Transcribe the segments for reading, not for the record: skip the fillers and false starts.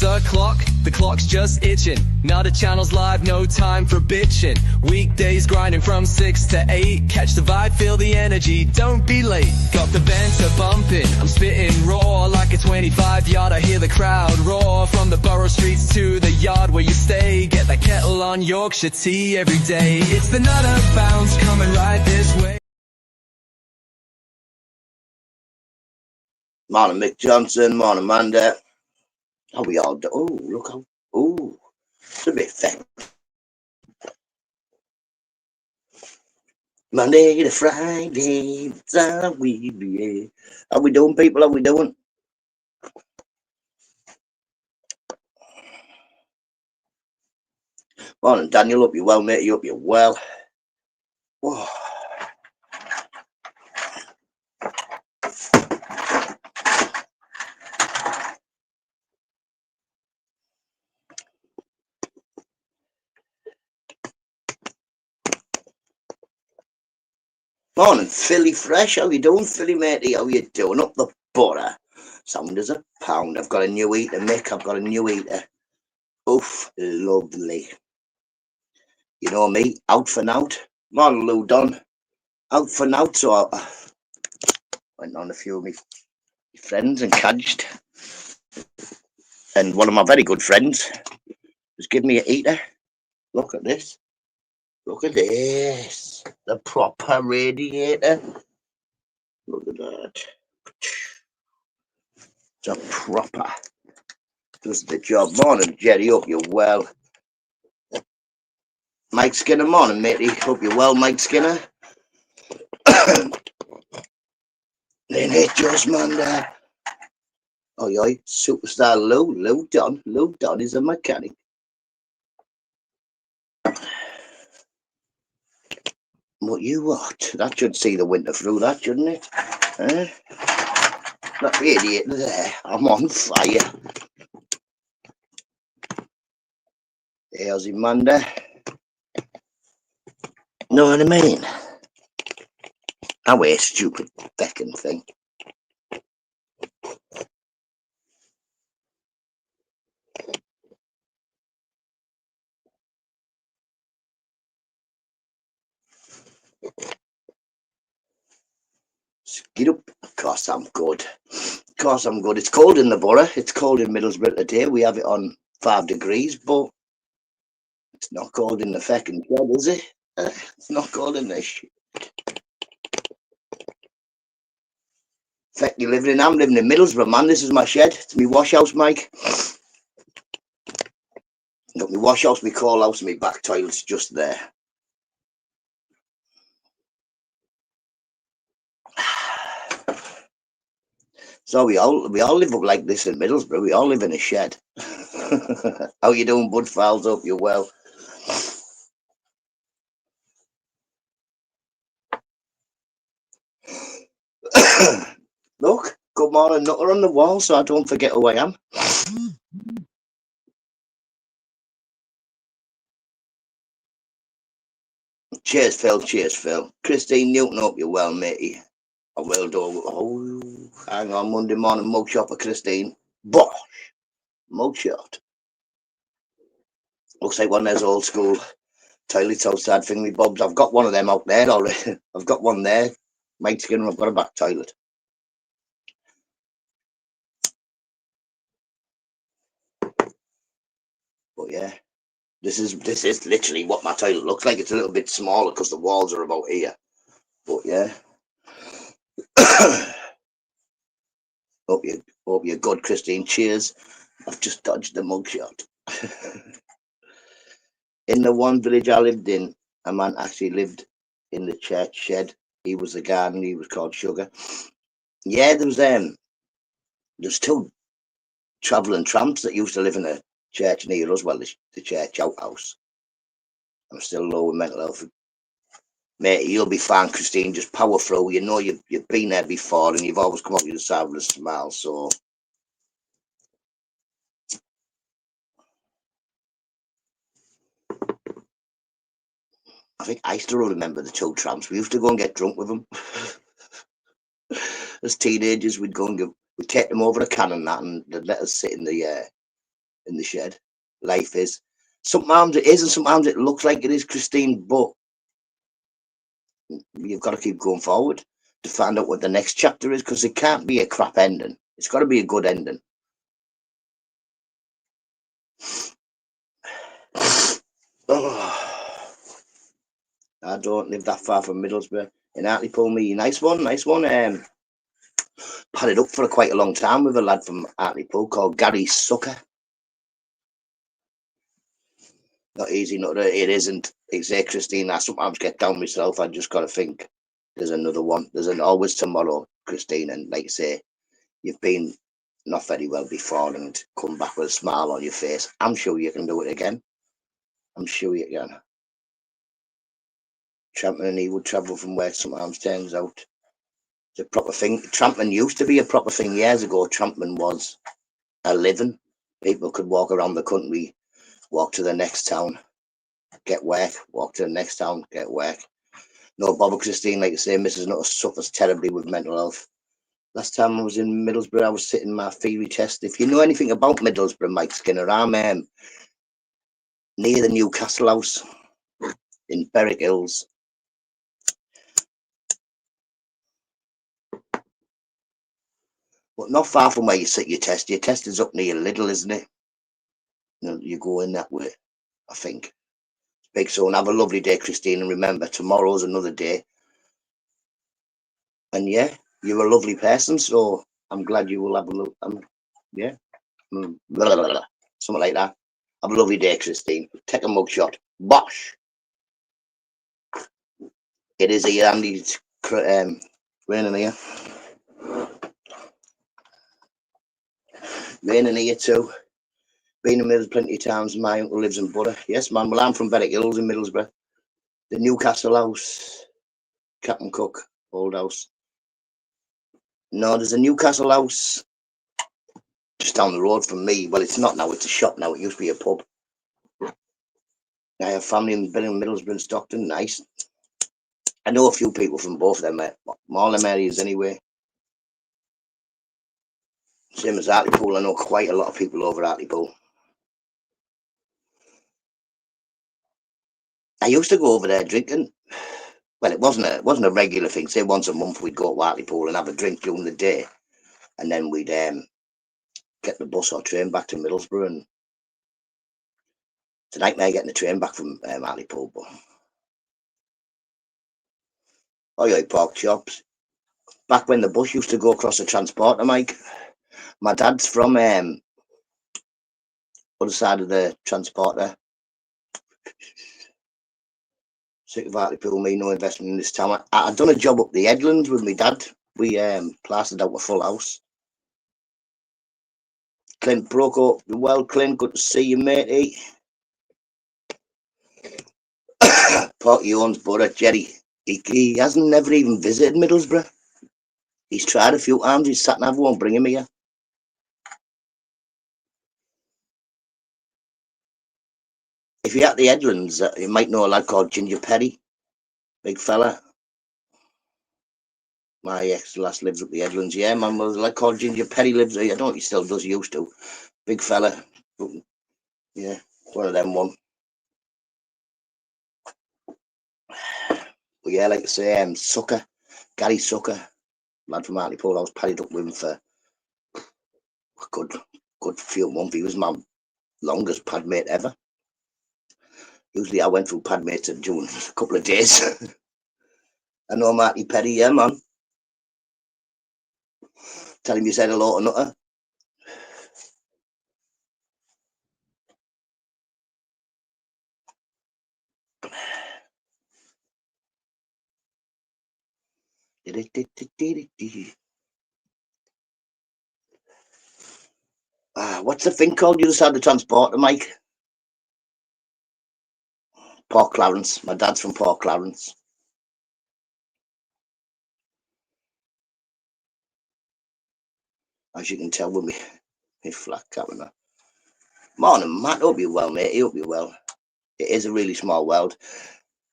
6 o'clock, the clock's just itching. NUTTA channel's live, no time for bitching. Weekdays grinding from 6 to 8. Catch the vibe, feel the energy, don't be late. Got the banter bumping, I'm spitting raw like a 25-yard. I hear the crowd roar from the borough streets to the yard where you stay. Get that kettle on Yorkshire tea every day. It's the NUTTA bounce coming right this way. Morning, Mick Johnson. Morning, Amanda. How we all do? Oh, look how. Oh, it's a bit thick. Monday to Friday, that's how we be. How we doing, people? How we doing? Morning, Daniel. Hope you're well, mate. You hope you're well. Whoa. Morning, Philly Fresh. How you doing, Philly matey? How you doing? Up the butter. Sound as a pound. I've got a new eater, Mick. I've got a new eater. Oof, lovely. You know me, out for nout. Morning, Lou Don. Out for nout. So I went on a few of my friends and cadged. And one of my very good friends was giving me an eater. Look at this. Look at this. The proper radiator. Look at that. It's a proper. Does the job. Morning, Jerry. Hope you're well. Mike Skinner. Morning, matey. Hope you're well, Mike Skinner. Then it just, man. Oh, yeah. Superstar Lou. Lou Don. Lou Don is a mechanic. What you what? That should see the winter through, that shouldn't it? That radiator there. I'm on fire. There's Amanda. Know what I mean? I wear stupid feckin' thing. Get up. Of course I'm good. Of course I'm good. It's cold in the borough. It's cold in Middlesbrough today. We have it on 5 degrees, but it's not cold in the feckin' shed, is it? It's not cold in this shit. Feck, I'm living in Middlesbrough, man. This is my shed. It's my wash house, Mike. Got my wash house, my call house, and my back toilet's just there. So we all live up like this in Middlesbrough. We all live in a shed. How you doing, bud? Files up. You're well. Look, good morning, Nutter on the wall, so I don't forget who I am. Cheers, Phil. Cheers, Phil. Christine Newton, hope you're well, matey. I will do. Oh, hang on, Monday morning mugshot for Christine. Bosh, mugshot. Looks like one of those old school toilets outside thingy bobs. I've got one of them out there already. I've got one there. Mike Skinner, I've got a back toilet. But yeah, this is literally what my toilet looks like. It's a little bit smaller because the walls are about here. But yeah. Hope you're good, Christine. Cheers. I've just dodged the mugshot. In the one village I lived in, a man actually lived in the church shed. He was the gardener. He was called Sugar. Yeah, there's 2 travelling tramps that used to live in a church near us. Well, the church outhouse. I'm still low with mental health. Mate, you'll be fine, Christine. Just power through. You know you've been there before, and you've always come up with a side with a smile. So I think I still remember the 2 tramps. We used to go and get drunk with them. As teenagers, we'd take them over a can and that, and they'd let us sit in the in the shed. Life is. Sometimes it is, and sometimes it looks like it is, Christine, but you've got to keep going forward to find out what the next chapter is, because it can't be a crap ending. It's got to be a good ending. Oh, I don't live that far from Middlesbrough. In Hartlepool, me, nice one. Padded up for quite a long time with a lad from Hartlepool called Gary Sucker. Not easy, not it isn't. It's Christine. I sometimes get down myself. I just got to think there's another one. There's always tomorrow, Christine. And like I say, you've been not very well before and come back with a smile on your face. I'm sure you can do it again. I'm sure you can. Tramping and he would travel from work sometimes, turns out. It's a proper thing. Tramping used to be a proper thing years ago. Tramping was a living. People could walk around the country, walk to the next town, get work, walk to the next town, get work. No bother, Christine, like I say, Mrs. Nutter suffers terribly with mental health. Last time I was in Middlesbrough, I was sitting my theory test. If you know anything about Middlesbrough, Mike Skinner, I'm near the Newcastle House in Berwick Hills. But not far from where you sit your test. Your test is up near Lidl, isn't it? You go in that way, I think. Big so, have a lovely day, Christine, and remember, tomorrow's another day. And yeah, you're a lovely person, so I'm glad you will have a look. Yeah, blah, blah, blah, something like that. Have a lovely day, Christine. Take a mugshot. Bosh. It is here, Andy. It's raining here. Raining here too. Been in Middlesbrough plenty of times. My uncle lives in Butter. Yes, man. Well, I'm from Berwick Hills in Middlesbrough. The Newcastle House. Captain Cook, old house. No, there's a Newcastle House just down the road from me. Well, it's not now. It's a shop now. It used to be a pub. I have family in Middlesbrough and Stockton. Nice. I know a few people from both of them, all them areas anyway. Same as Hartlepool. I know quite a lot of people over Hartlepool. I used to go over there drinking. Well, it wasn't a regular thing. Say once a month we'd go to Hartlepool and have a drink during the day, and then we'd get the bus or train back to Middlesbrough. And it's a nightmare getting the train back from Hartlepool. But oh yeah, pork chops. Back when the bus used to go across the transporter, Mike. My dad's from other side of the transporter. Sick of Hartlepool, me, no investment in this town. I'd done a job up the Headlands with my dad. We plastered out a full house. Clint broke up. Well, Clint, good to see you, matey. Porky owns Butter, Jerry. He hasn't never even visited Middlesbrough. He's tried a few times. His sat nav won't bring him here. If you're at the Headlands, you might know a lad called Ginger Perry. Big fella. My ex last lives up the Headlands. Yeah, man, was a lad called Ginger Perry lives there. I don't know if he still does, used to. Big fella. Yeah, one of them one. But yeah, like I say, Sucker, Gary Sucker, lad from Hartlepool. I was padded up with him for a good few months. He was my longest pad mate ever. Usually I went through pad mates during a couple of days. I know Marty Perry, yeah, man. Tell him you said hello to Nutter. What's the thing called? You just had the transporter, Mike. Port Clarence. My dad's from Port Clarence. As you can tell with me flat cap and that. Morning, Matt. Hope you're well, mate. Hope you're well. It is a really small world.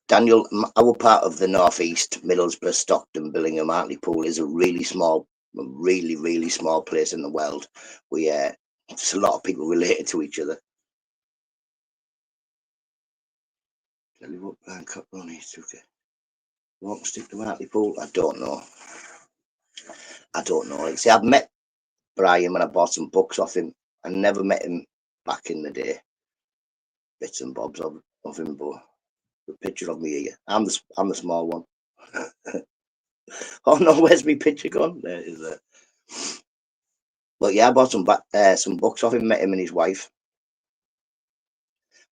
Daniel, our part of the northeast, Middlesbrough, Stockton, Billingham, Hartlepool, is a really small, really small place in the world. We There's a lot of people related to each other. Tell you what, Bangkok Ronnie took it. Walk stick to Hartlepool. I don't know. Like, see, I've met Brian when I bought some books off him. I never met him back in the day. Bits and bobs of him, but the picture of me here. I'm the small one. Oh no, where's my picture gone? There it is. But yeah, I bought some books off him. Met him and his wife.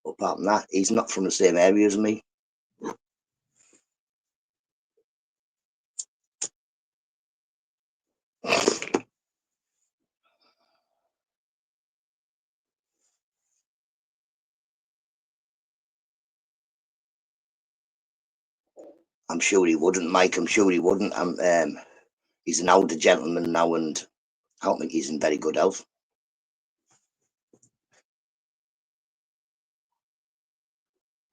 But apart from that, he's not from the same area as me. I'm sure he wouldn't, Mike. I'm sure he wouldn't. He's an older gentleman now, and I don't think he's in very good health.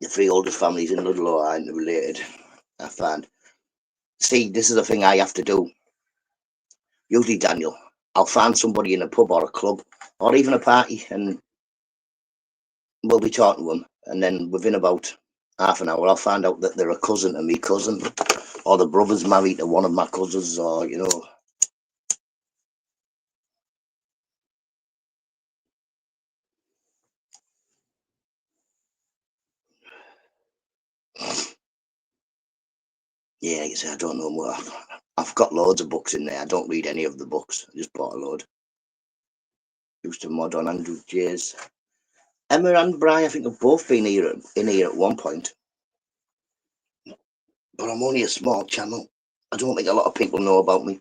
The three oldest families in Ludlow aren't related, I find. See, this is the thing I have to do. Usually, Daniel, I'll find somebody in a pub or a club or even a party, and we'll be talking to them. And then within about half an hour, I'll find out that they're a cousin to me cousin, or the brother's married to one of my cousins, or yeah, you see, I don't know more. I've got loads of books in there. I don't read any of the books. I just bought a load. Used to mod on Andrew J's. Emma and Bri, I think, have both been in here at one point. But I'm only a small channel. I don't think a lot of people know about me.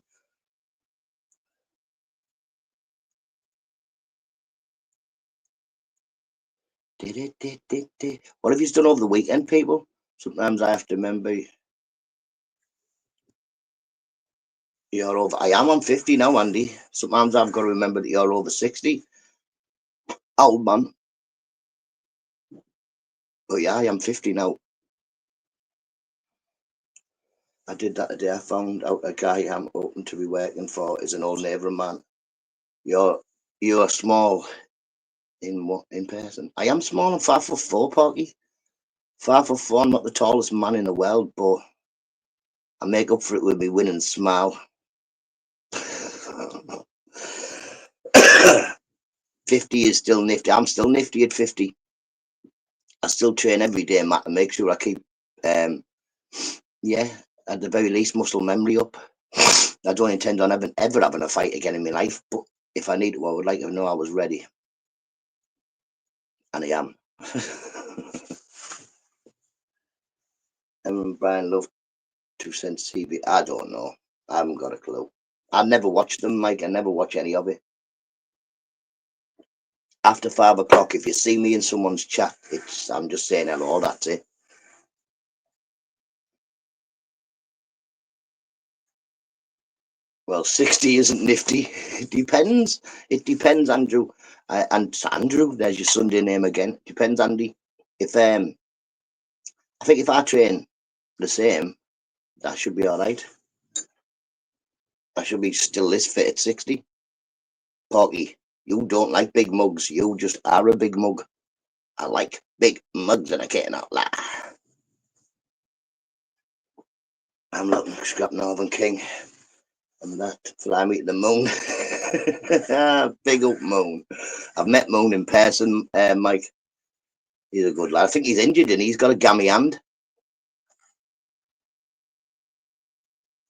What have you done over the weekend, people? Sometimes I have to remember you're over. I am on 50 now, Andy. Sometimes I've got to remember that you're over 60. Old man. But yeah, I am 50 now. I did that today. I found out a guy I'm open to be working for is an old neighbour of mine. You're small in person. I am small. I'm 5'4", Porky. 5'4". I'm not the tallest man in the world, but I make up for it with my winning smile. 50 is still nifty. I'm still nifty at 50. I still train every day, Matt, to make sure I keep, yeah, at the very least, muscle memory up. I don't intend on ever having a fight again in my life, but if I need to, I would like to know I was ready. And I am. And Brian love 2 Cents TV. I don't know. I haven't got a clue. I've never watched them, Mike. I never watch any of it. After 5 o'clock, if you see me in someone's chat, I'm just saying hello, that's it. Well, 60 isn't nifty. It depends. It depends, Andrew. And Andrew, there's your Sunday name again. Depends, Andy. If I think if I train the same, that should be all right. I should be still this fit at 60. Porky, you don't like big mugs. You just are a big mug. I like big mugs and I cannot lie. I'm looking Scrap Northern King. And that Fly Me to the Moon. Big up Moon. I've met Moon in person, Mike. He's a good lad. I think he's injured and he's got a gammy hand.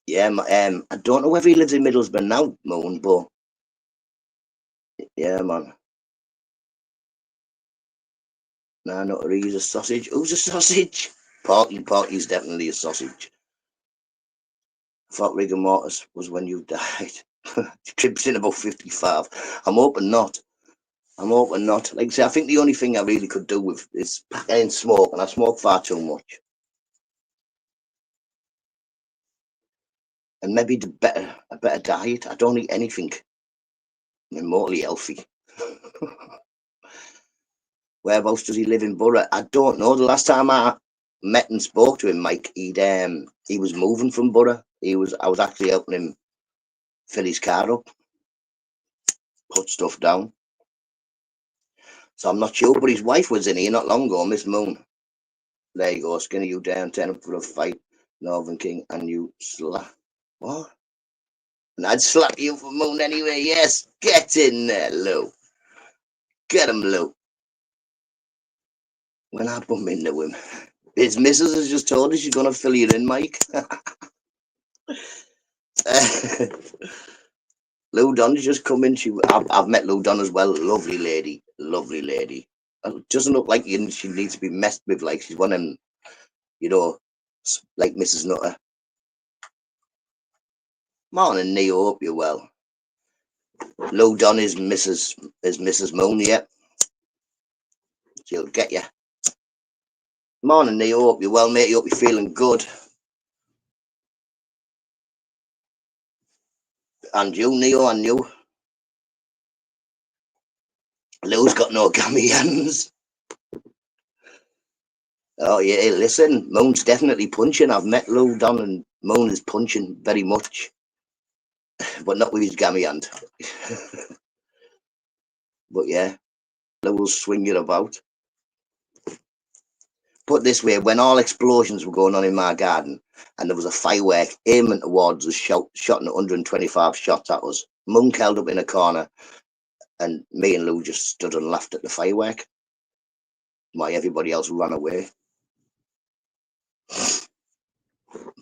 Yeah, I don't know whether he lives in Middlesbrough now, Moon, but yeah, man. Nah, not he's a sausage. Who's a sausage? Porky's definitely a sausage. I thought rigor mortis was when you died. Trips in about 55. I'm hoping not. Like I say, I think the only thing I really could do with is packing in smoke, and I smoke far too much. And maybe a better diet. I don't eat anything remotely healthy. Whereabouts does he live in Borough? I don't know. The last time I met and spoke to him, Mike, he was moving from Borough. I was actually helping him fill his car up, put stuff down. So I'm not sure, but his wife was in here not long ago, Miss Moon. There you go, Skinny, you down, 10 up for a fight, Northern King, and you slap. What? And I'd slap you for Moon anyway, yes. Get in there, Lou. Get him, Lou. When I bump into him, his missus has just told us she's going to fill you in, Mike. Lou Don's just come in. I've met Lou Don as well. Lovely lady. Lovely lady. Doesn't look like she needs to be messed with. Like she's one of them, you know, like Mrs. Nutter. Morning, Neo. Hope you're well. Lou Don is Mrs. Moon, yeah. She'll get you. Morning, Neo. Hope you're well, mate. Hope you're feeling good. And you, Neo, and you. Lou's got no gammy hands. Oh yeah, listen, Moon's definitely punching. I've met Lou Don and Moon is punching very much, but not with his gammy hand. But yeah, Lou will swing it about. Put this way, when all explosions were going on in my garden and there was a firework aiming towards us, shotting 125 shots at us, Moon curled up in a corner and me and Lou just stood and laughed at the firework while everybody else ran away.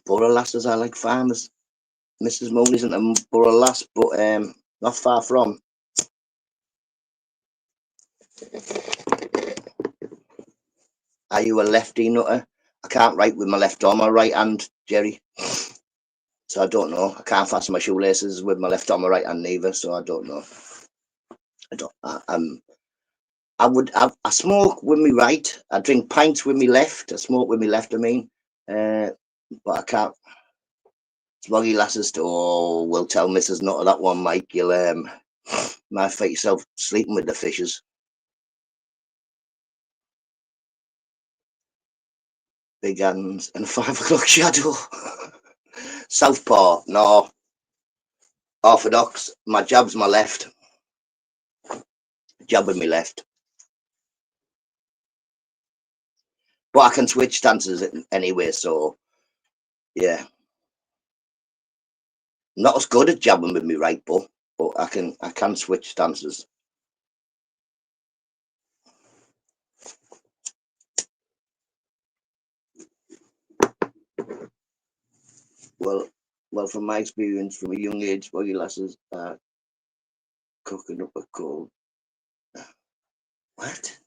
Borough lasses are like farmers. Mrs. Moon isn't a borough lass, but not far from. Are you a lefty, Nutter? I can't write with my left arm or right hand, Jerry. So I don't know. I can't fasten my shoelaces with my left arm or right hand neither, so I don't know. I smoke with me right. I drink pints with me left. I smoke with me left, I mean. But I can't. Smoggy lasses to, oh, we'll tell Mrs. Nutter that one, Mike. You'll might find yourself sleeping with the fishes. Big hands and 5 o'clock shadow. Southpaw, no. Orthodox, my jab's my left. Jab with me left. But I can switch stances anyway, so yeah. Not as good at jabbing with me right, but I can switch stances. Well, from my experience from a young age, boggy lasses cooking up a cold. What?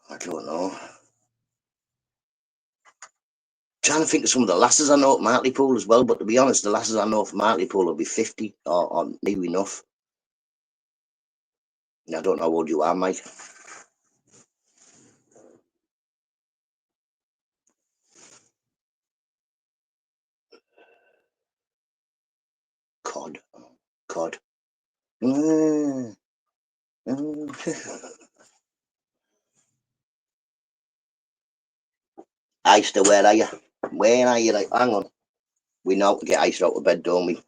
I don't know. Trying to think of some of the lasses I know at Martlepool as well, but to be honest, the lasses I know from Martlepool will be 50 or new enough. And I don't know how old you are, Mike. Cod. Cod. Iced, where are you? Where are you? Like, hang on. We know how to get iced out of bed, don't we?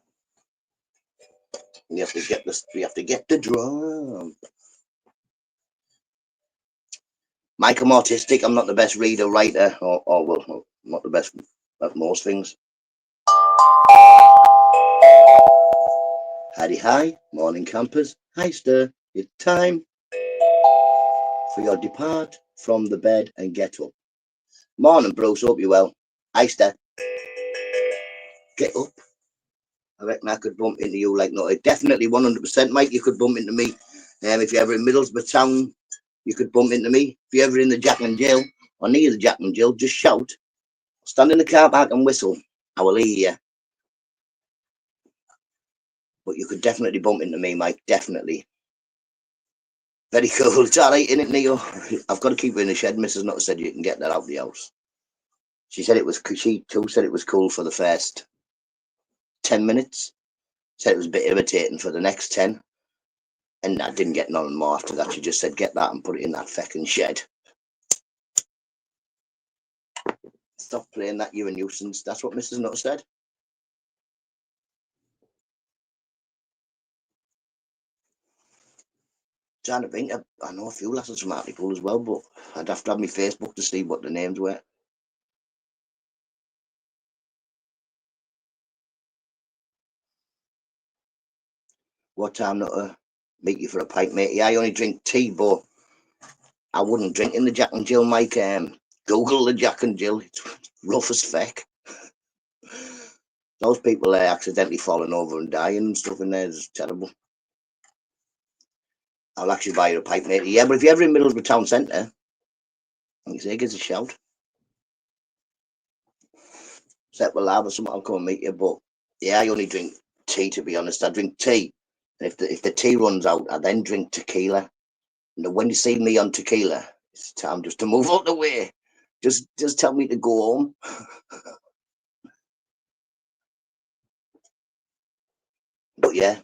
We have to get this. We have to get the drum. Mike, I'm autistic. I'm not the best reader, writer, or well, I'm not the best at most things. Howdy, hi, morning campers. Hi, stir. It's time for your depart from the bed and get up. Morning, Bruce. Hope you well. Hi, stir. Get up. I reckon I could bump into you like no. Definitely 100%, Mike. You could bump into me. If you're ever in Middlesbrough town, you could bump into me. If you're ever in the Jack and Jill or near the Jack and Jill, just shout. Stand in the car park and whistle. I will hear you. But you could definitely bump into me, Mike. Definitely. Very cool. It's all right, isn't it, Neo? I've got to keep her in the shed. Mrs. Nutter said you can get that out of the house. She said it was. She too said it was cool for the first 10 minutes. Said it was a bit irritating for the next 10. And I didn't get none more after that. She just said, get that and put it in that feckin' shed. Stop playing that, you're a nuisance. That's what Mrs. Nutter said. Trying to think, I know a few lasses from Hartlepool as well, but I'd have to have my Facebook to see what the names were. What time not to meet you for a pint, mate? Yeah, I only drink tea, but I wouldn't drink in the Jack and Jill, Mike. Google the Jack and Jill. It's rough as feck. Those people are accidentally falling over and dying and stuff in there is terrible. I'll actually buy you a pint, mate. Yeah, but if you're ever in Middlesbrough town centre, like you say, give us a shout. Set with lava, something, I'll come and meet you. But yeah, I only drink tea, to be honest. I drink tea. And if the tea runs out, I then drink tequila. And when you see me on tequila, it's time just to move out the way. Just tell me to go home. But yeah,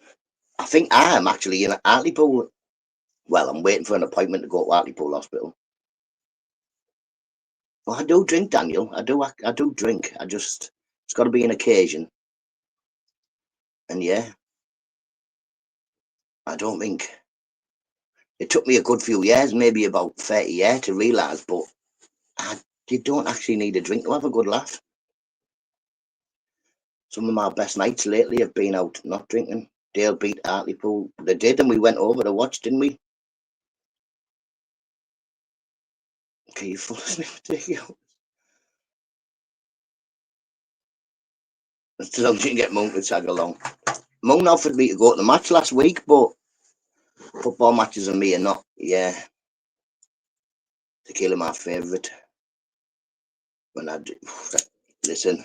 I think I am actually in Hartlepool. Well, I'm waiting for an appointment to go to Hartlepool Hospital. Well, I do drink, Daniel. I do drink. It's got to be an occasion. And yeah, I don't think it took me a good few years, maybe about 30 years, to realise. But you don't actually need a drink to have a good laugh. Some of my best nights lately have been out not drinking. Dale beat Hartlepool. They did, and we went over to watch, didn't we? Okay, you fall asleep. As long as you can get Monk to tag along. Monk offered me to go to the match last week, but football matches and me are not. Yeah, tequila my favourite. When I do, listen,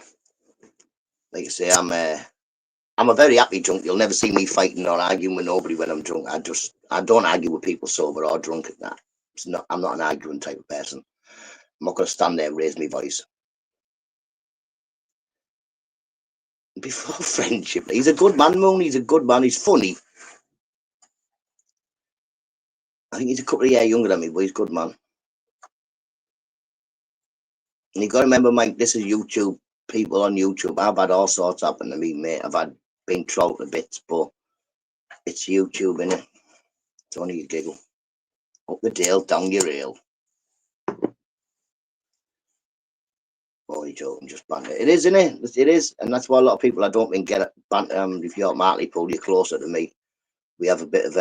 like I say, I'm a very happy drunk. You'll never see me fighting or arguing with nobody when I'm drunk. I don't argue with people sober or drunk at that. I'm not an arguing type of person. I'm not going to stand there and raise my voice. Before friendship, he's a good man, Moon. He's a good man. He's funny. I think he's a couple of years younger than me, but he's a good man. And you got to remember, Mike, this is YouTube. People on YouTube. I've had all sorts happen to me, mate. I've been trolled to bits, but it's YouTube, innit? It's only a giggle. Up the dale, down your rail. Only joking, just banter. It is, isn't it? It is, and that's why a lot of people I don't think get it. Banter. If you're at Hartlepool, you're closer to me. We have a bit of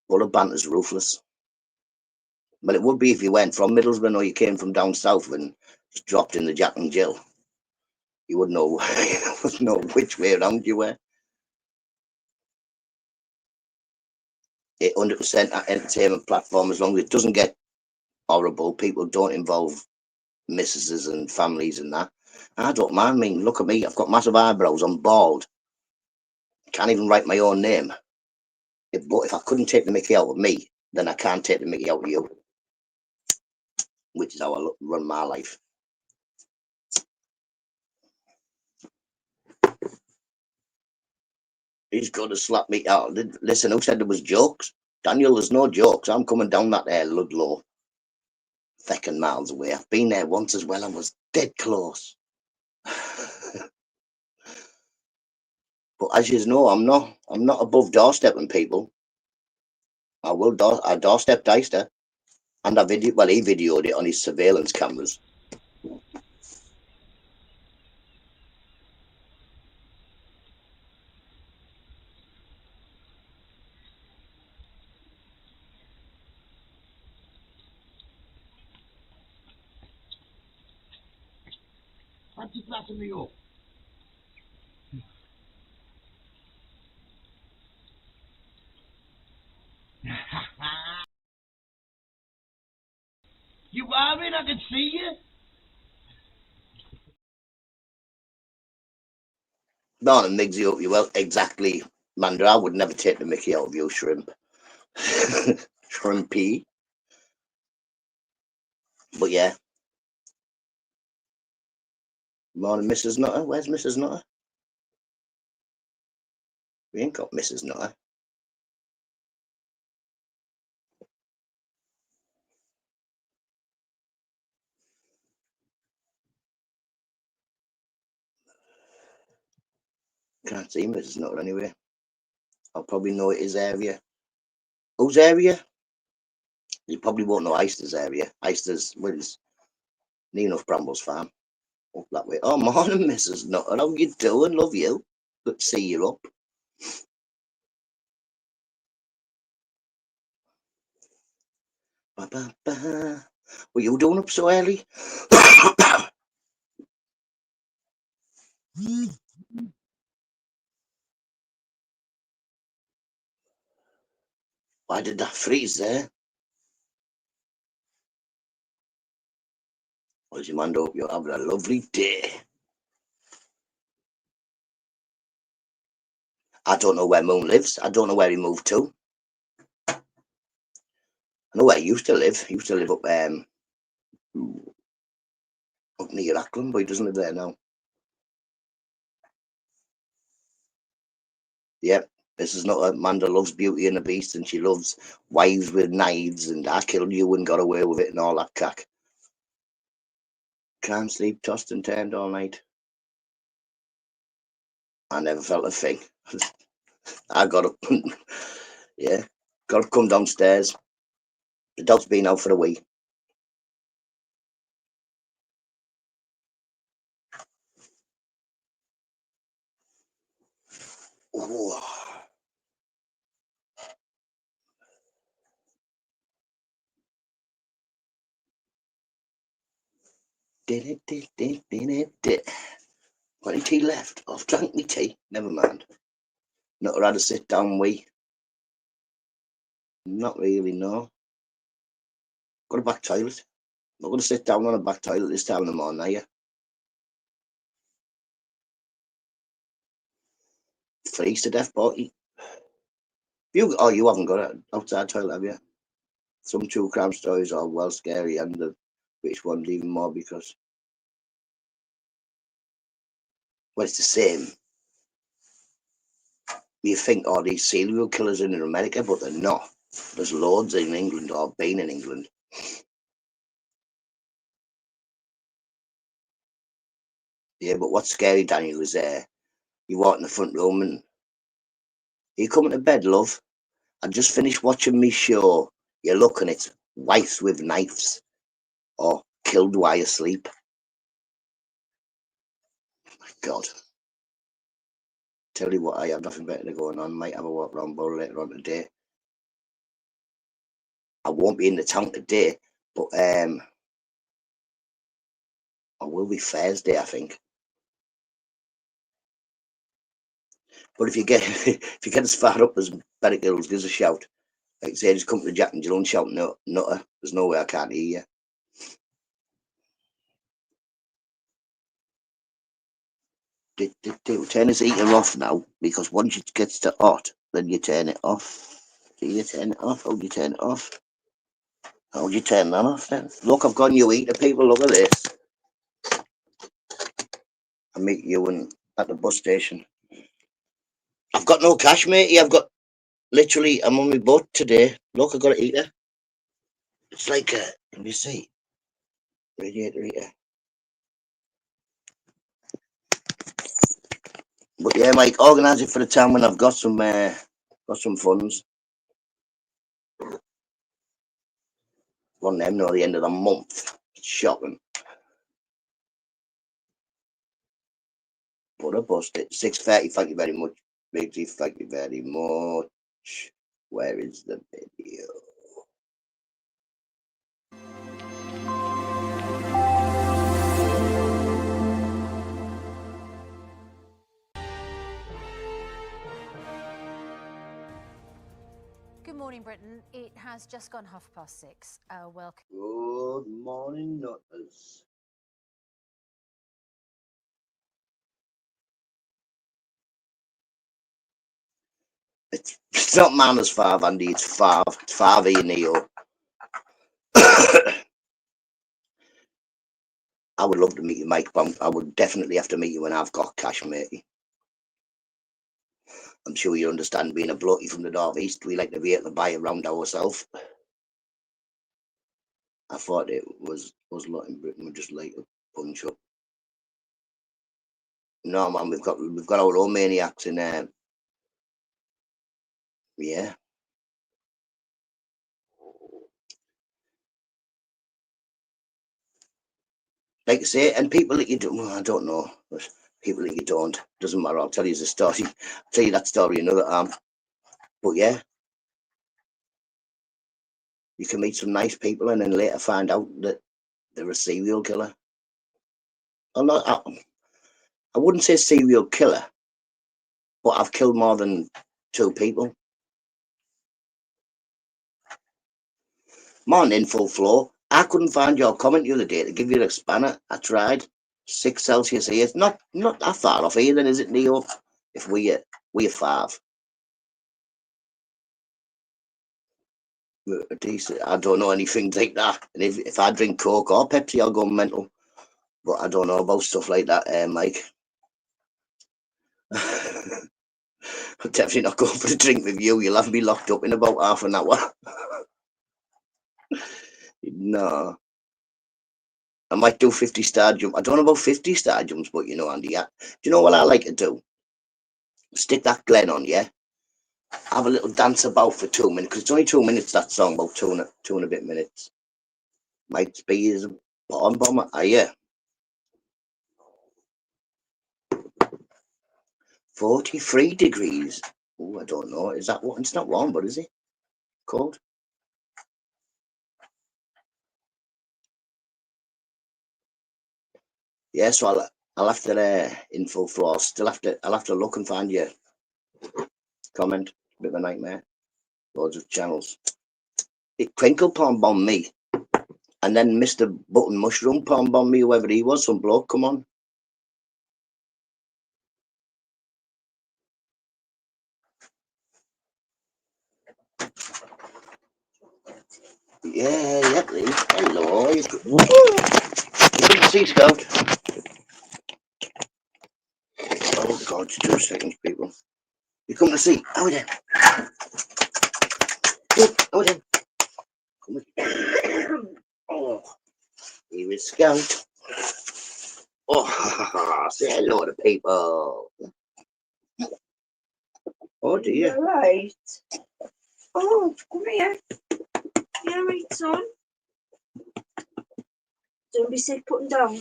all the banter's ruthless. But it would be if you went from Middlesbrough or you came from down south and just dropped in the Jack and Jill. You would know, you would know which way around you were. 100% entertainment platform, as long as it doesn't get horrible, people don't involve missuses and families and that. I don't mind. I mean, look at me. I've got massive eyebrows. I'm bald. Can't even write my own name. But if I couldn't take the mickey out of me, then I can't take the mickey out of you, which is how I run my life. He's going to slap me out. Listen, who said there was jokes? Daniel, there's no jokes. I'm coming down that there Ludlow, feckin' miles away. I've been there once as well and was dead close. But as you know, I'm not above doorstepping people. I doorstep Deister, and he videoed it on his surveillance cameras. What's you flapping me up? You are in? I can see you. No, and Migsy up you well. Exactly, Mandra. I would never take the mickey out of you, shrimp. Shrimpy. But yeah. Morning, Mrs. Nutter. Where's Mrs. Nutter? We ain't got Mrs. Nutter. Can't see Mrs. Nutter anyway. I'll probably know it his area. Whose area? You probably won't know Eyster's area. Eyster's, well, it's near enough Brambles Farm. Up that way. Oh, morning, Mrs. Nutter. How you doing? Love you. Good to see you up. Ba, ba, ba. What you doing up so early? Why did that freeze there? Well, you man, hope you're having a lovely day. I don't know where Moon lives. I don't know where he moved to. I know where he used to live. He used to live up near Ackland, but he doesn't live there now. Yep. This is not Amanda loves Beauty and the Beast, and she loves wives with knives, and I killed you and got away with it, and all that cack. Can't sleep, tossed and turned all night. I never felt a thing. I got up, yeah, got to come downstairs. The dog's been out for a week. Ooh. Got any tea left? I've drank my tea. Never mind. Not had a sit down wee. Not really, no. Got a back toilet. Not going to sit down on a back toilet this time in the morning, are you? Freeze to death party. You haven't got an outside toilet, have you? Some true crime stories are well scary, and the British ones even more because, well, it's the same. You think, oh, these serial killers are in America, but they're not. There's loads in England or been in England. Yeah, but what's scary, Daniel, is you walk in the front room and you coming to bed, love. I just finished watching me show. You look and it's wives with knives or killed while you sleep. My God. Tell you what, I have nothing better going on. Might have a walk around Bowl later on today. I won't be in the town today, but I will be Thursday, I think. But if you get if you get as far up as Berwick Hills, give us a shout. Like I say, just come to Jack and Jill and shout Nutter. There's no way I can't hear you. Turn this heater off now, because once it gets to hot, then you turn it off. Do you turn it off? How do you turn it off? How do you turn that off then? Look, I've got a new heater, people. Look at this. I'll meet you at the bus station. I've got no cash, matey. I've got literally, I'm on my butt today. Look, I've got a heater. It's like a, let me see, radiator heater. But yeah, Mike, organise it for the time when I've got some funds. One of them, no, the end of the month. It's shocking. But I busted 6:30. Thank you very much, Big G. Thank you very much. Where is the video? Good morning, Britain. It has just gone 6:30. Welcome. Good morning, Nutters. It's not Manners 5, Andy. It's 5. It's 5 E Neo. I would love to meet you, Mike, but I would definitely have to meet you when I've got cash, matey. I'm sure you understand, being a bloke from the northeast, we like to be able to buy around ourselves. I thought it was us lot in Britain would just like to punch up. No, man, we've got our own maniacs in there. Yeah. like I say, and people that you do, well, I don't know, but people that you don't, doesn't matter. I'll tell you the story. I'll tell you that story another time. But yeah, you can meet some nice people and then later find out that they're a serial killer. I'm not. I wouldn't say serial killer, but I've killed more than 2 people. Morning, full flow. I couldn't find your comment the other day to give you a spanner. I tried. 6 Celsius here. It's not that far off either, is it, Neo? If we're 5. We're decent. I don't know anything like that. And if I drink Coke or Pepsi, I'll go mental. But I don't know about stuff like that, Mike. I'm definitely not going for a drink with you. You'll have me locked up in about half an hour. No. I might do 50 star jump. I don't know about 50 star jumps, but you know, Andy, do you know what I like to do? Stick that Glen on, yeah? Have a little dance about for 2 minutes, because it's only 2 minutes, that song, about two and a bit minutes. Might be as a bottom bomber. Yeah. 43 degrees. Oh, I don't know. Is that what? It's not warm, but is it cold? Yeah, so I'll have to in full floor. I'll have to look and find your comment. Bit of a nightmare. Loads of channels. It Crinkle palm bombed me, and then Mr. Button Mushroom palm bombed me. Whoever he was, some bloke. Come on. Yeah, yep. Hello. You couldn't see Scout. Oh God, 2 seconds, people. You come to see? How we doing? How we doing? Oh, here is Scout. Oh, say hello to people. Oh dear. You're right. Oh, come here. You're right, son. Don't be sick putting down.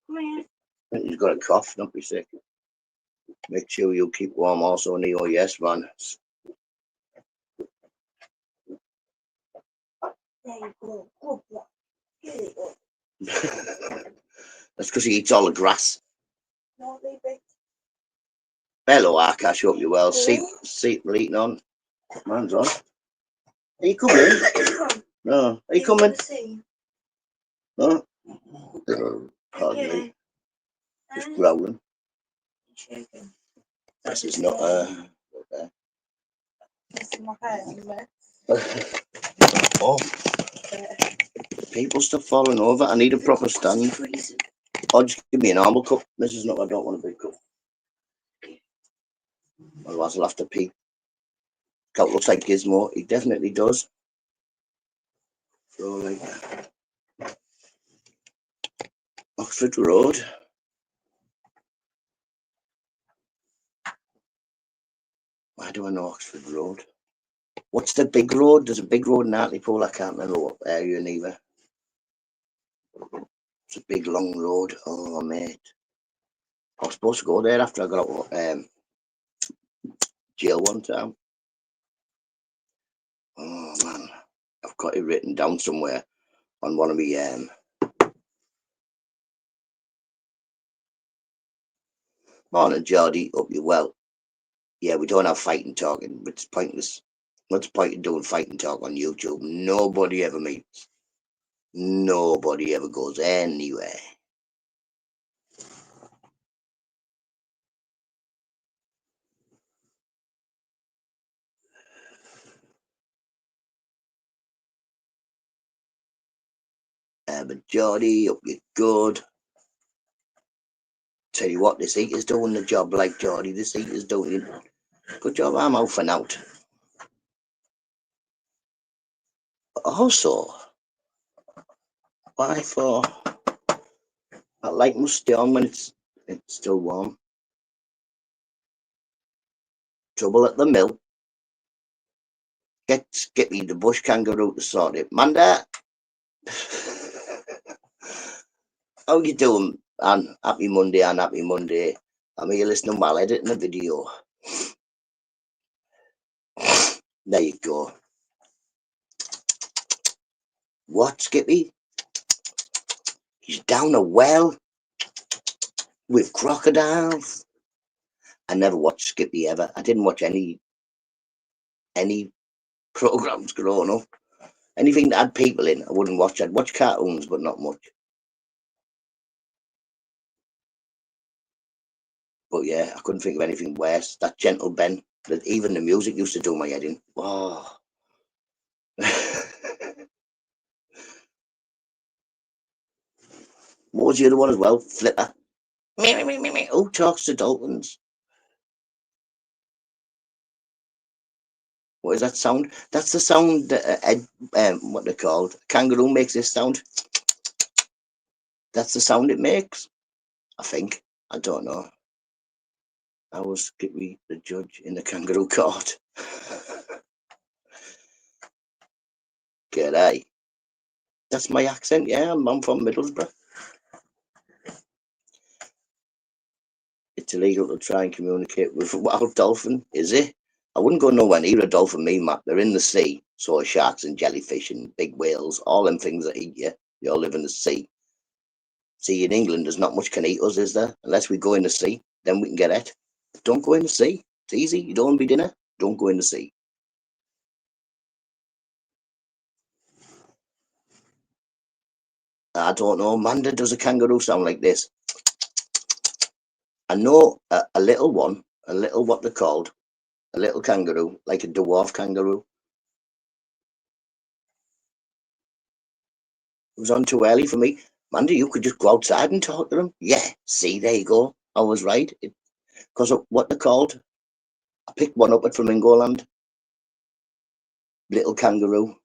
Come here. You've got a cough, don't be sick. Make sure you keep warm also, Neo. Yes, man. There you go. Good boy. Here you go. That's because he eats all the grass. No, leave it. Hello, Akash. Hope you're well. Seat eating on. Man's on. Are you coming? No. Are you coming? No. Pardon me. Just growling. This is not okay. This is my hair, Oh. People still falling over. I need a proper stand. Or just give me a normal cup. This is not. I don't want a big cup. Otherwise, I'll have to pee. Coat looks like Gizmo. He definitely does. So, like Oxford Road. Why do I know Oxford Road? What's the big road? There's a big road in Hartlepool. I can't remember what area neither. It's a big long road. Oh, mate. I was supposed to go there after I got out of jail one time. Oh, man. I've got it written down somewhere on one of my... Morning, Geordie. Hope you're well. Yeah, we don't have fighting talking. It's pointless. What's the point of doing fighting talk on YouTube? Nobody ever meets. Nobody ever goes anywhere. But Geordie, hope you're good. Tell you what, this heater's doing the job, like Geordie. This heater's doing it. Good job, I'm out for now. Also, why for? I like must stay on when it's still warm. Trouble at the mill. Get Skippy the bush kangaroo to sort it. Manda. How you doing? And happy Monday and happy Monday. I'm here listening while editing a video. There you go. What, Skippy? He's down a well with crocodiles. I never watched Skippy ever. I didn't watch any programs growing up. Anything that had people in, I wouldn't watch. I'd watch cartoons, but not much. But yeah, I couldn't think of anything worse. That Gentle Ben, that even the music used to do my head in. Oh. What was the other one as well? Flipper. Me. Who talks to dolphins? What is that sound? That's the sound that what they're called. Kangaroo makes this sound. That's the sound it makes. I think. I don't know. I was Skippy the judge in the kangaroo court. G'day. That's my accent, yeah. I'm from Middlesbrough. It's illegal to try and communicate with a wild dolphin, is it? I wouldn't go nowhere near a dolphin, me, Matt. They're in the sea. So are sharks and jellyfish and big whales, all them things that eat you. They all live in the sea. See, in England, there's not much can eat us, is there? Unless we go in the sea, then we can get it. Don't go in the sea. It's easy. You don't want to be dinner. Don't go in the sea. I don't know. Amanda, does a kangaroo sound like this? I know a little one, a little what they're called, a little kangaroo, like a dwarf kangaroo. It was on too early for me. Amanda, you could just go outside and talk to them. Yeah, see, there you go. I was right. Because of what they're called. I picked one up at Flamingoland. Little kangaroo.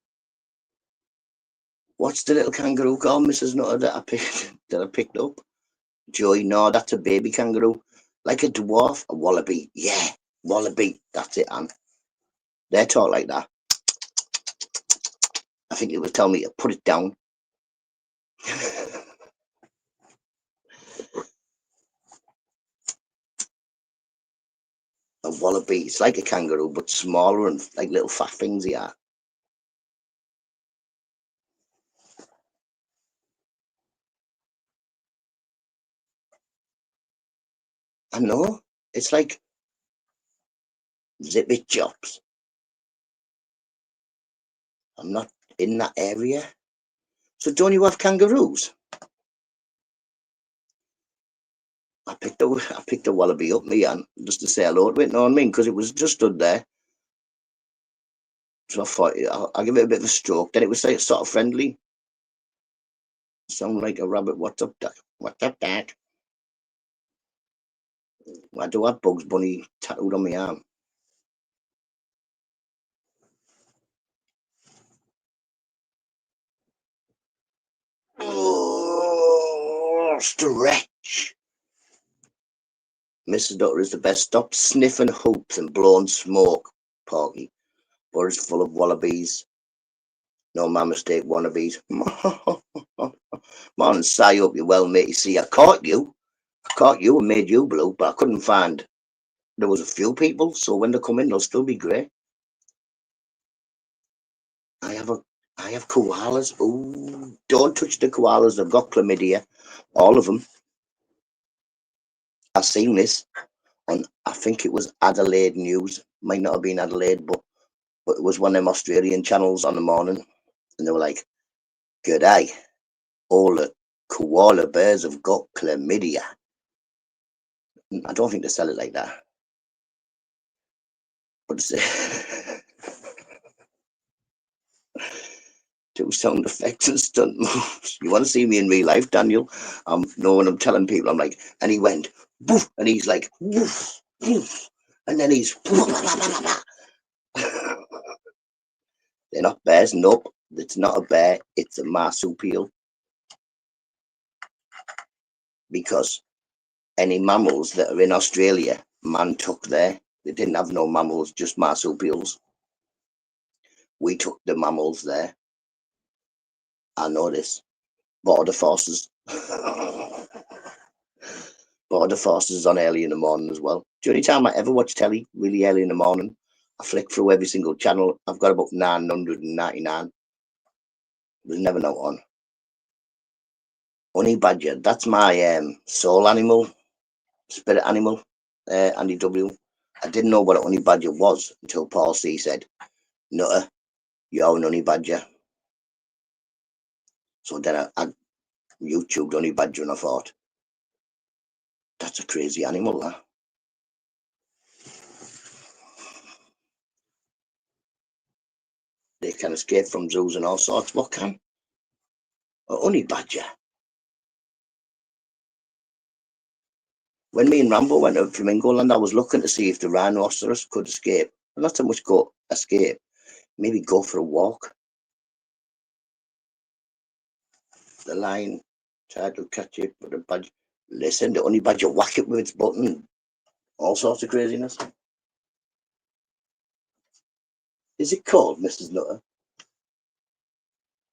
What's the little kangaroo called, Mrs. Nutter, that I picked up? Joy, no, that's a baby kangaroo. Like a dwarf, a wallaby. Yeah, wallaby. That's it, Anne. They talk like that. I think it would tell me to put it down. A wallaby. It's like a kangaroo, but smaller and like little fat things they are. I know. It's like zip it chops. I'm not in that area. So don't you have kangaroos? I picked a wallaby up, me, and just to say hello to it, you know what I mean? Because it was just stood there. So I thought I'll give it a bit of a stroke. Then it was like sort of friendly. Sound like a rabbit. What's up, Dad? What's up, Dad? I do have Bugs Bunny tattooed on my arm. Oh, stretch. Mrs. Doctor is the best. Stop sniffing hoops and blowing smoke, Porky. Borough's full of wallabies. No, my mistake, wannabes. Morning, sigh up, you well, mate. You see, I caught you and made you blue, but I couldn't find. There was a few people, so when they come in, they'll still be grey. I have koalas. Ooh, don't touch the koalas. They've got chlamydia, all of them. I've seen this on, I think it was Adelaide News. Might not have been Adelaide, but it was one of them Australian channels on the morning, and they were like, "G'day, all the koala bears have got chlamydia." I don't think they sell it like that, but do sound effects and stunt moves. You want to see me in real life, Daniel? No, when I'm telling people, I'm like, and he went, boof, and he's like, woof, woof, and then he's, they're not bears, nope. It's not a bear, it's a marsupial. Because any mammals that are in Australia, man took there. They didn't have no mammals, just marsupials. We took the mammals there. I know this. Border forces Border Forces is on early in the morning as well. The only time I ever watch telly really early in the morning, I flick through every single channel. I've got about 999. There's never no on. Honey Badger, that's my soul animal, spirit animal, Andy W. I didn't know what a honey badger was until Paul C said, "Nutter, you're an honey badger." So then I YouTubed honey badger and I thought, that's a crazy animal, that. They can escape from zoos and all sorts. What can? A honey badger. When me and Rambo went to Flamingo Land, I was looking to see if the rhinoceros could escape. Not so much go escape, maybe go for a walk. The lion tried to catch it, but the badger, listen, the honey badger whack it with its button. All sorts of craziness. Is it cold, Mrs. Nutter?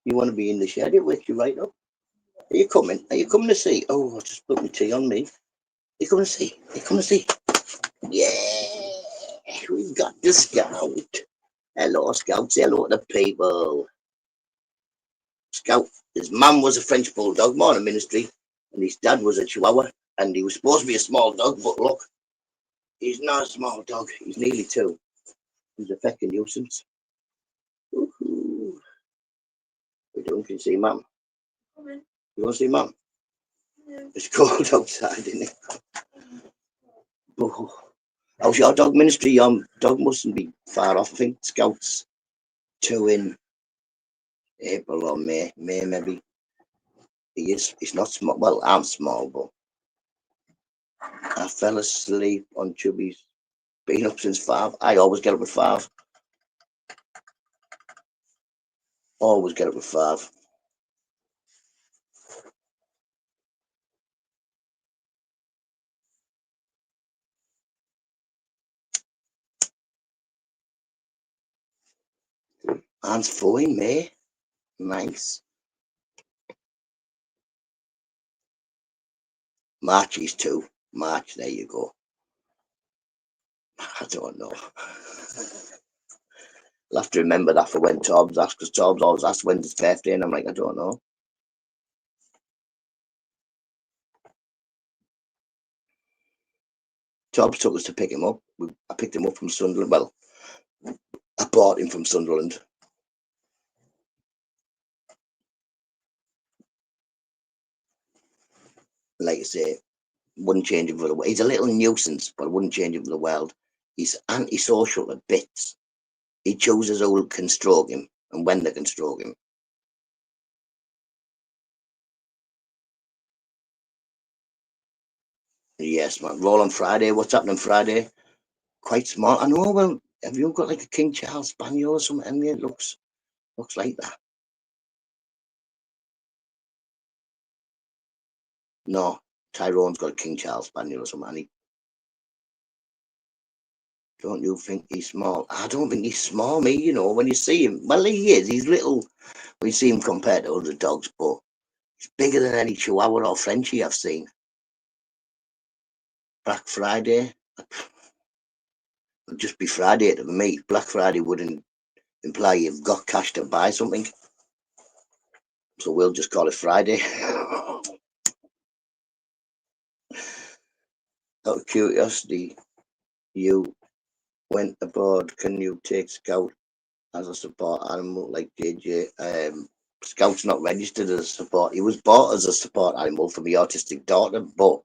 You want to be in the shed? It wakes you right up. Are you coming? Are you coming to see? Oh, I just put my tea on me. Are you coming to see? Are you coming to see? Yeah, we've got the scout. Hello, scouts. Hello to the people. Scout, his mum was a French bulldog, more in ministry, and his dad was a chihuahua, and he was supposed to be a small dog, but look, he's not a small dog. He's nearly 2. He's a feckin' nuisance. Woohoo. What are you doing? Can you see mum? Come in. You want to see mum? Yeah. It's cold outside, isn't it? Oh. How's your dog ministry? Your dog mustn't be far off. I think Scout's 2 in April or May maybe. He's not small. Well, I'm small, but I fell asleep on Chubby's. Been up since 5. I always get up at 5. Always get up at 5. Aunt's 4 in May. Nice. March is 2. March, there you go. I don't know. I'll have to remember that for when Torbs asks, because Torbs always asks when's his birthday, and I'm like, I don't know. Torbs took us to pick him up. I picked him up from Sunderland. Well, I bought him from Sunderland. Like I say, wouldn't change him for the world. He's a little nuisance, but I wouldn't change him for the world. He's antisocial at bits. He chooses who can stroke him and when they can stroke him. Yes, man. Roll on Friday. What's happening Friday? Quite small. I know. Well, have you got like a King Charles Spaniel or something? It looks like that. No, Tyrone's got a King Charles Spaniel or something. And don't you think he's small? I don't think he's small, me. You know, when you see him, well, he is. He's little when you see him compared to other dogs, but he's bigger than any Chihuahua or Frenchie I've seen. Black Friday. It'd just be Friday to me. Black Friday wouldn't imply you've got cash to buy something. So we'll just call it Friday. Out of curiosity, you went aboard. Can you take Scout as a support animal like JJ? Scout's not registered as a support. He was bought as a support animal for my autistic daughter, but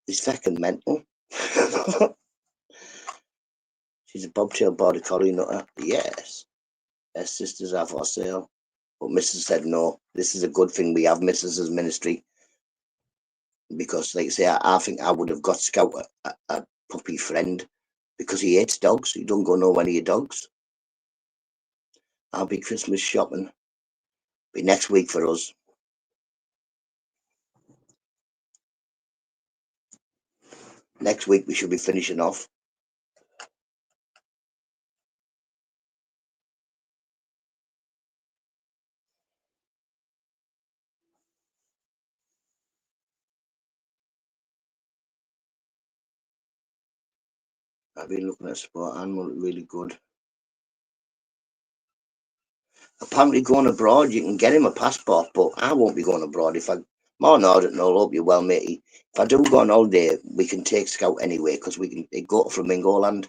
he's fucking mental. She's a bobtail border collie nutter. Yes. Her sisters are for sale. But Mrs. said no. This is a good thing we have Mrs.'s ministry. Because, like I say, I think I would have got Scout a puppy friend because he hates dogs. He don't go nowhere near dogs. I'll be Christmas shopping. Be next week for us. Next week we should be finishing off. I've been looking at sport animal, really good. Apparently going abroad, you can get him a passport, but I won't be going abroad. If I, more Northern, I'll hope you well, matey. If I do go on holiday, we can take Scout anyway, because we can go to Flamingo Land.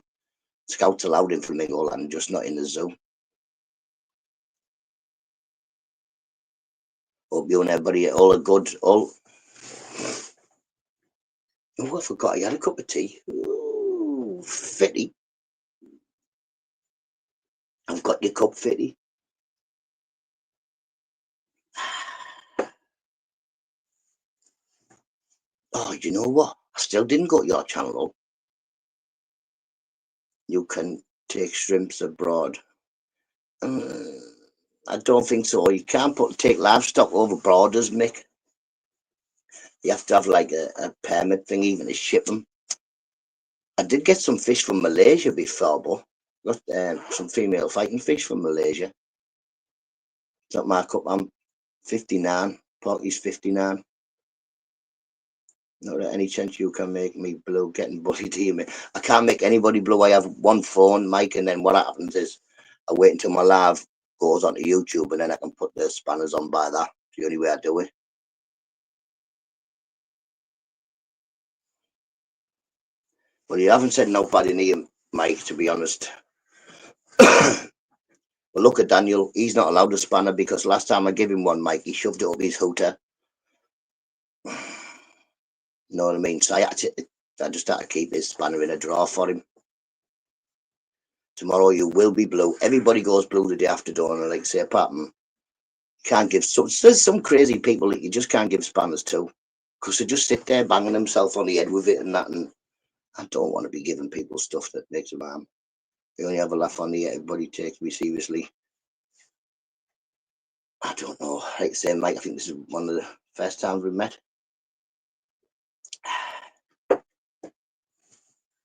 Scout's allowed in Flamingo Land, just not in the zoo. Hope you and everybody all are good. All. Oh, I forgot I had a cup of tea. Ooh, Fitty. I've got your cup, Fitty. Oh, you know what? I still didn't go to your channel, though. You can take shrimps abroad. I don't think so. You can't take livestock over borders, Mick. You have to have like a permit thing even to ship them. I did get some fish from Malaysia before, but got some female fighting fish from Malaysia. It's not my cup. I'm 59. Porky's 59. Not that any chance you can make me blue getting bullied here, mate. I can't make anybody blue. I have one phone, Mike, and then what happens is I wait until my live goes onto YouTube and then I can put the spanners on by that. It's the only way I do it. Well, you haven't said nobody near Mike, to be honest. Well, look at Daniel. He's not allowed a spanner because last time I gave him one, Mike, he shoved it up his hooter. You know what I mean? So I just had to keep his spanner in a drawer for him. Tomorrow you will be blue. Everybody goes blue the day after dawn, and like say, apart from can't give some. There's some crazy people that you just can't give spanners to because they just sit there banging themselves on the head with it and that. And I don't want to be giving people stuff that makes them harm. You only have a laugh on the head. Everybody takes me seriously. I don't know. Like I say, Mike, I think this is one of the first times we've met.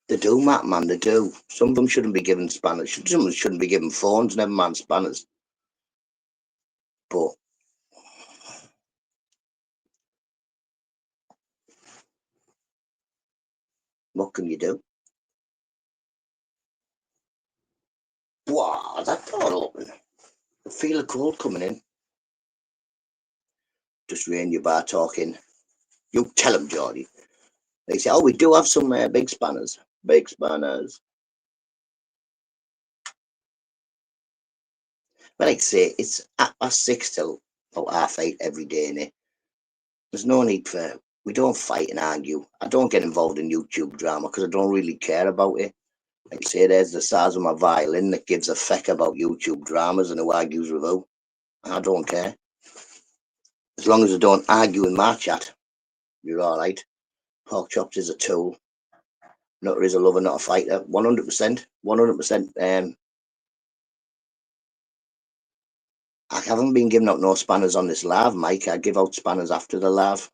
They do, Matt, man, they do. Some of them shouldn't be given spanners. Some of them shouldn't be given phones, never mind spanners. But what can you do? Wow, that door open. I feel a cold coming in. Just rain your bar talking. You tell them, Geordie. They say, oh, we do have some big spanners. Big spanners. But like I say, it's at past 6 till about 8:30 every day, innit? There's no need for, we don't fight and argue. I don't get involved in YouTube drama because I don't really care about it. Like I say, there's the size of my violin that gives a feck about YouTube dramas and who argues with who. I don't care. As long as I don't argue in my chat, you're all right. Pork chops is a tool. Nutter is a lover, not a fighter. 100%. 100%. I haven't been giving out no spanners on this live, Mike. I give out spanners after the live.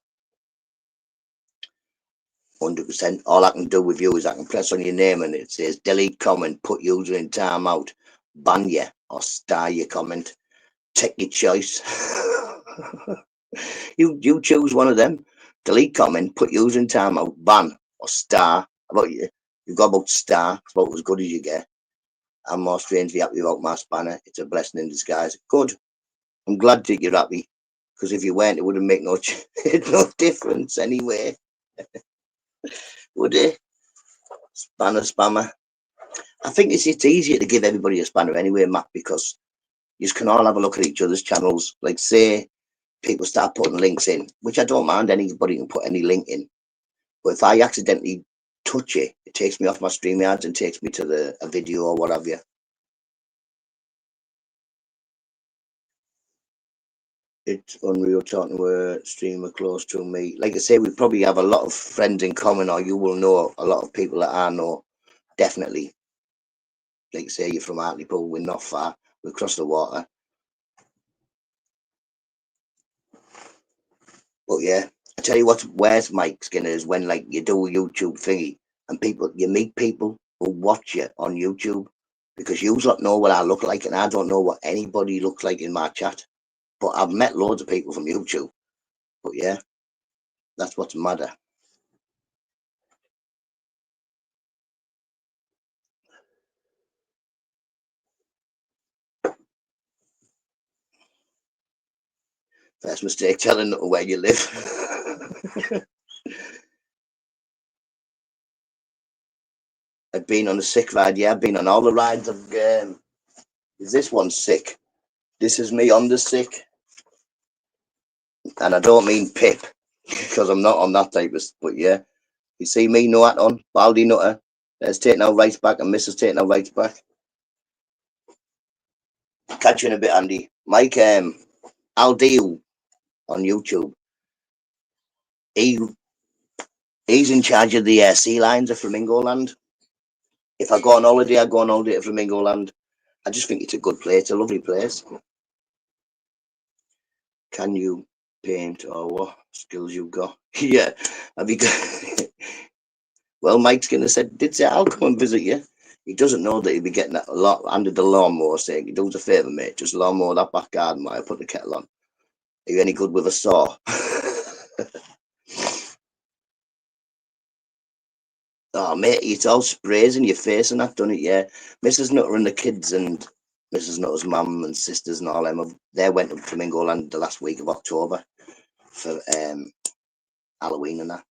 100%. All I can do with you is I can press on your name and it says delete comment, put user in timeout, ban you, or star your comment. Take your choice. you choose one of them. Delete comment, put user in timeout, ban, or star. About you. You've got about star. It's about as good as you get. I'm more strangely happy about my spanner. It's a blessing in disguise. Good. I'm glad that you're happy. Because if you weren't, it wouldn't make no difference anyway. Would it? Spanner spammer. I think it's easier to give everybody a spanner anyway, Matt, because you can all have a look at each other's channels. Like, say, people start putting links in, which I don't mind. Anybody can put any link in. But if I accidentally touch it, it takes me off my StreamYards and takes me to a video or what have you. It's unreal talking to a streamer close to me. Like I say, we probably have a lot of friends in common, or you will know a lot of people that I know, definitely. Like I say, you're from Hartlepool, we're not far, we're across the water. But yeah, I tell you what, where's Mike Skinner is when like you do a YouTube thingy and you meet people who watch you on YouTube because you don't know what I look like and I don't know what anybody looks like in my chat. But I've met loads of people from YouTube. But yeah, that's what's matter. First mistake, telling Nutta where you live. I've been on a sick ride. Yeah, I've been on all the rides. Is this one sick? This is me on the sick. And I don't mean Pip, because I'm not on that type of, but yeah. You see me, no hat on, baldy Nutta. There's taking our rights back, and Mrs. taking our rights back. Catch you in a bit, Andy. Mike, I'll deal on YouTube. He's in charge of the sea lines of Flamingo Land. If I go on holiday, I go on holiday to Flamingo Land. I just think it's a good place, a lovely place. Can you paint or what skills you got? Yeah, have you got? Well, Mike's gonna did say I'll come and visit you. He doesn't know that he'd be getting that a lot under the lawnmower, saying, "Do us a favour, mate, just lawnmower that back garden while I put the kettle on. Are you any good with a saw?" Oh, mate, it's all sprays in your face and I've done it, yeah. Mrs. Nutter and the kids and Mrs. Nutter's mum and sisters and all them, they went to Flamingo Land the last week of October for Halloween and that.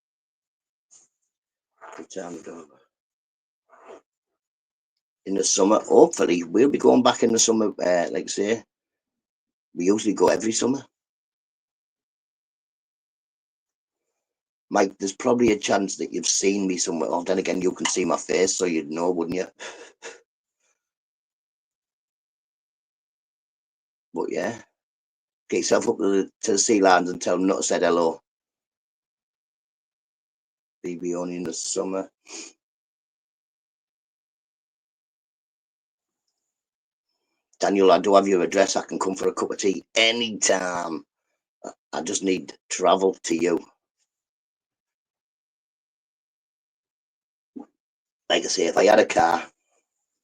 In the summer, hopefully, we'll be going back in the summer, like I say. We usually go every summer. Mike, there's probably a chance that you've seen me somewhere. Oh, then again, you can see my face, so you'd know, wouldn't you? But yeah, get yourself up to the sea lands and tell them Nutter said hello. Be only in the summer. Daniel, I do have your address. I can come for a cup of tea anytime. I just need travel to you. Like I say, if I had a car,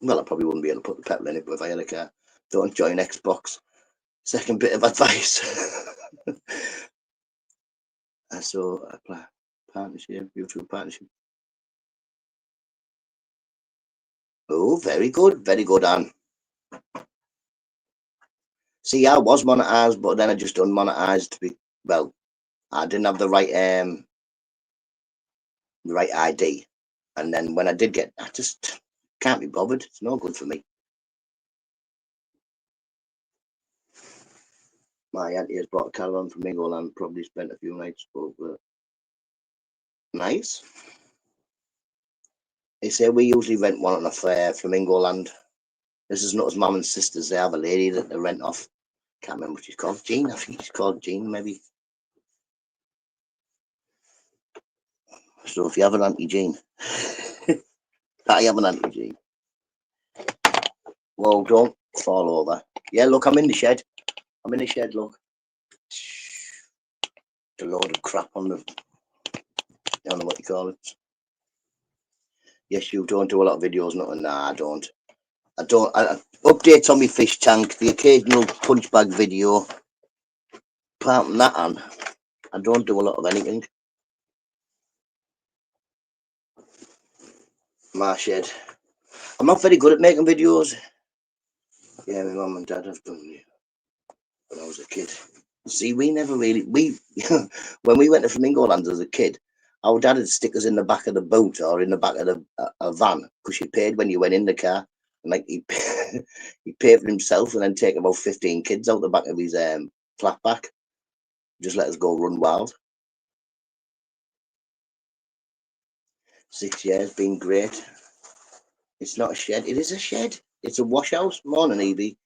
well, I probably wouldn't be able to put the petrol in it, but if I had a car, don't join Xbox. Second bit of advice. So, partnership, YouTube partnership. Oh, very good, Anne. See, I was monetized, but then I just unmonetized. Well, I didn't have the right ID, and then when I did get, I just can't be bothered. It's no good for me. My auntie has bought a caravan from Mingo and probably spent a few nights over. Nice. They say we usually rent one on a Flamingo Land. This is not his mum and sisters. They have a lady that they rent off. Can't remember what she's called. Jean, I think she's called Jean, maybe. So if you have an Auntie Jean, I have an Auntie Jean. Well, don't fall over. Yeah, look, I'm in the shed. Look. A load of crap on the, I don't know what you call it. Yes, you don't do a lot of videos, nothing. Nah, I don't. I updates on my fish tank, the occasional punch bag video. Apart from that, I don't do a lot of anything. My shed. I'm not very good at making videos. Yeah, my mum and dad have done it when I was a kid. See, we never really, when we went to Flamingo Land as a kid, our dad would stick us in the back of the boat or in the back of a van, because you paid when you went in the car. And like he paid for himself and then take about 15 kids out the back of his flatback. Just let us go run wild. 6 years, been great. It's not a shed, it is a shed. It's a wash house. Morning, Evie.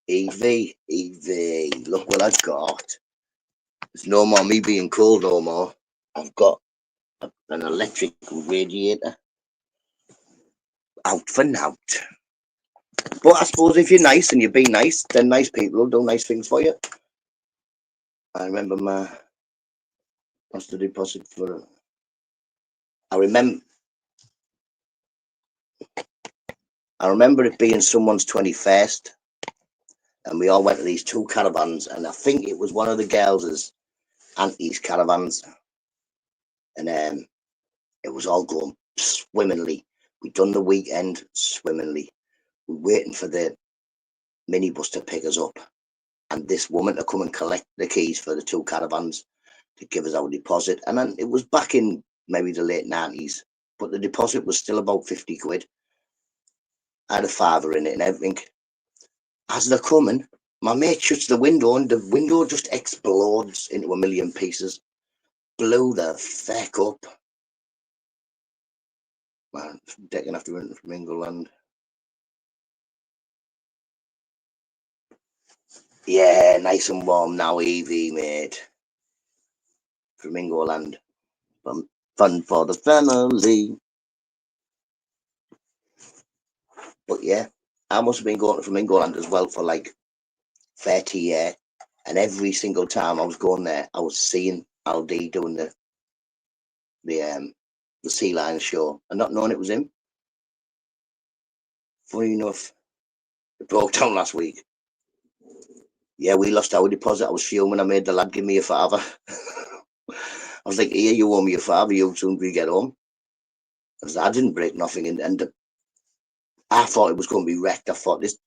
Evie, look what I've got. There's no more me being cold no more. I've got an electric radiator out for now. But I suppose if you're nice and you be nice, then nice people will do nice things for you. I remember what's the deposit for? I remember it being someone's 21st, and we all went to these 2 caravans, and I think it was one of the girls' auntie's caravans, and it was all going swimmingly. We'd done the weekend swimmingly. We're waiting for the minibus to pick us up, and this woman to come and collect the keys for the 2 caravans to give us our deposit. And then it was back in maybe the late 90s, but the deposit was still about 50 quid. I had a father in it and everything. As they're coming, my mate shuts the window and the window just explodes into a million pieces. Blew the feck up. Man, decking after winter from England. Yeah, nice and warm now, Evie, mate. From England. Fun for the family. But yeah, I must have been going from England as well for like 30 years. And every single time I was going there, I was seeing Aldi doing the Sea Lion show and not knowing it was him. Funny enough, it broke down last week. Yeah, we lost our deposit. I was fuming. I made the lad give me a father. I was like, here, you owe me a father. You'll soon we get home. Because I didn't break nothing. And I thought it was going to be wrecked. I thought this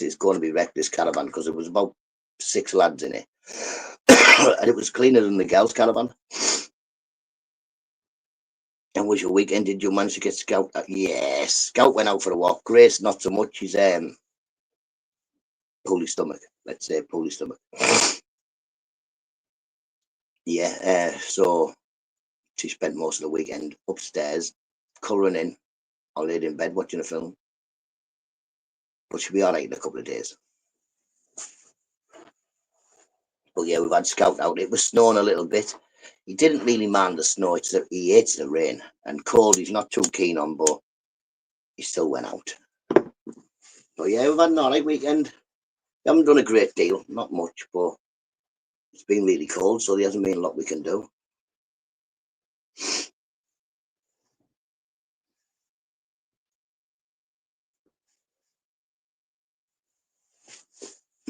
is going to be wrecked, this caravan, because there was about 6 lads in it. And it was cleaner than the girls' caravan. And was your weekend? Did you manage to get Scout? Yes, Scout went out for a walk. Grace, not so much. He's poorly stomach. Let's say poorly stomach. Yeah. So she spent most of the weekend upstairs, colouring in. I laid in bed watching a film. But she'll be all right in a couple of days. But yeah, we've had Scout out. It was snowing a little bit. He didn't really mind the snow. He hates the rain. And cold, he's not too keen on, but he still went out. But yeah, we've had an all right weekend. We haven't done a great deal, not much, but it's been really cold, so there hasn't been a lot we can do.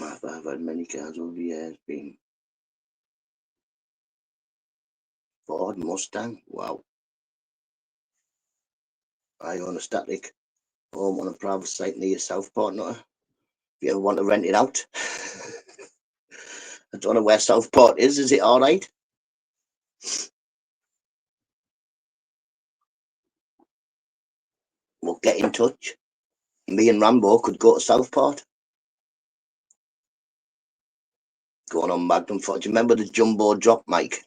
I've had many cars over the years. Been Ford Mustang. Wow. I own a static home on a private site near Southport, Nutter. If you ever want to rent it out. I don't know where Southport is. Is it all right? Well, get in touch. Me and Rambo could go to Southport. Going on Magnum Ford. Do you remember the jumbo drop mic?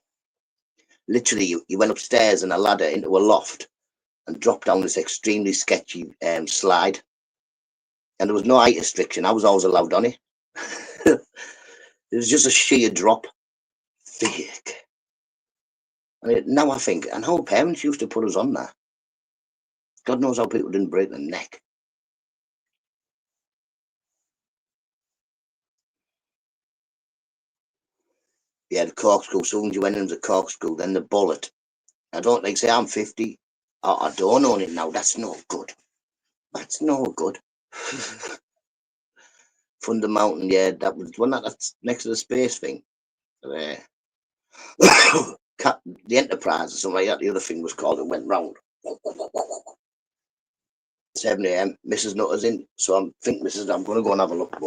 Literally, you went upstairs and a ladder into a loft and dropped down this extremely sketchy slide. And there was no height restriction. I was always allowed on it. It was just a sheer drop. Thick. Now I think, and how parents used to put us on that. God knows how people didn't break their neck. Yeah, the corkscrew. Soon as you went into the corkscrew, then the bullet. I don't like say I'm 50. I don't own it now. That's no good. That's no good. Thunder Mountain, yeah, that was one that's next to the space thing. The Enterprise or something like that. The other thing was called. It went round. 7 a.m. Mrs. Nutter's in, so I'm going to go and have a look.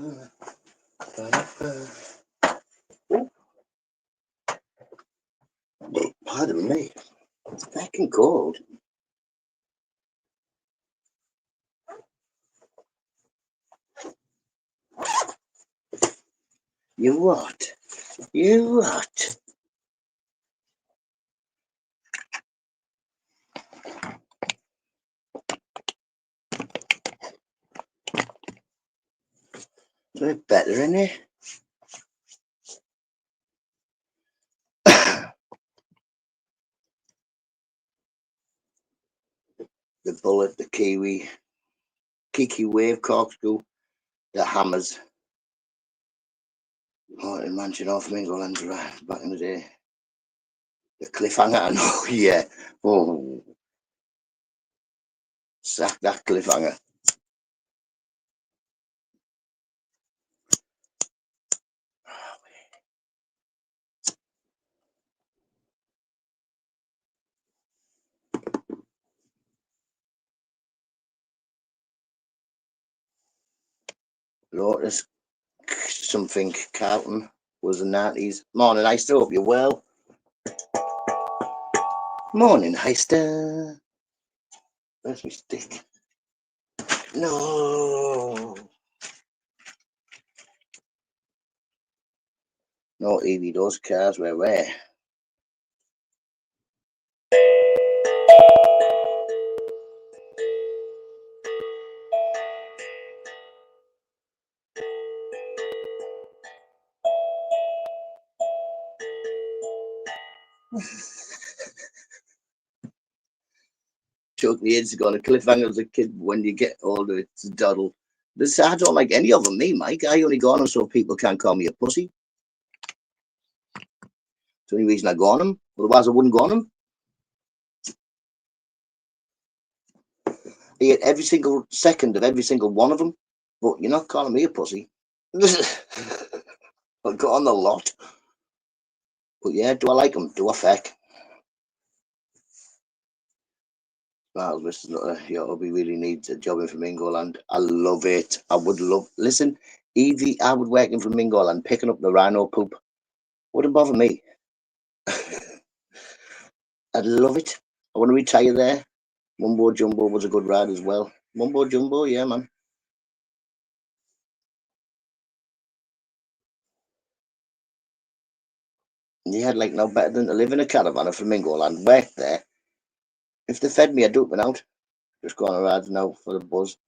But pardon me, it's fucking cold. You what? You what? It's a bit better, isn't it? The bullet, the kiwi, kiki wave corkscrew, the hammers. Oh, imagine off England back in the day. The cliffhanger, I know, yeah. Oh, sack that cliffhanger. Lotus, something, Carlton was the 90s. Morning, I still hope you're well. Morning, Heister. Where's my stick? No. No, Evie, those cars were rare. Took me years ago on a cliffhanger as a kid. When you get older, it's a doddle. This, I don't like any of them, me, Mike. I only go on them so people can't call me a pussy. It's the only reason I go on them. Otherwise, I wouldn't go on them. I hate every single second of every single one of them. But you're not calling me a pussy. I got on the lot. But yeah, do I like them? Do I feck? Well, Mr. Nutter, your hubby really needs a job in Flamingoland. I love it. I would love. Listen, Evie, I would work in Flamingoland picking up the rhino poop. Wouldn't bother me. I'd love it. I want to retire there. Mumbo Jumbo was a good ride as well. Mumbo Jumbo, yeah, man. You had like no better than to live in a caravan of Flamingoland, work there. If they fed me, I'd do it out. Just go on a ride now for the buzz.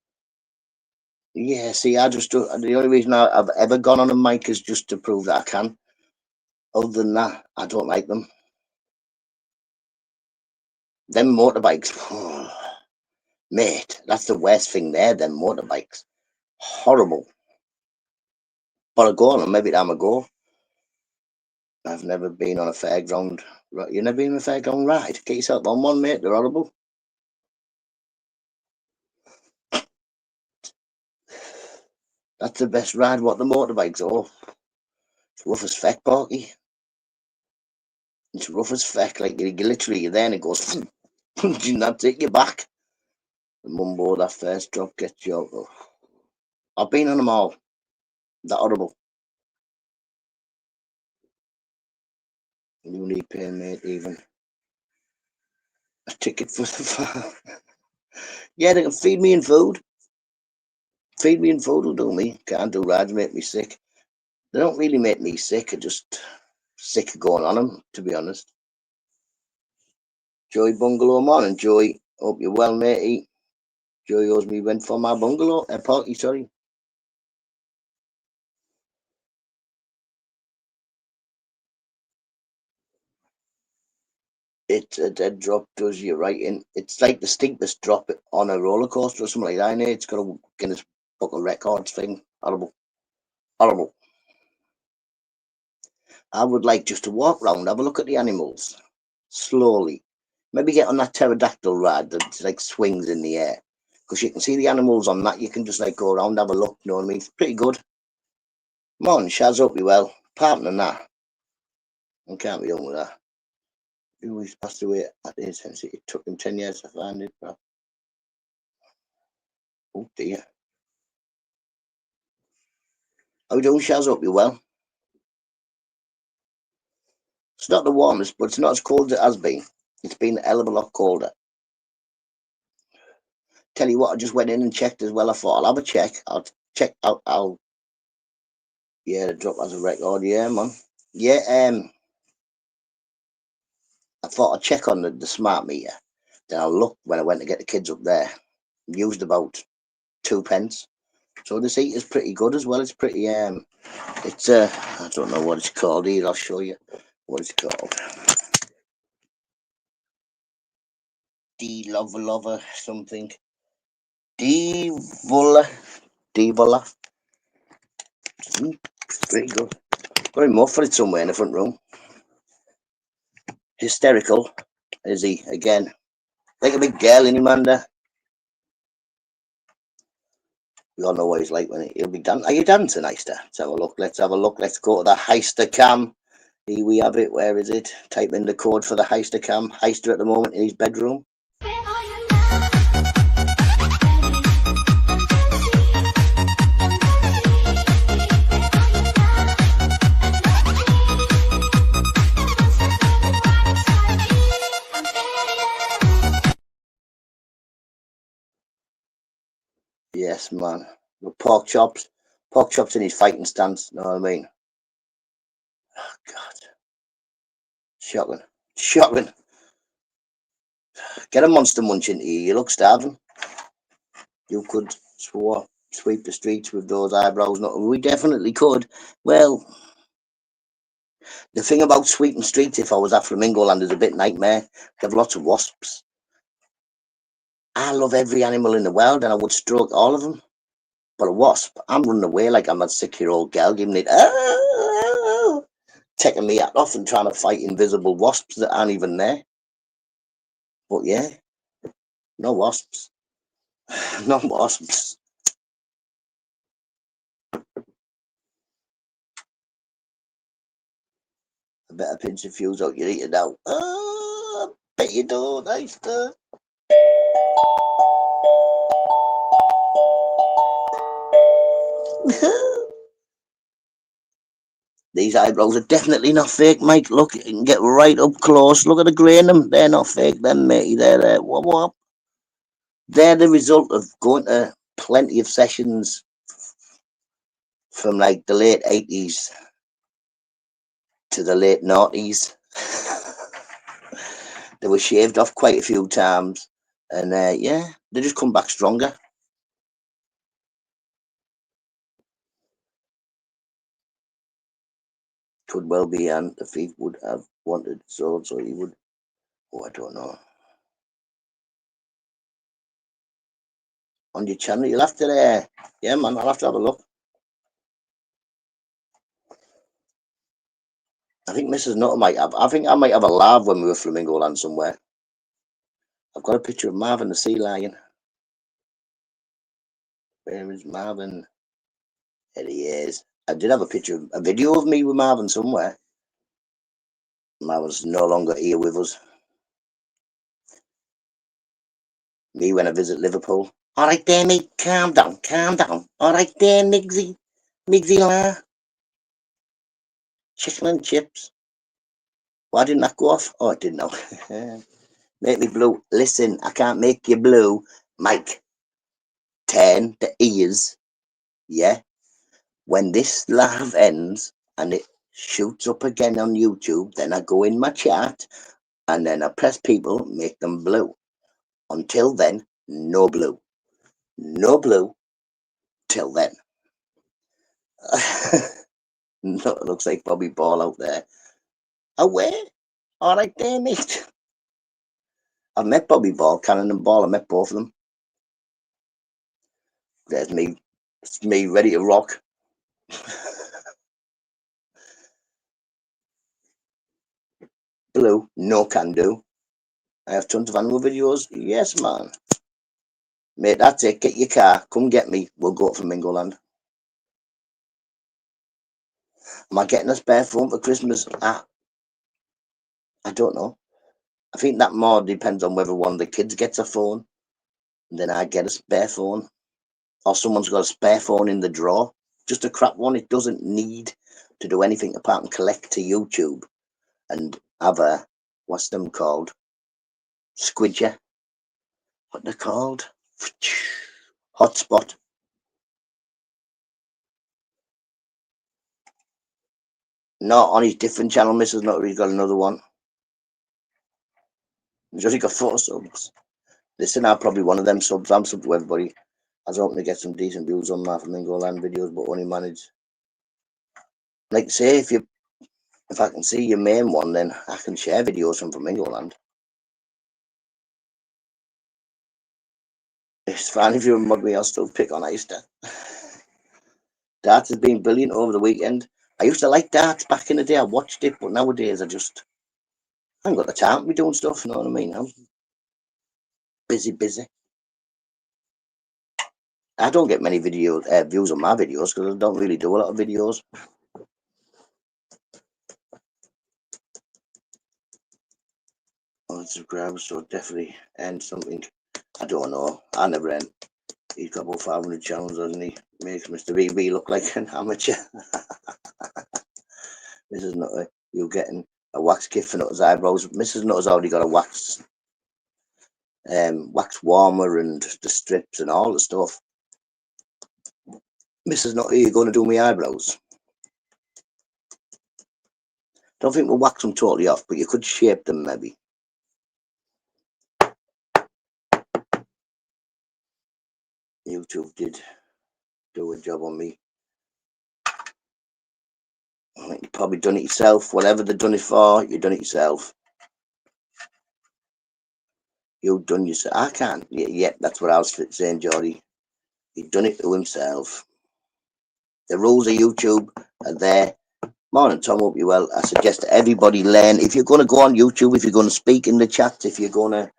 Yeah, see, I just do. The only reason I've ever gone on a mic is just to prove that I can. Other than that, I don't like them. Them motorbikes, oh, mate, that's the worst thing there. Them motorbikes, horrible. But I go on them every time I go. I've never been on a fairground. You never been on a fairground ride? Get yourself on one, mate. They're horrible. That's the best ride. What the motorbikes are. It's rough as feck, Porky. It's rough as feck. Like you literally, you're there and it goes. Do not take you back. The mumbo, that first drop gets you out. Oh. I've been on them all. They're horrible. You need pay, mate. Even a ticket for the farm. Yeah, they can feed me and food. Feed me and food will do me. Can't do rides, make me sick. They don't really make me sick. I'm just sick of going on them, to be honest. Joy Bungalow, morning, Joy. Hope you're well, matey. Joy owes me rent for my bungalow. Parky, sorry. It's a dead drop, does you right in. It's like the steepest drop on a roller coaster or something like that. Innit? It's got a Guinness Book of Records thing. Horrible. Horrible. I would like just to walk round, have a look at the animals. Slowly. Maybe get on that pterodactyl ride that like swings in the air. Because you can see the animals on that. You can just like go around, have a look, you know what I mean? It's pretty good. Morning, Shaz, hope you well. Apart from that, I can't be on with that. He always passed away at the age. It took him 10 years to find it, bro. Oh dear. How you doing, Shaz? Hope you well. It's not the warmest, but it's not as cold as it has been. It's been a hell of a lot colder. Tell you what, I just went in and checked as well. I thought I'll have a check. I'll check out. I'll Yeah, the drop has a record. Yeah, man. Yeah, I thought I'd check on the smart meter. Then I looked when I went to get the kids up there. Used about 2 pence. So this heater's pretty good as well. It's pretty it's I don't know what it's called either. I'll show you what it's called. D-lover something. Devola. It's pretty good. Got him off for it somewhere in the front room. Hysterical, is he again? Like a big girl in him under. We all know what he's like when he'll be done. Are you dancing, Heister? Let's have a look. Let's have a look. Let's go to the Heister cam. Here we have it. Where is it? Type in the code for the Heister cam. Heister at the moment in his bedroom. Yes, man. The pork chops in his fighting stance. Know what I mean? Oh, God. Shocking. Get a monster munch into you. You look starving. You could sweep the streets with those eyebrows. No, we definitely could. Well, the thing about sweeping streets, if I was at Flamingo Land, is a bit nightmare. They have lots of wasps. I love every animal in the world, and I would stroke all of them. But a wasp, I'm running away like I'm a 6-year-old girl, giving it, taking me hat off and trying to fight invisible wasps that aren't even there. But yeah, no wasps. No wasps. I better pinch the fuse out your eater now. I bet you don't, Heister. These eyebrows are definitely not fake, Mike. Look, you can get right up close. Look at the grey in them. They're not fake, them, matey. They're what? They're the result of going to plenty of sessions from like the late 80s to the late 90s. They were shaved off quite a few times, and yeah, they just come back stronger. Could well be, and the thief would have wanted so he would. Oh, I don't know. On your channel, you'll have to. Yeah, man, I'll have to have a look. I think Mrs. Nutter might have. I think I might have a live when we were Flamingo Land somewhere. I've got a picture of Marvin the sea lion. Where is Marvin? There he is. I did have a video of me with Marvin somewhere. Marvin's no longer here with us. Me when I visit Liverpool. All right there, mate. Calm down. All right there, Migsy La. Chicken and chips. Why didn't that go off? Oh, it didn't know. Make me blue. Listen, I can't make you blue. Mike, turn the ears. Yeah? When this live ends and it shoots up again on YouTube, then I go in my chat and then I press people, make them blue. Until then, no blue. No blue till then. No, it looks like Bobby Ball out there. Away? All right there, mate. I've met Bobby Ball, Cannon and Ball. I met both of them. There's me. It's me ready to rock. Blue, no can do. I have tons of animal videos. Yes, man. Mate, that's it. Get your car. Come get me. We'll go to Flamingo Land. Am I getting a spare phone for Christmas? I don't know. I think that more depends on whether one of the kids gets a phone. And then I get a spare phone. Or someone's got a spare phone in the drawer. Just a crap one. It doesn't need to do anything apart from collect to YouTube and have a, what's them called? Squidger. What they're called? Hotspot. Not on his different channel, Mrs. Nutter. He's got another one. He's only got 4 subs. Listen, I'm probably one of them subs. I'm sub to everybody. I was hoping to get some decent views on my Flamingo Land videos, but only managed. Like I say, if I can see your main one, then I can share videos from Flamingo Land. It's fine if you mug me, I'll still pick on Easter. Darts has been brilliant over the weekend. I used to like darts back in the day. I watched it, but nowadays I haven't got the time to be doing stuff, you know what I mean? I'm busy. I don't get many views on my videos because I don't really do a lot of videos. Instagram, so definitely end something. I don't know. I never end. He's got about 500 channels, doesn't he? Makes Mr. VB look like an amateur. Mrs. Nutter, you're getting a wax kit for Nutter's eyebrows. Mrs. Nutter's already got a wax warmer and the strips and all the stuff. Mrs. Nutter, you're going to do my eyebrows. Don't think we'll wax them totally off, but you could shape them maybe. YouTube did do a job on me. I think you've probably done it yourself. Whatever they've done it for, you've done it yourself. You've done yourself. I can't. Yeah, that's what I was saying, Geordie. He's done it to himself. The rules of YouTube are there. Morning, Tom. Hope you well. I suggest that everybody learn. If you're going to go on YouTube, if you're going to speak in the chat, if you're going to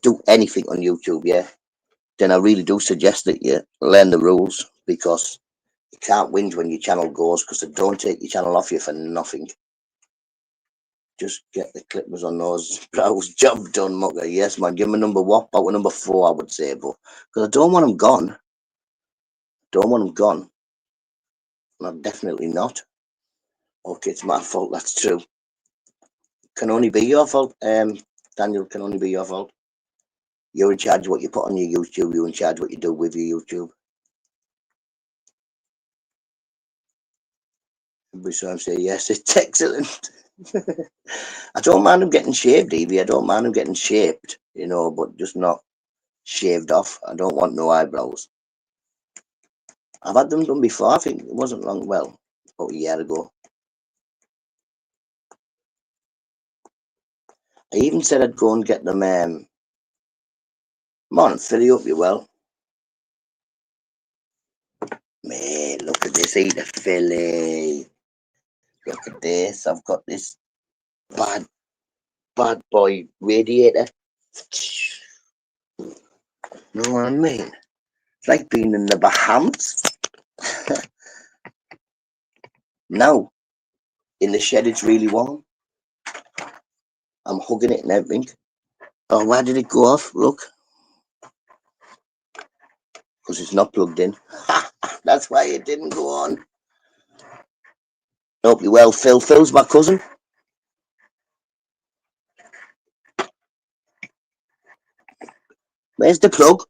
do anything on YouTube, yeah, then I really do suggest that you learn the rules, because you can't whinge when your channel goes, because they don't take your channel off you for nothing. Just get the clippers on those brows. Job done, mucker. Yes, man. Give me number what? About number 4, I would say, but because I don't want them gone. No, definitely not. Okay, it's my fault. That's true. Can only be your fault. Daniel, can only be your fault. You're in charge of what you put on your YouTube. You're in charge of what you do with your YouTube. Everybody saw him say yes. It's excellent. I don't mind them getting shaved, Evie. I don't mind them getting shaped, you know, but just not shaved off. I don't want no eyebrows. I've had them done before. I think it wasn't long. Well, about a year ago. I even said I'd go and get them. Morning, Philly. Hope you well. Man, look at this eater, Philly. Look at this. I've got this bad boy radiator. Know what I mean? It's like being in the Bahamas. Now, in the shed, it's really warm. I'm hugging it and everything. Oh, why did it go off? Look. Because it's not plugged in. That's why it didn't go on. Hope you well, Phil. Phil's my cousin. Where's the plug?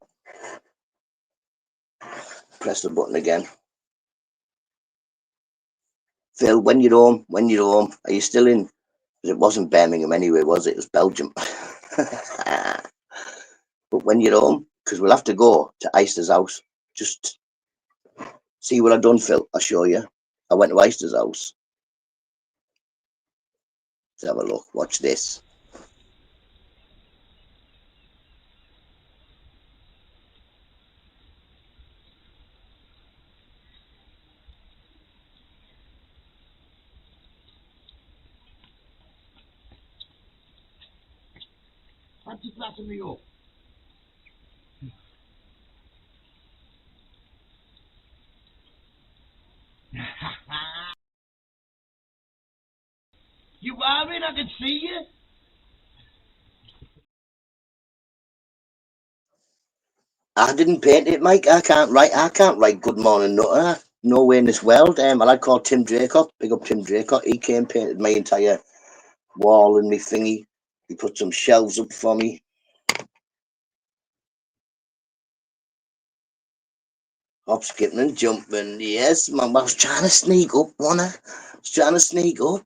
Press the button again. Phil, when you're home, are you still in? It wasn't Birmingham anyway, was it? It was Belgium. But when you're home, because we'll have to go to Eister's house. Just see what I've done, Phil. I'll show you. I went to Eister's house. Let's have a look. Watch this. Fancy flapping me up. You are in, I can see you. I didn't paint it, Mike. I can't write Good Morning Nutter. No way in this world. I like called Tim Draycott. Big up Tim Draycott. He came painted my entire wall and me thingy. He put some shelves up for me. Hop, skipping and jumping. Yes, man. I was trying to sneak up, wasn't I? He's trying to sneak up,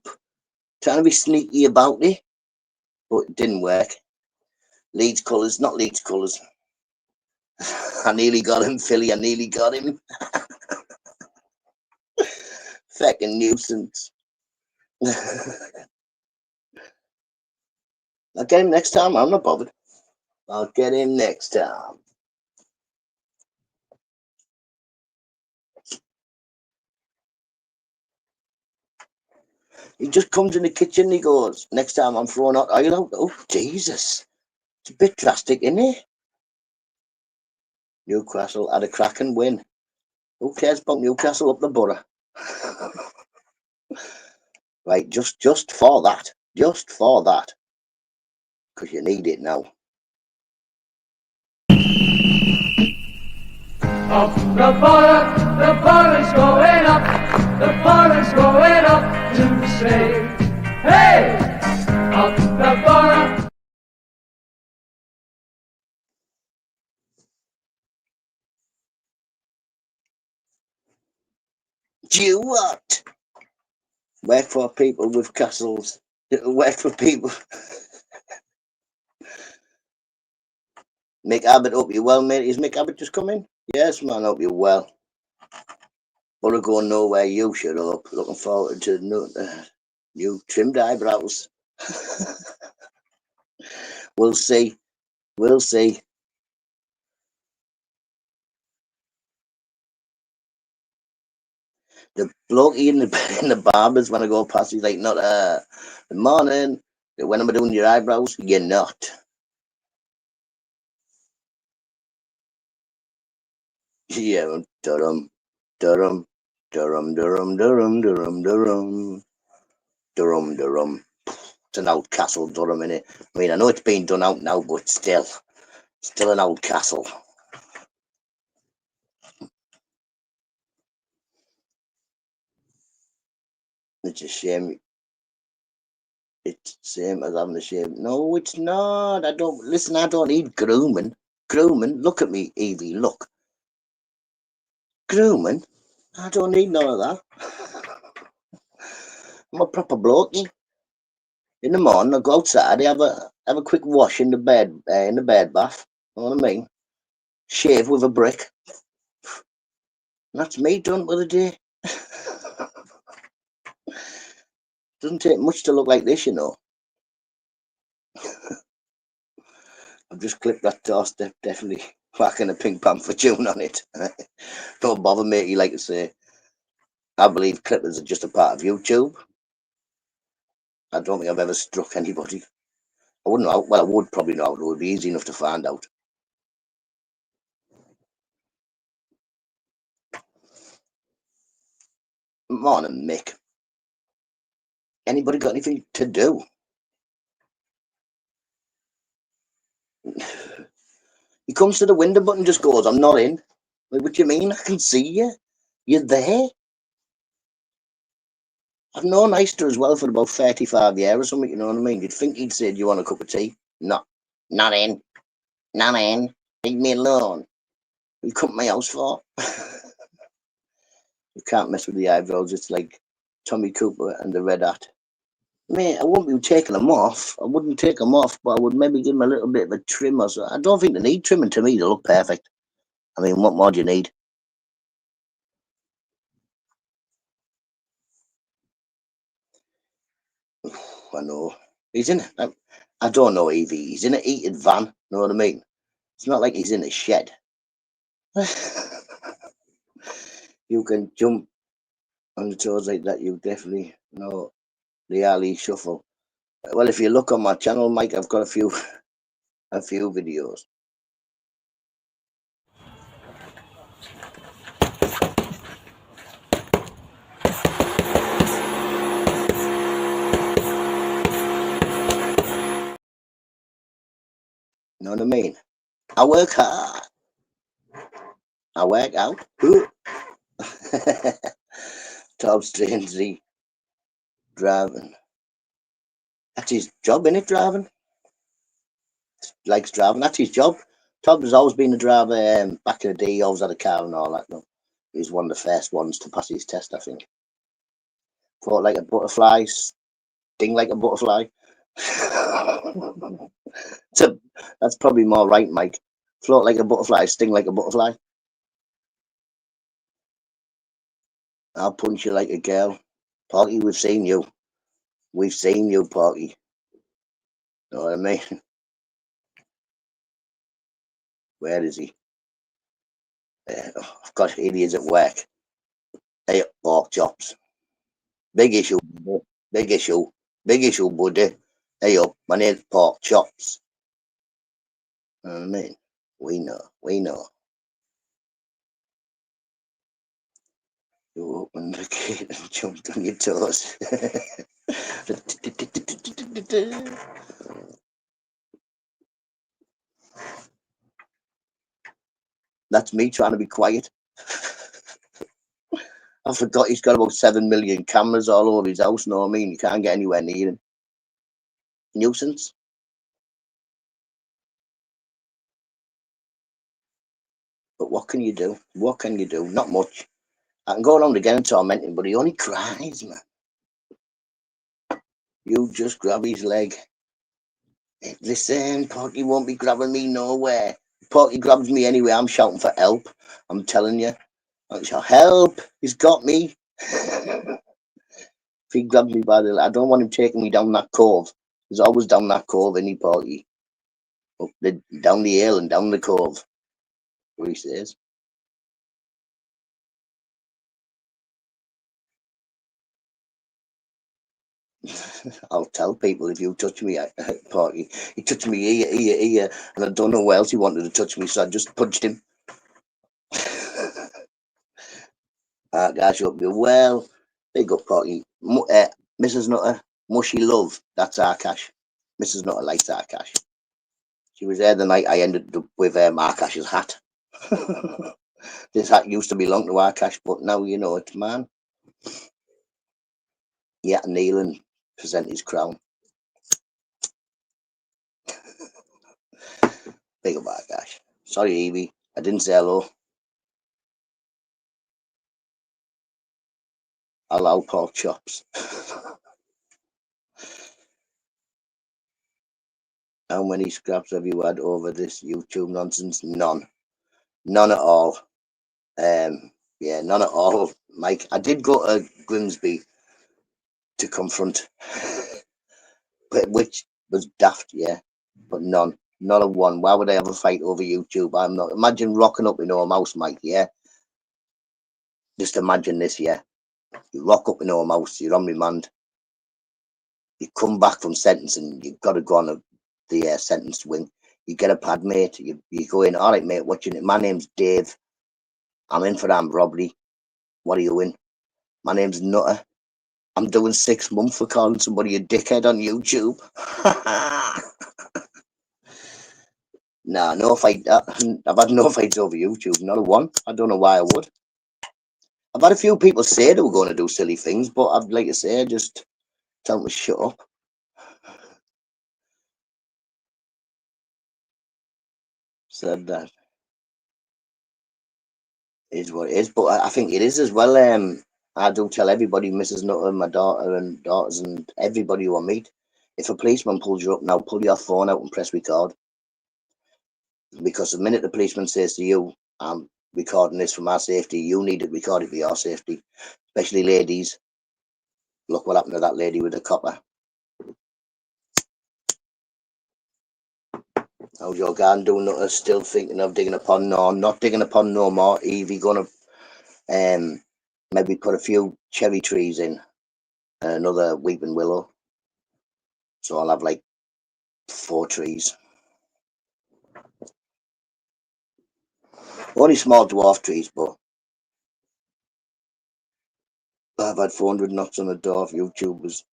trying to be sneaky about it, but it didn't work. Leeds colours, not Leeds colours. I nearly got him, Philly. I nearly got him. Fucking nuisance. I'll get him next time. I'm not bothered. I'll get him next time. He just comes in the kitchen. He goes, next time I'm throwing hot oil out. Oh, Jesus. It's a bit drastic, isn't it? Newcastle had a cracking win. Who cares about Newcastle up the borough? Right, just for that. Just for that. Because you need it now. Up the bar is going up, the bar is going up to say, hey, up the bar. Do you what? Work for people with castles. Work for people. Mick Abbott, hope you well, mate. Is Mick Abbott just coming? Yes, man, hope you're well. Borough going nowhere, you shut up. Looking forward to new trimmed eyebrows. We'll see. We'll see. The bloke in the barbers when I go past, he's like, not good morning. When am I doing your eyebrows? You're not. Yeah, Durham, Durham, Durham, Durham, Durham, Durham, Durham, Durham, Durham. It's an old castle, Durham, innit? I mean, I know it's been done out now, but still an old castle. It's a shame. It's the same as having a shave. No, it's not. I don't listen. I don't need grooming. Grooming. Look at me, Evie. Look. Grooming. I don't need none of that. I'm a proper bloke. In the morning, I go outside. I have a quick wash in the bed bath. You know what I mean? Shave with a brick. And that's me done for the day. Doesn't take much to look like this, you know. I've just clipped that doorstep, definitely whacking a Pink Panther tune on it. Don't bother, mate, you like to say. I believe clippers are just a part of YouTube. I don't think I've ever struck anybody. I wouldn't know. Well, I would probably know. It would be easy enough to find out. Morning, Mick. Anybody got anything to do? He comes to the window button, just goes, I'm not in. Like, what do you mean? I can see you. You're there. I've known Easter as well for about 35 years or something, you know what I mean? You'd think he'd say, do you want a cup of tea? No. Not in. Not in. Leave me alone. You come to my house for? You can't mess with the eyebrows. It's like Tommy Cooper and the red hat. Mate, I wouldn't be taking them off. I wouldn't take them off, but I would maybe give them a little bit of a trim or so. I don't think they need trimming to me. They look perfect. I mean, what more do you need? I know. He's in. I don't know, Evie. He's in a heated van. Know what I mean? It's not like he's in a shed. You can jump on the toes like that. You definitely know the alley shuffle. Well, if you look on my channel, Mike, I've got a few videos. You know what I mean? I work hard. I work out. Top strangely driving. That's his job, innit? Driving. Likes driving. That's his job. Todd has always been a driver. Back in the day, he always had a car and all that. No, he was one of the first ones to pass his test, I think. Float like a butterfly, sting like a butterfly. So that's probably more right, Mike. Float like a butterfly, sting like a butterfly. I'll punch you like a girl. Porky, we've seen you. We've seen you, Porky. Know what I mean? Where is he? I've got idiots at work. Hey, pork chops. Big issue. Big issue. Big issue, buddy. Hey up, my name's pork chops. Know what I mean? We know. We know. You opened the gate and jumped on your toes. That's me trying to be quiet. I forgot he's got about 7 million cameras all over his house. Know what I mean? You can't get anywhere near him. Nuisance. But what can you do? What can you do? Not much. I can go around again and torment him, but he only cries, man. You just grab his leg. Listen, Porky won't be grabbing me nowhere. Porky grabs me anyway. I'm shouting for help. I'm telling you. I shout, help! He's got me. If he grabs me by the, I don't want him taking me down that cove. He's always down that cove, isn't he, Porky? Up the, down the hill and down the cove. What he says. I'll tell people if you touch me, Porky. He touched me here, and I don't know where else he wanted to touch me, so I just punched him. Guys, you up you well. Big up, Porky. Mrs. Nutter, mushy love. That's our cash. Mrs. Nutter likes our cash. She was there the night I ended up with Arkash's hat. This hat used to belong to Arkash, but now you know it's man. Yeah, kneel and present his crown. Big up Arkash. Sorry, Evie. I didn't say hello. Allow pork chops. How many scraps have you had over this YouTube nonsense? None. None at all. Yeah, none at all, Mike. I did go to Grimsby to confront, but which was daft, yeah. But none. Not a one. Why would I have a fight over YouTube? I'm not. Imagine rocking up in a mouse, Mike, yeah? Just imagine this, yeah? You rock up in a mouse, you're on remand. You come back from sentencing, you've got to go on the sentence wing. You get a pad, mate. You go in, all right, mate, what's your name? My name's Dave. I'm in for armed robbery. What are you in? My name's Nutter. I'm doing 6 months for calling somebody a dickhead on YouTube. Nah, no fight. I've had no fights over YouTube. Not a one. I don't know why I would. I've had a few people say they were going to do silly things, but I'd like to say, just tell them to shut up. Said that is what it is, but I think it is as well. I do tell everybody, Mrs. Nutter, my daughter and daughters, and everybody who I meet, if a policeman pulls you up now, pull your phone out and press record. Because the minute the policeman says to you, I'm recording this for my safety, you need it recorded for your safety, especially ladies. Look what happened to that lady with the copper. How's your garden doing? Nutter? Still thinking of digging a pond? No, I'm not digging a pond no more. Evie gonna maybe put a few cherry trees in and another weeping willow. So I'll have like 4 trees. Only small dwarf trees, but I've had 400 knocks on the door of YouTubers.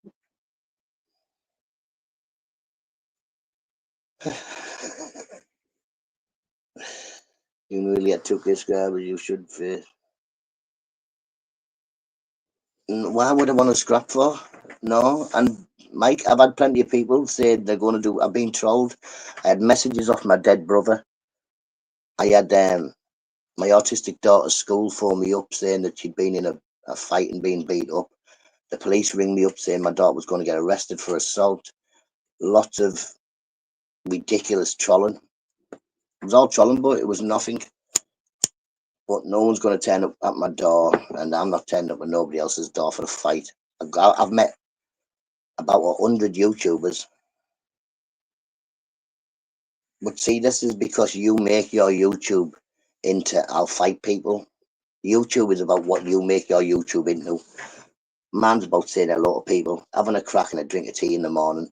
You really had 2K subscribers, you should face. Why would I want to scrap for? No, and Mike, I've had plenty of people say they're going to do. I've been trolled. I had messages off my dead brother. I had my autistic daughter's school phone me up saying that she'd been in a fight and been beat up. The police ring me up saying my daughter was going to get arrested for assault. Lots of ridiculous trolling. It was all trolling, but it was nothing. But no one's going to turn up at my door, and I'm not turning up at nobody else's door for a fight. I've met about 100 YouTubers. But see, this is because you make your YouTube into I'll fight people. YouTube is about what you make your YouTube into. Man's about saying hello to people, having a crack and a drink of tea in the morning.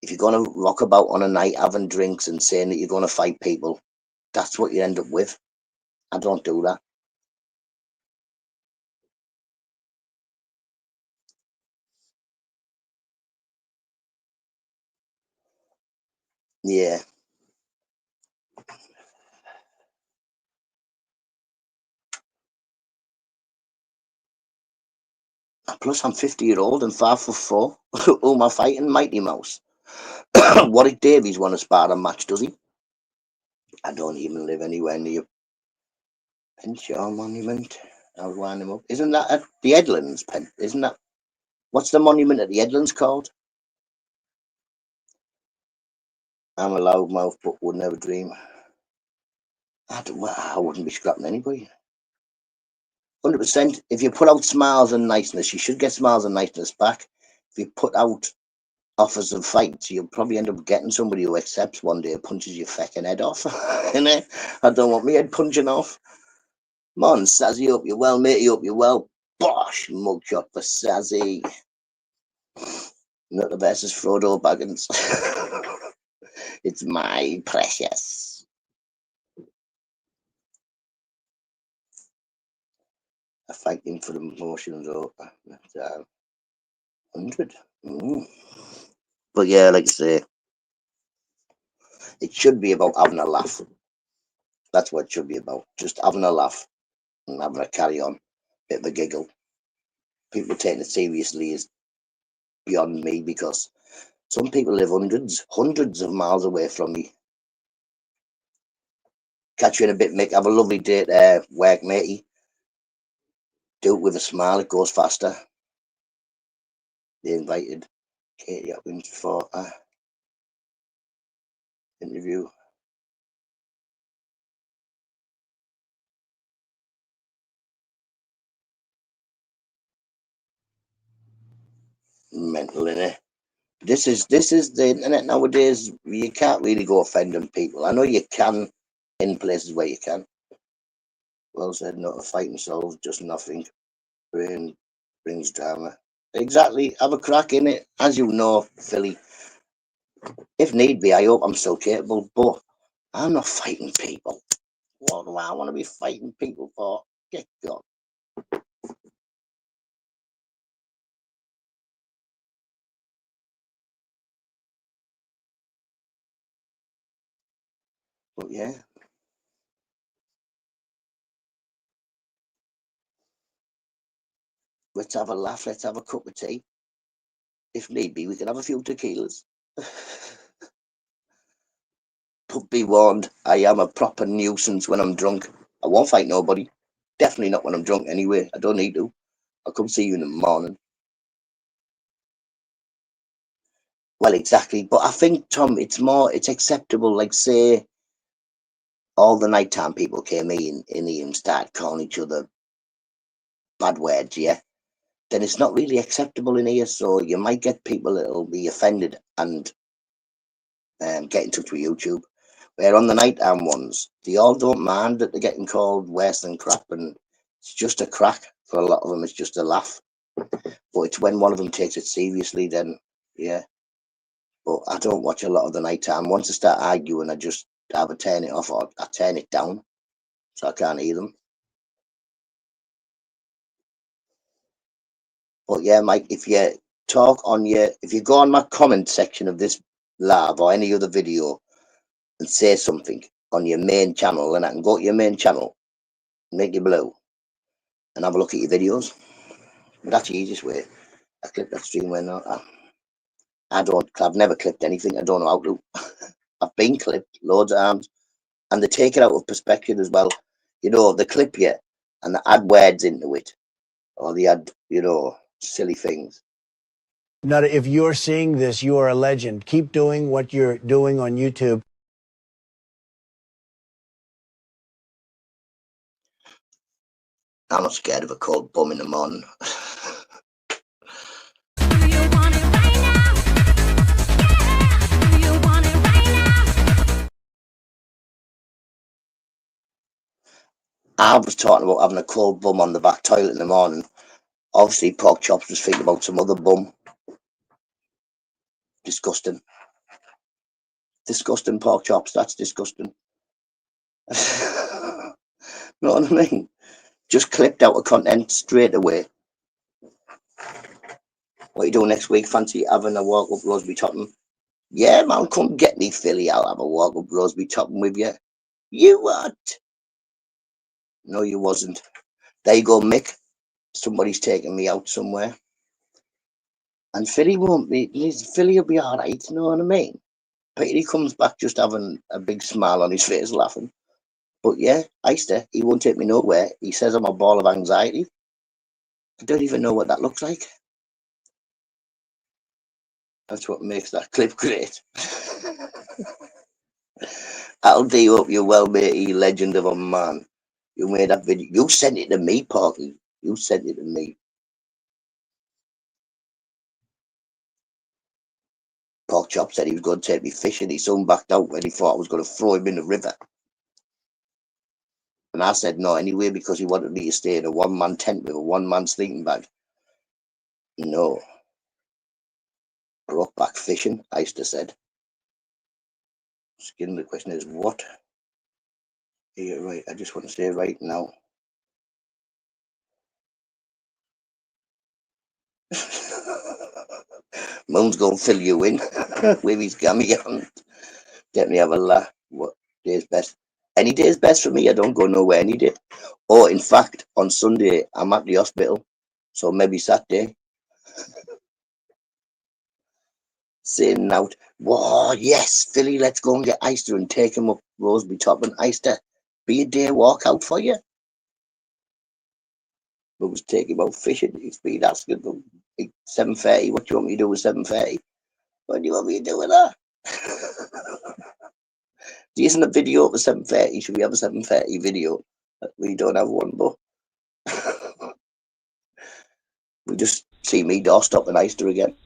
If you're going to rock about on a night having drinks and saying that you're going to fight people, that's what you end up with. I don't do that. Yeah. Plus, I'm 50-year-old and 5'4". Who am I fighting? Mighty Mouse. Warwick Davies won a sparring match, does he? I don't even live anywhere near Penshaw Monument. I'll wind him up. Isn't that at the Edlands? Isn't that? What's the monument at the Edlands called? I'm a loudmouth, but would never dream. I wouldn't be scrapping anybody. 100%. If you put out smiles and niceness, you should get smiles and niceness back. If you put out offers of fights, you'll probably end up getting somebody who accepts one day, punches your fucking head off. Innit? I don't want my head punching off. Come on, Sazzy, up you well, matey, up you well. Bosh, mugshot for Sazzy. Not the best as Frodo Baggins. It's my precious. I fight him for the emotions up. 100. But yeah, like I say, it should be about having a laugh. That's what it should be about. Just having a laugh and having a carry on, bit of a giggle. People taking it seriously is beyond me, because some people live hundreds of miles away from me. Catch you in a bit, Mick. Have a lovely day at work, matey. Do it with a smile, it goes faster. They invited Katie Hopkins for an interview. Mental, innit? This is the internet nowadays. You can't really go offending people. I know you can in places where you can. Well said, not a fight themselves, just nothing. Brain brings drama. Exactly. Have a crack in it. As you know, Philly, if need be, I hope I'm still capable, but I'm not fighting people. What do I want to be fighting people for? Get gone. But yeah. Let's have a laugh. Let's have a cup of tea. If need be, we can have a few tequilas. But be warned, I am a proper nuisance when I'm drunk. I won't fight nobody. Definitely not when I'm drunk anyway. I don't need to. I'll come see you in the morning. Well, exactly. But I think, Tom, it's acceptable. Like, say, all the nighttime people came in here and started calling each other bad words, yeah? Then it's not really acceptable in here. So you might get people that'll be offended and get in touch with YouTube. Where on the nighttime ones, they all don't mind that they're getting called worse than crap, and it's just a crack for a lot of them. It's just a laugh. But it's when one of them takes it seriously, then yeah. But I don't watch a lot of the nighttime. Once I start arguing, I just either turn it off or I turn it down, so I can't hear them. But yeah, Mike, if you go on my comment section of this live or any other video and say something on your main channel, and I can go to your main channel, make you blue, and have a look at your videos. But that's the easiest way. I clip that stream when I've never clipped anything. I don't know how to. I've been clipped loads of times, and they take it out of perspective as well. You know, they clip you and they add words into it, or they add, silly things. Nutta, if you're seeing this, you are a legend. Keep doing what you're doing on YouTube. I'm not scared of a cold bum in the morning. I was talking about having a cold bum on the back toilet in the morning. Obviously, Pork Chops was thinking about some other bum. Disgusting. Disgusting, Pork Chops. That's disgusting. Know what I mean? Just clipped out of content straight away. What are you doing next week? Fancy having a walk up Roseby Totten? Yeah, man, come get me, Philly. I'll have a walk up Roseby Totten with you. You what? No, you wasn't. There you go, Mick. Somebody's taking me out somewhere. And Philly won't be. Philly will be all right, you know what I mean? But he comes back just having a big smile on his face, laughing. But yeah, Eister, he won't take me nowhere. He says I'm a ball of anxiety. I don't even know what that looks like. That's what makes that clip great. I'll do up you well, mate, you legend of a man. You made that video. You sent it to me, Porky. You sent it to me. Pork Chop said he was going to take me fishing. He soon backed out when he thought I was going to throw him in the river. And I said no anyway because he wanted me to stay in a one-man tent with a one-man sleeping bag. No. Brought back fishing, Eister said. Skin, the question is what? Yeah, right. I just want to say right now. Moon's going to fill you in with his gammy hand. Get me have a laugh. What day's best? Any day's best for me. I don't go nowhere any day. Or in fact, on Sunday I'm at the hospital, so maybe Saturday. Saying out, whoa, yes, Philly, let's go and get Eister and take him up Roseby Top and Eister. Be a day walk out for you. But was taking about fishing. He's been asking them 7:30. What do you want me to do with 7:30? What do you want me to do with that? There isn't a video of a 7:30. Should we have a 7:30 video? We don't have one, but we just see me doorstop and Eister again.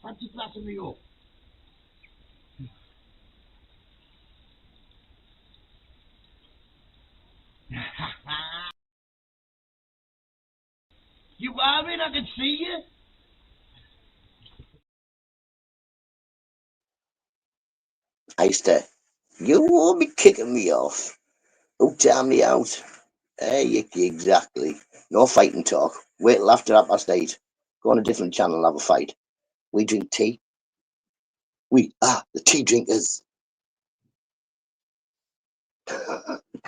Fancy flatting me up. You are in, I can see you. Eister, you won't be kicking me off. Who time me out? Exactly. No fighting talk. Wait till after 8:30. Go on a different channel and have a fight. We drink tea. We are the tea drinkers.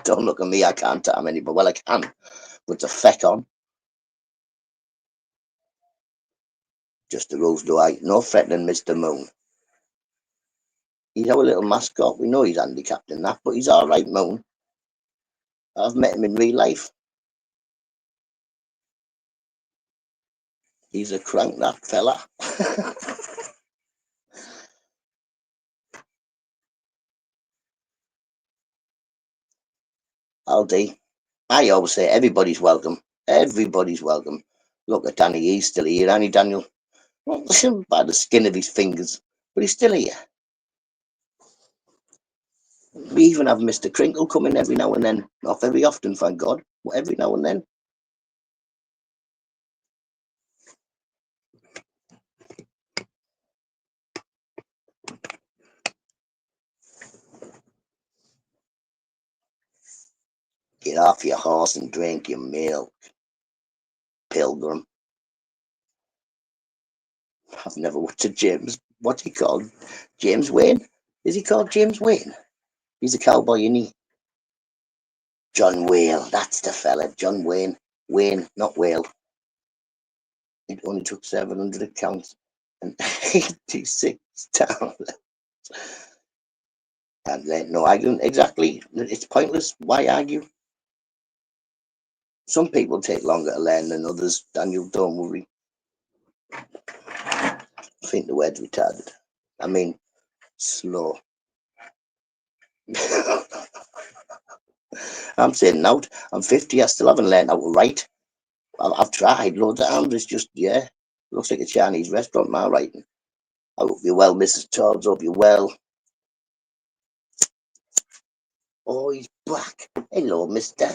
Don't look at me. I can't time anybody. Well, I can, but it's a feck on. Just the rules, do I? No threatening Mr. Moon. He's our little mascot. We know he's handicapped in that, but he's all right, Moon. I've met him in real life. He's a crank, that fella. Aldi. I always say everybody's welcome. Everybody's welcome. Look at Danny, he's still here, ain't he, Daniel? Well, by the skin of his fingers, but he's still here. We even have Mr. Crinkle come in every now and then. Not very often, thank God, but every now and then. Get off your horse and drink your milk, Pilgrim. I've never watched a James. What's he called? James Wayne? Is he called James Wayne? He's a cowboy, isn't he? John Whale. That's the fella. John Wayne. Wayne, not Whale. It only took 700 accounts and 86 downloads. And then no arguing. Exactly. It's pointless. Why argue? Some people take longer to learn than others. Daniel, don't worry. I think the word's retarded. I mean, slow. I'm saying now, I'm 50, I still haven't learned how to write. I've tried loads of times. It's just, yeah, looks like a Chinese restaurant, my writing. I hope you're well, Mrs. Todd's. Hope you're well. Oh, he's back. Hello, mister.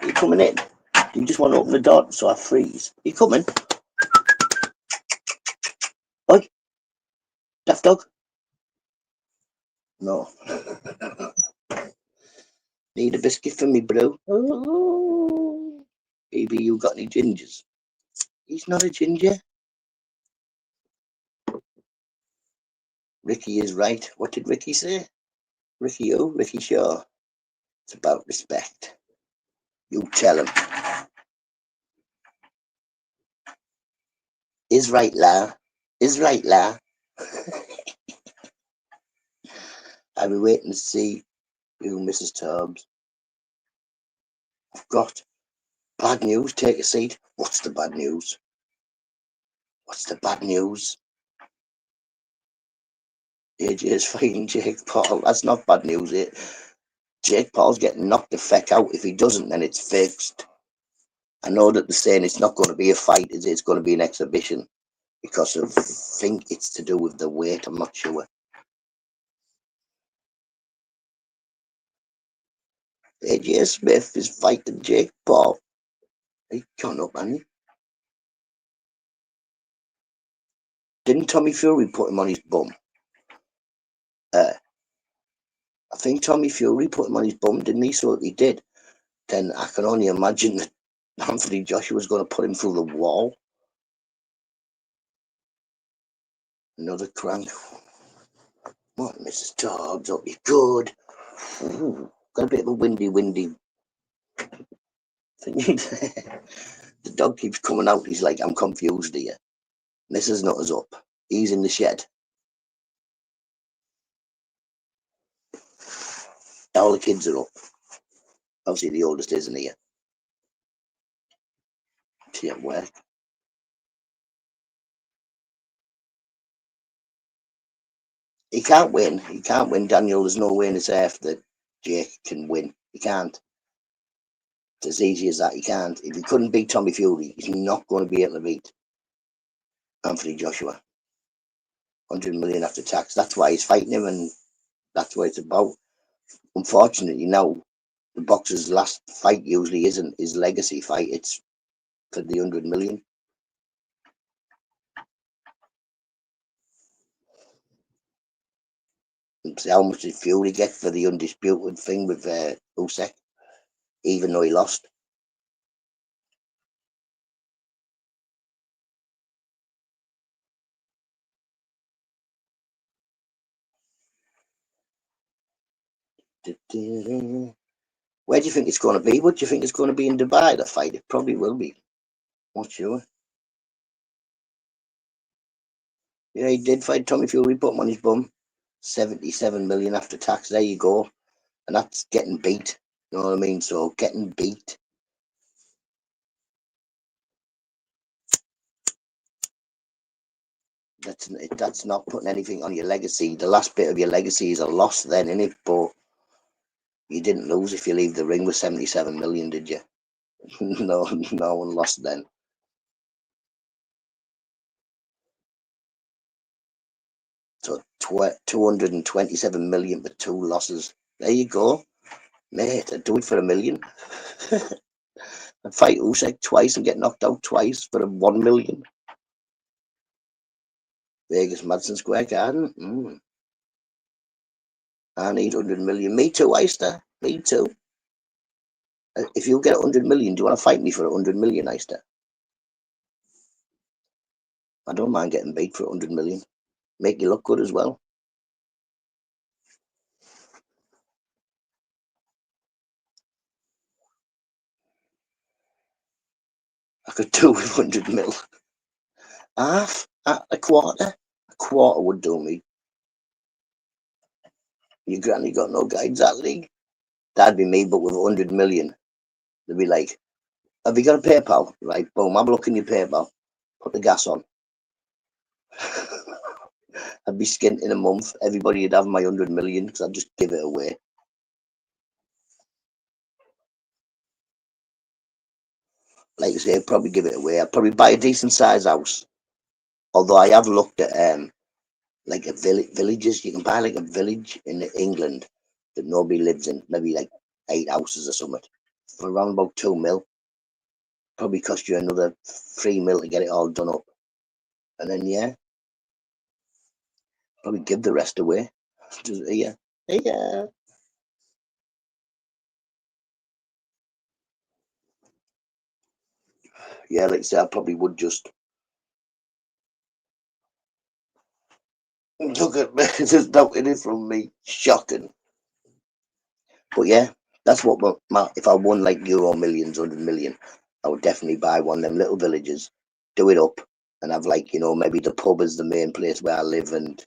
Are you coming in? Do you just want to open the door so I freeze? Are you coming? Oi, daft dog? No. Need a biscuit for me, bro? Oh, maybe you got any gingers? He's not a ginger. Ricky is right. What did Ricky say? Ricky who? Ricky Shaw. It's about respect. You tell him. Is right, la. Is right, la. I'll be waiting to see you, Mrs. Tubbs. I've got bad news. Take a seat. What's the bad news? What's the bad news? AJ is fighting Jake Paul. That's not bad news. Jake Paul's getting knocked the feck out. If he doesn't, then it's fixed. I know that they're saying it's not going to be a fight. It's going to be an exhibition because I think it's to do with the weight. I'm not sure. AJ Smith is fighting Jake Paul. He gone up, hasn't he? Didn't Tommy Fury put him on his bum? I think Tommy Fury put him on his bum, didn't he? So if he did, then I can only imagine that Anthony Joshua's going to put him through the wall. Another crank. What, Mrs. Tubbs? Hope you're good. Ooh, got a bit of a windy thing. The dog keeps coming out. He's like, I'm confused here. Mrs. Nutter's up. He's in the shed. All the kids are up. Obviously, the oldest isn't here. She at work. He can't win. He can't win, Daniel. There's no way in this earth that Jake can win. He can't. It's as easy as that. He can't. If he couldn't beat Tommy Fury, he's not going to be able to beat Anthony Joshua. 100 million after tax. That's why he's fighting him, and that's what it's about. Unfortunately, now the boxer's last fight usually isn't his legacy fight. It's for the 100 million. And how much did Fury get for the undisputed thing with Usyk, even though he lost? Where do you think it's going to be? What do you think it's going to be in Dubai, the fight? It probably will be. Not sure. Yeah, he did fight Tommy Fury, put him on his bum. 77 million after tax. There you go. And that's getting beat. You know what I mean? So getting beat. That's not putting anything on your legacy. The last bit of your legacy is a loss then, innit? But you didn't lose if you leave the ring with 77 million, did you? No one lost then. So 227 million for 2 losses. There you go. Mate, I'd do it for $1 million. I'd fight Usyk twice and get knocked out twice for 1 million. Vegas Madison Square Garden. I need 100 million. Me too, Eister. Me too. If you get 100 million, do you want to fight me for 100 million, Eister? I don't mind getting beat for 100 million. Make you look good as well. I could do with 100 mil. Half, a quarter. A quarter would do me. Your granny got no guy, exactly. That'd be me, but with 100 million. They'd be like, have you got a PayPal? Right, boom, have a look in your PayPal. Put the gas on. I'd be skint in a month. Everybody would have my 100 million because I'd just give it away. Like I say, I'd probably give it away. I'd probably buy a decent size house. Although I have looked at like a villages. You can buy like a village in England that nobody lives in, maybe like 8 houses or something, for around about 2 mil. Probably cost you another 3 mil to get it all done up. And then yeah, probably give the rest away. Just, yeah. Yeah, like I say, I probably would just look at me. There's no in it from me. Shocking. But yeah, that's what if I won like Euro Millions, 100 million, I would definitely buy one of them little villages, do it up, and have like, you know, maybe the pub is the main place where I live and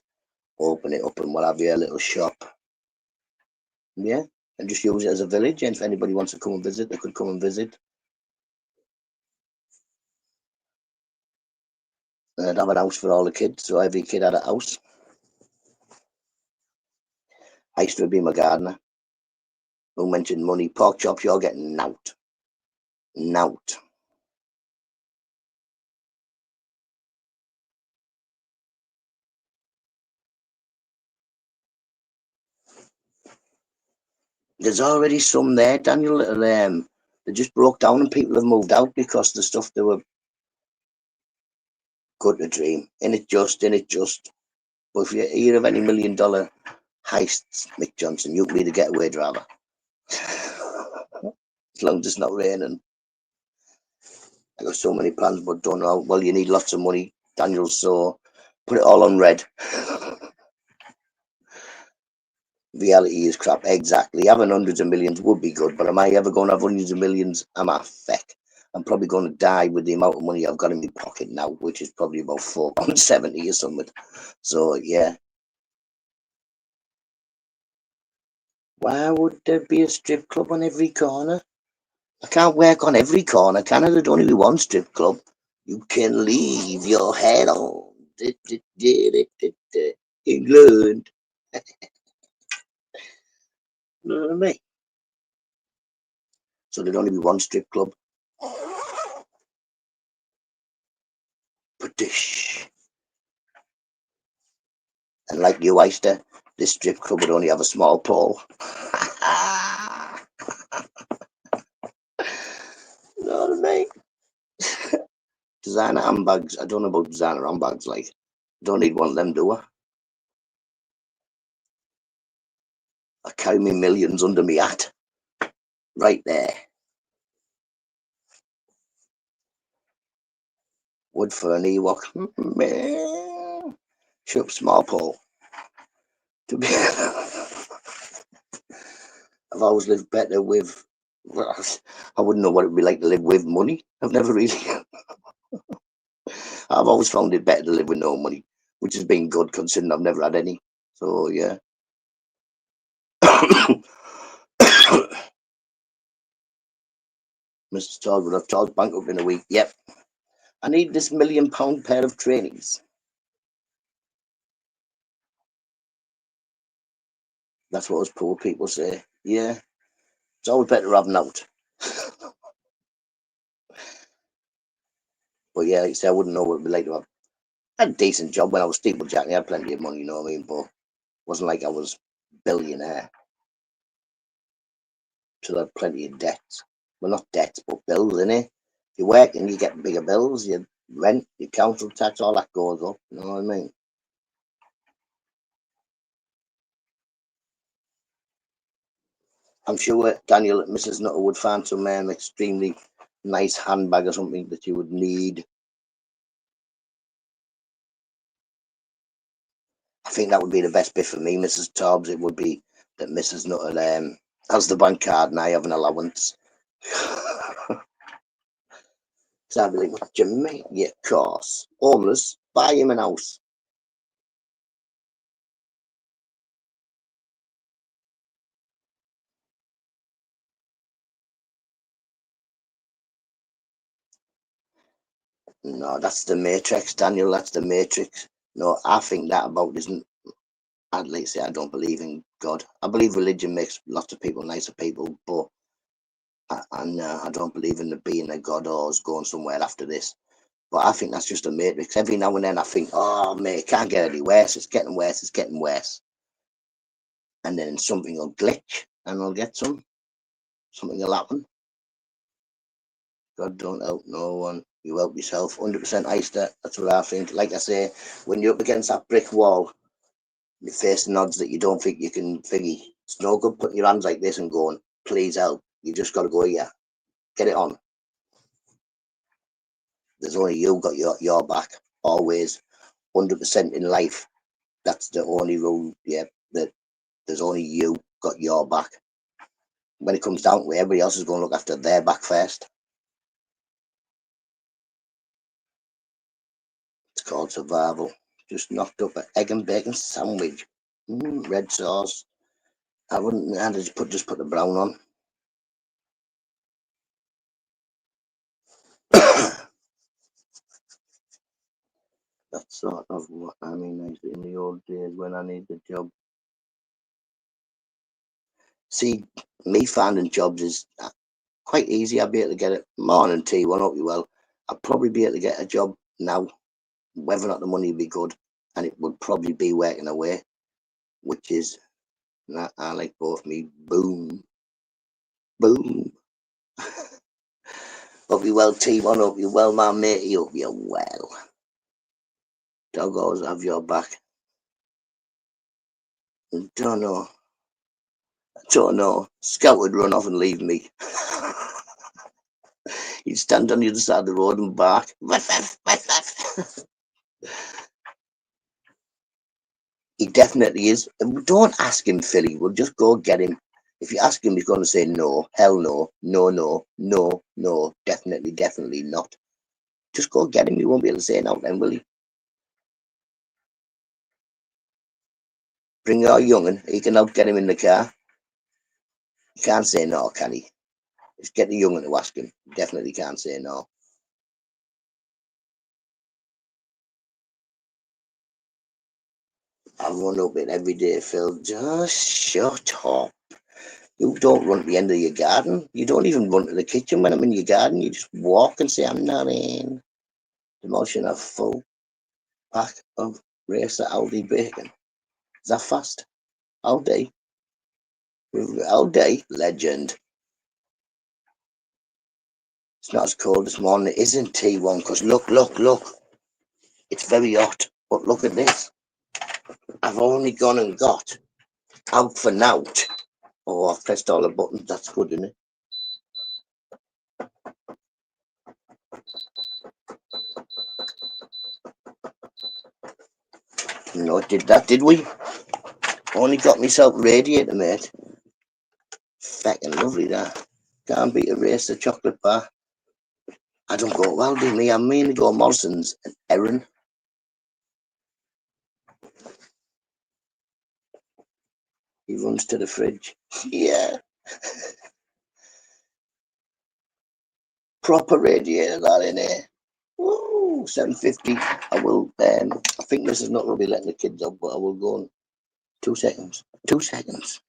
open it up and what have you, a little shop. Yeah, and just use it as a village. And if anybody wants to come and visit, they could come and visit. And I'd have an house for all the kids, so every kid had a house. I used to be my gardener. Who mentioned money? Pork chops, you're getting nout. Nout. There's already some there, Daniel. They just broke down and people have moved out because the stuff they were good to dream. In it just. But if you hear of any $1 million heists, Mick Johnson, you can be the getaway driver. As long as it's not raining. I got so many plans, but don't know. Well, you need lots of money, Daniel, so put it all on red. Reality is crap. Exactly. Having hundreds of millions would be good, but am I ever going to have hundreds of millions? I'm a feck. I'm probably going to die with the amount of money I've got in my pocket now, which is probably about £4.70 or something. So yeah. Why would there be a strip club on every corner? I can't work on every corner, can I? There'd only be one strip club. You can leave your head on. England. You know what I mean? So there'd only be one strip club. British. And like you, Oyster, this strip club would only have a small pole. You know what I mean? Designer handbags. I don't know about designer handbags. Like, don't need one of them, do I? I carry me millions under me hat. Right there. Wood for an Ewok. Shut up, small pole. To be, I've always lived better with. Well, I wouldn't know what it'd be like to live with money. I've never really. I've always found it better to live with no money, which has been good considering I've never had any. So yeah. Mr. Todd would have Todd's bankrupt in a week. Yep. I need this £1 million pair of trainees. That's what us poor people say. Yeah. It's always better to have note. But yeah, like I say, I wouldn't know what it'd be like to have. I had a decent job when I was steeplejacking. I had plenty of money, you know what I mean? But it wasn't like I was billionaire. So I had plenty of debts. Well, not debts, but bills, innit? If you work and you get bigger bills, your rent, your council tax, all that goes up. You know what I mean? I'm sure Daniel and Mrs. Nutter would find some extremely nice handbag or something that you would need. I think that would be the best bit for me, Mrs. Tobbs. It would be that Mrs. Nutter has the bank card and I have an allowance. So I'd be like, what do you mean? Yeah, of course. Homeless, buy him an house. No, that's the Matrix, Daniel. That's the Matrix. No, I think that about isn't. I'd like to say I don't believe in God. I believe religion makes lots of people nicer people, but I don't believe in the being a God or us going somewhere after this. But I think that's just a Matrix. Every now and then I think, oh mate, it can't get any worse. It's getting worse. It's getting worse. And then something will glitch, and I'll get something will happen. God don't help no one. You help yourself. 100% Easter. That's what I think. Like I say, when you're up against that brick wall, you're facing odds that you don't think you can figgy. It's no good putting your hands like this and going, please help. You just got to go, yeah, get it on. There's only you got your back. Always. 100% in life. That's the only rule, yeah, that there's only you got your back. When it comes down to it, everybody else is going to look after their back first. It's called survival. Just knocked up an egg and bacon sandwich. Red sauce. I wouldn't. I just put the brown on. That's sort of what I mean. In the old days when I need the job. See, me finding jobs is quite easy. I'd be able to get it. Morning tea, one hope you well. I'd probably be able to get a job now, whether or not the money would be good, and it would probably be working away, which is I like both me. Boom, boom. Hope you well, T1. Hope you well, my matey. Hope you're well. Doggos have your back. Don't know. Don't know. Scout would run off and leave me. He'd stand on the other side of the road and bark. He definitely is. Don't ask him, Philly. We'll just go get him. If you ask him, he's going to say no. Hell no. No, no, no, no. Definitely, definitely not. Just go get him. He won't be able to say no then, will he? Bring our young'un. He can help get him in the car. He can't say no, can he? Just get the young'un to ask him. He definitely can't say no. I run up it every day, Phil. Just shut up. You don't run to the end of your garden. You don't even run to the kitchen when I'm in your garden. You just walk and say, I'm not in. Demolishing a full pack of racer Aldi bacon. Is that fast? All day. All day. Legend. It's not as cold this morning. It isn't T1 because look. It's very hot. But look at this. I've only gone and got out for now. Oh, I've pressed all the buttons. That's good, isn't it? No, it did that, did we? Only got myself radiator, mate. Fucking lovely that. Can't beat a racer chocolate bar. I don't go well, do me. I mainly go Morrison's and Erin. He runs to the fridge. Yeah. Proper radiator that in here. Woo, 750. I will I think this is not going to be letting the kids up, but I will go on 2 seconds. 2 seconds.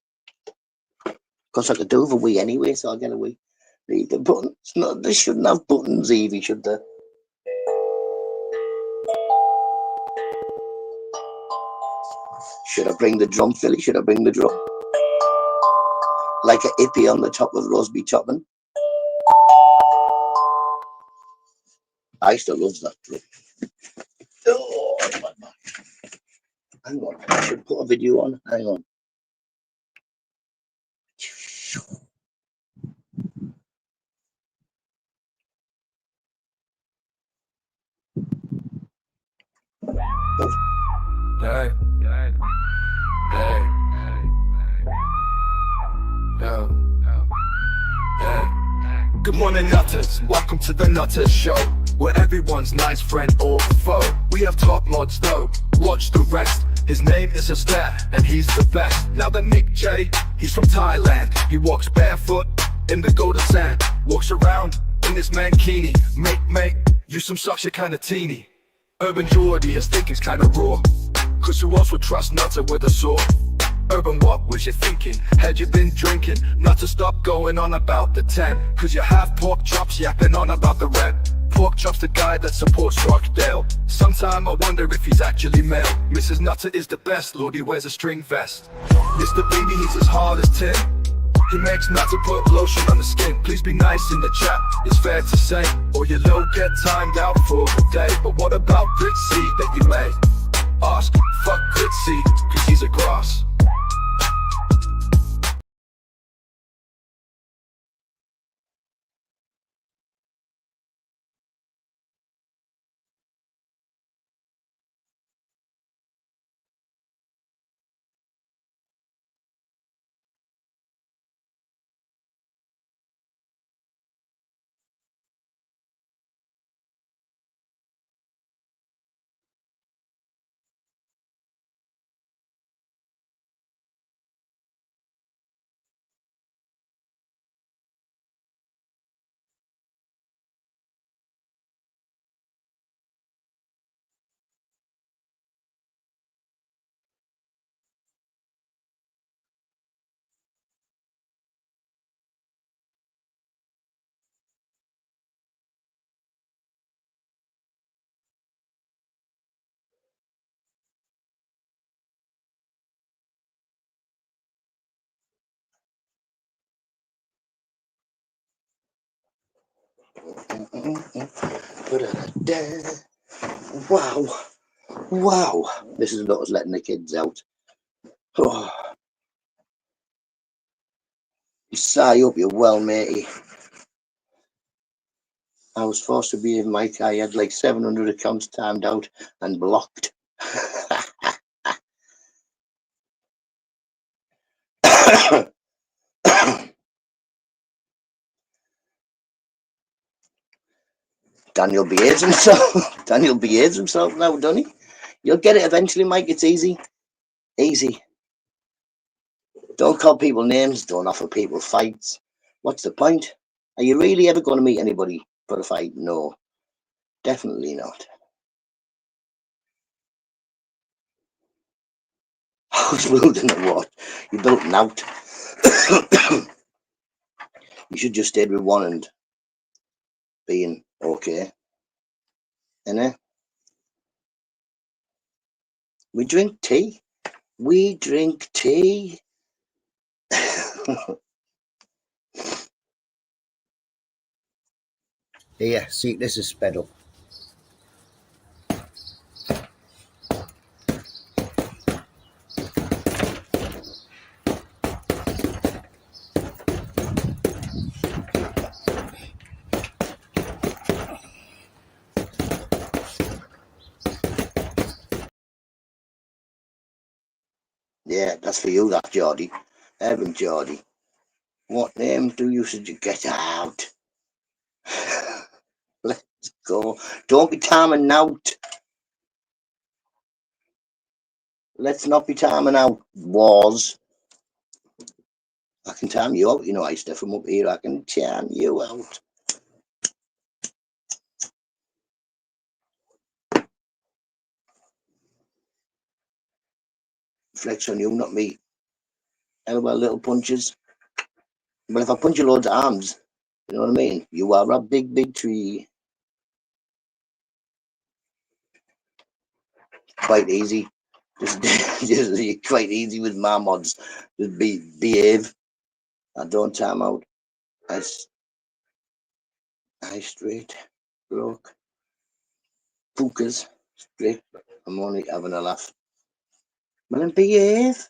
Because I could do with a wee anyway, so I'll get a wee. Leave the buttons. No, they shouldn't have buttons, Evie, should they? Should I bring the drum, Philly? Should I bring the drum? Like a hippie on the top of Rosby Toppin. I still love that drum. Oh, hang on. I should put a video on. Hang on. Hey. Yo. Good morning, Nutters. Welcome to the Nutters Show, where everyone's nice friend or foe. We have top mods though, watch the rest. His name is Astaire, and he's the best. Now the Nick J, he's from Thailand. He walks barefoot in the golden sand. Walks around in his mankini. Mate, you some socks, you're kinda teeny. Urban Geordie, his thinking's kinda raw. Cause who else would trust Nutter with a sword? Urban, what was you thinking? Had you been drinking? Not to stop going on about the 10. Cause you have pork chops yapping on about the red. Pork chops the guy that supports Rockdale. Sometime I wonder if he's actually male. Mrs. Nutter is the best, Lord, he wears a string vest. Mr. Baby, he's as hard as tin. He makes Nutter put lotion on the skin. Please be nice in the chat, it's fair to say, or you'll get timed out for the day. But what about Gritzy that you may ask? Fuck Gritzy, cause he's a grass. Wow. This is not us letting the kids out. Oh. Si, I hope you're well, matey. I was forced to be in Mike. I had like 700 accounts timed out and blocked. Daniel behaves himself. Daniel behaves himself now, doesn't he? You'll get it eventually, Mike. It's easy. Easy. Don't call people names. Don't offer people fights. What's the point? Are you really ever going to meet anybody for a fight? No. Definitely not. House ruled in the what? You built an out. You should just stayed with one and being okay. Innit? We drink tea. We drink tea. Here, see, this is sped up. Yeah, that's for you, that Geordie. Evan Geordie. What name do you suggest? Get out. Let's go. Don't be timing out. Let's not be timing out wars. I can time you out. You know, I step from up here. I can time you out. Flex on you, not me. Elbow little punches. But if I punch you loads of arms, you know what I mean? You are a big, big tree. Quite easy. Just quite easy with my mods. Just behave. I don't time out. I straight. Broke. Pookers. Straight. I'm only having a laugh. Well, then behave.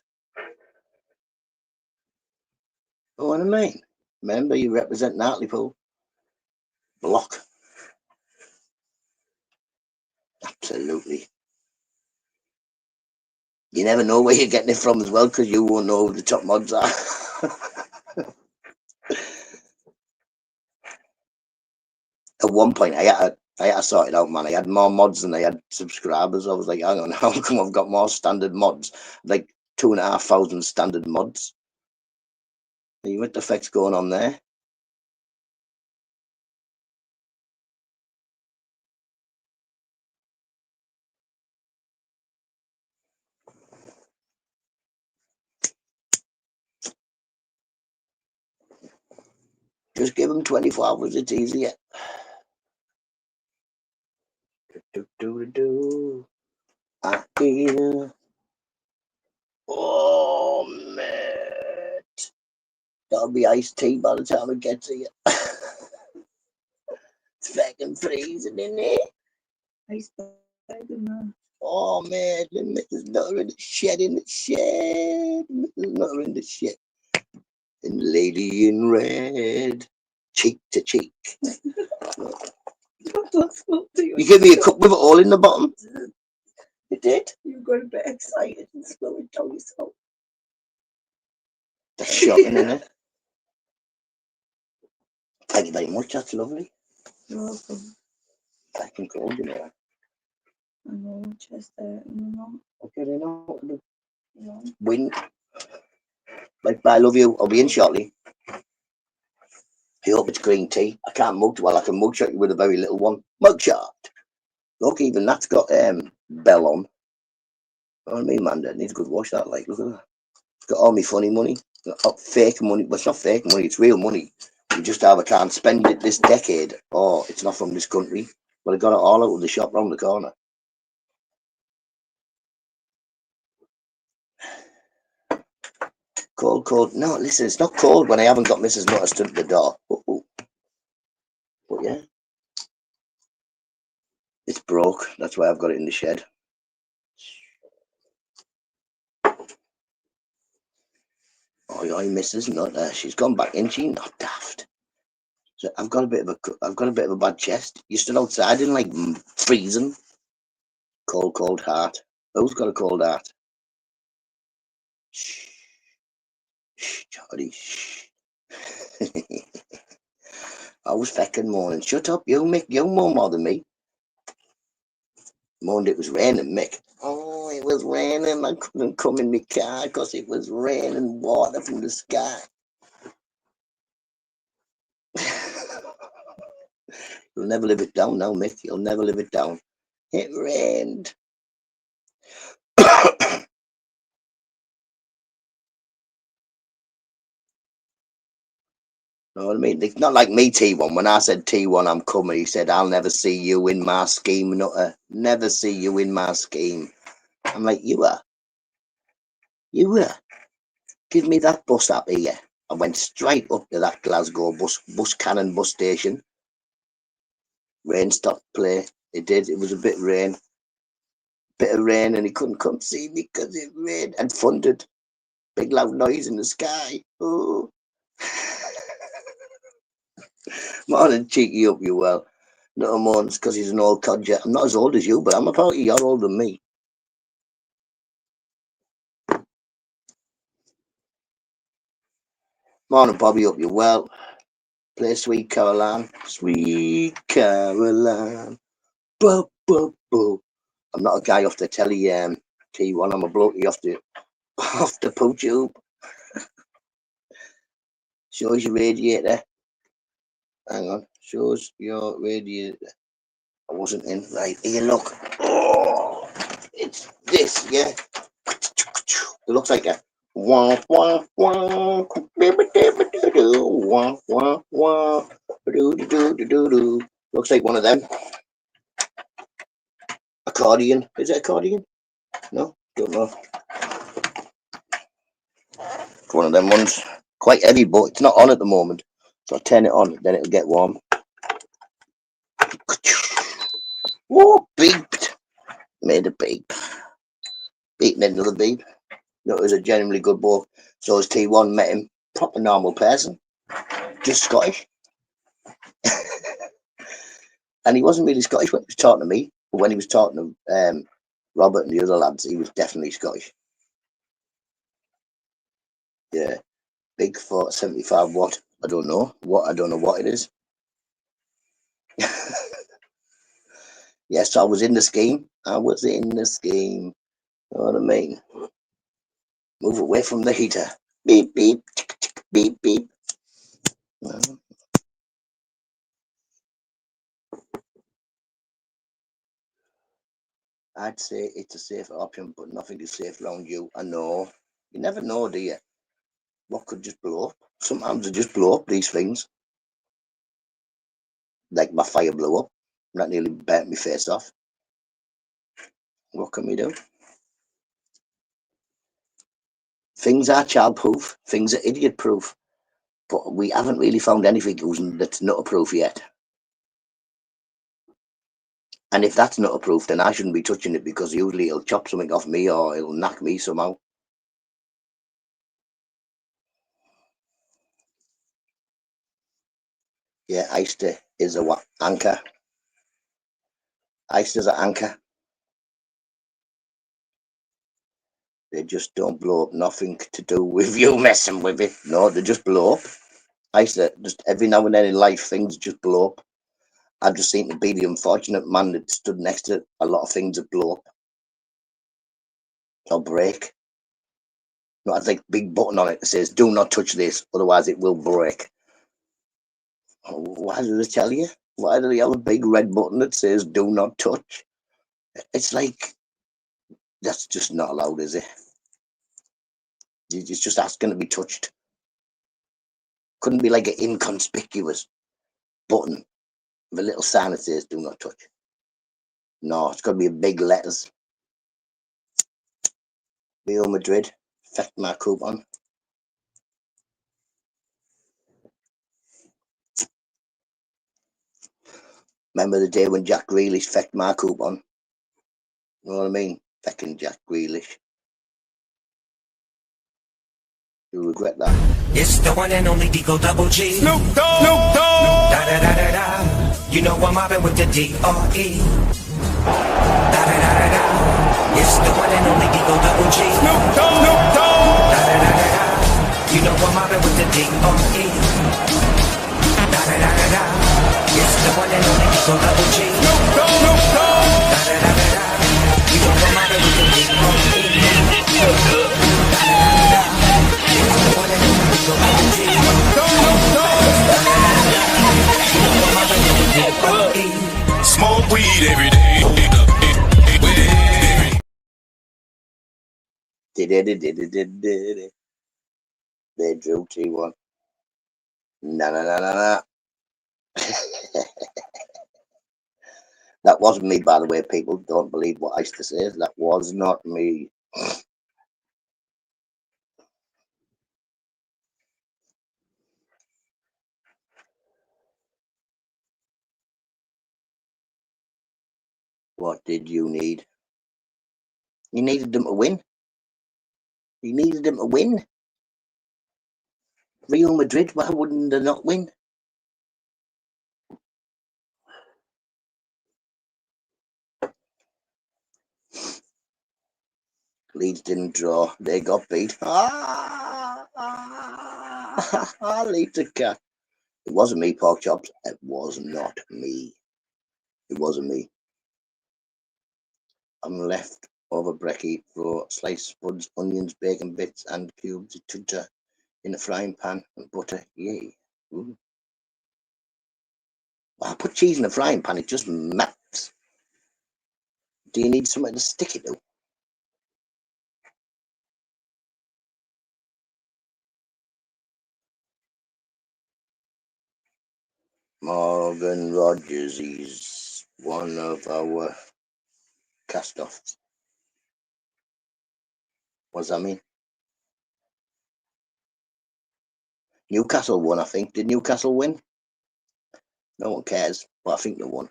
Know what I mean? Remember, you represent Hartlepool. Block. Absolutely. You never know where you're getting it from as well, because you won't know who the top mods are. At one point, I had to sort it out, man. I had more mods than I had subscribers. I was like, hang on, how come I've got more standard mods? Like 2,500 standard mods. What the fuck's going on there? Just give them 24 hours, it's easier. I feel. Oh, man. That'll be iced tea by the time it gets here. It's fucking freezing in there. Ice bag and that. Oh, man. The Mrs. Nutter in the shed, Mrs. Nutter in the shed. And Lady in Red. Cheek to cheek. You give me a cup with it all in the bottom? You did? You got a bit excited and slow it down yourself. That's shocking, isn't it? Thank you very much, that's lovely. You're welcome. Fucking cold, you know. I know, chest there, you know. Okay, you know. Yeah. Wind. Like, I love you. I'll be in shortly. I hope it's green tea. I can't mug, well, I can mug shot you with a very little one. Mug shot. Look, even that's got bell on. You know what I mean, man? That needs a good wash, that, like, look at that. It's got all my funny money. Fake money. Well, it's not fake money, it's real money. You just either can't spend it this decade or it's not from this country. But I got it all out of the shop round the corner. Cold, cold. No, listen, it's not cold when I haven't got Mrs. Nutter stood at the door. But yeah. It's broke. That's why I've got it in the shed. Oh, yeah, Mrs. Nutter. She's gone back in. She's not daft. So I've got a bit of a bad chest. You stood outside in like freezing. Cold, cold heart. Who's got a cold heart? Shh, shh, Jody. Shh. I was fucking moaning. Shut up, you, Mick. You moan more than me. Moaned it was raining, Mick. Oh, it was raining. I couldn't come in my car because it was raining water from the sky. You'll never live it down now, Mick. You'll never live it down. It rained. Know what I mean? It's not like me, T1. When I said T1, I'm coming, he said, I'll never see you in my scheme, Nutter. Never see you in my scheme. I'm like, you are. You were. Give me that bus up here. I went straight up to that Glasgow bus cannon bus station. Rain stopped play. It did. It was a bit of rain, and he couldn't come see me because it rained and thundered. Big loud noise in the sky. Oh. Morning, cheeky up you well. No moans because he's an old codger. I'm not as old as you, but I'm about a year older than me. Morning, Bobby, up you well. Play Sweet Caroline. Sweet Caroline. Boo, boo, boo. I'm not a guy off the telly, T1. I'm a blokey off the poo tube. Shows your radiator. Hang on. Shows your radiator. I wasn't in. Right, here, look. Oh, it's this, yeah. It looks like a wah, wah, wah. Wah, wah, wah. Looks like one of them. Accordion. Is it accordion? No, don't know. It's one of them ones. Quite heavy, but it's not on at the moment. So I turn it on, then it'll get warm. Whoa, beeped. Made a beep. Beat made another beep. No, it was a genuinely good bloke. So as T1 met him, proper normal person. Just Scottish. And he wasn't really Scottish when he was talking to me. But when he was talking to Robert and the other lads, he was definitely Scottish. Yeah. Big 75 watt. I don't know what it is. Yes, I was in the scheme. I was in the scheme. You know what I mean? Move away from the heater. Beep, beep, tick, tick, beep, beep. I'd say it's a safer option, but nothing is safe around you. I know. You never know, do you? What could just blow up? Sometimes they just blow up, these things. Like my fire blew up. That nearly burnt my face off. What can we do? Things are child-proof. Things are idiot-proof. But we haven't really found anything that's NUTTA-proof yet. And if that's NUTTA-proof, then I shouldn't be touching it, because usually it'll chop something off me or it'll knock me somehow. Yeah, Oyster is a anchor. Oyster's an anchor. They just don't blow up. Nothing to do with you messing with it. No, they just blow up. Oyster, just every now and then in life, things just blow up. I just seem to be the unfortunate man that stood next to a lot of things that blow up or break. No, I think big button on it that says, "Do not touch this, otherwise it will break." Why do they tell you? Why do they have a big red button that says "Do not touch"? It's like, that's just not allowed, is it? It's just asking to be touched. Couldn't be like an inconspicuous button with a little sign that says "Do not touch." No, it's got to be big letters. Real Madrid, effect my coupon. Remember the day when Jack Grealish fecked my coupon? You know what I mean? Fecking Jack Grealish. You'll regret that. It's the one and only Digo Double G. Snoop Dogg. Snoop Dogg. Da da da da da. You know I'm mobbing with the D-R-E. Da da da da da. It's the one and only Digo Double G. Snoop Dogg. Snoop Dogg. Da da da da da. You know I'm mobbing with the D-R-E. Da da da da da. It's the one and only Digo Double G. Snoop Dogg. Snoop Dogg. Da da da da da. You know I'm mobbing with the D-R-E. Da da da da da. It's the one and only Digo Double G. Smoke weed every day. They drew T1. Na na na na na. That wasn't me, by the way, people. Don't believe what I used to say. That was not me. What did you need? You needed them to win. You needed them to win. Real Madrid, why wouldn't they not win? Leeds didn't draw. They got beat. Leeds a cat. It wasn't me, pork chops. It was not me. It wasn't me. I'm left over brekkie, raw, sliced spuds, onions, bacon bits, and cubes of tutta in a frying pan and butter. Yay. Ooh. Well, I put cheese in a frying pan, it just melts. Do you need something to stick it to? Morgan Rogers, he's one of our cast-offs. What does that mean? Newcastle won, I think. Did Newcastle win? No one cares, but I think they won.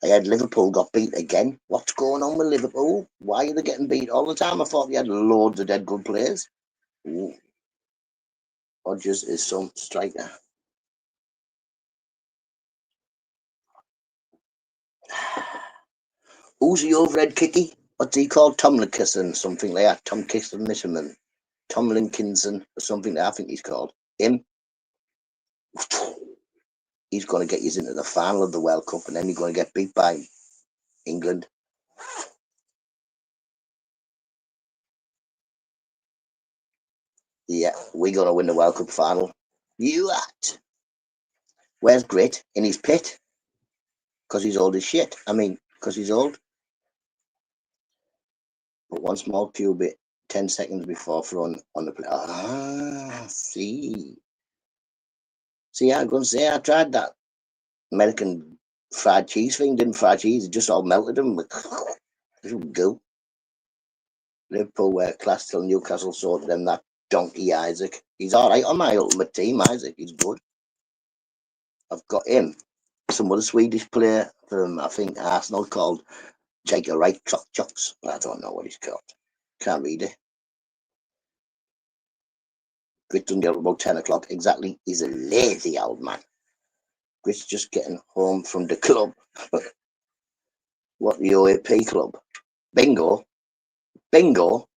I had Liverpool got beat again. What's going on with Liverpool? Why are they getting beat all the time? I thought they had loads of dead good players. Ooh. Rodgers is some striker. Who's the overhead kicky? What's he called? Tomlinson, something like that. Tomlinson, or something that I think he's called. Him. He's going to get you into the final of the World Cup, and then you're going to get beat by England. Yeah, we're going to win the World Cup final. You at? Where's Grit? In his pit? Because he's old as shit. I mean, because he's old. But one small cubit 10 seconds before throwing on the plate. Ah, see. See, I'm going to say I tried that American fried cheese thing. Didn't fry cheese, it just all melted them. Little goo. Liverpool were class till Newcastle sorted them that donkey Isaac. He's all right on my ultimate team, Isaac. He's good. I've got him. Some other Swedish player from, I think, Arsenal called Jacob Wright Chocks. I don't know what he's called. Can't read it. Grit doesn't get up about 10 o'clock. Exactly. He's a lazy old man. Grit's just getting home from the club. What, the OAP club? Bingo. Bingo.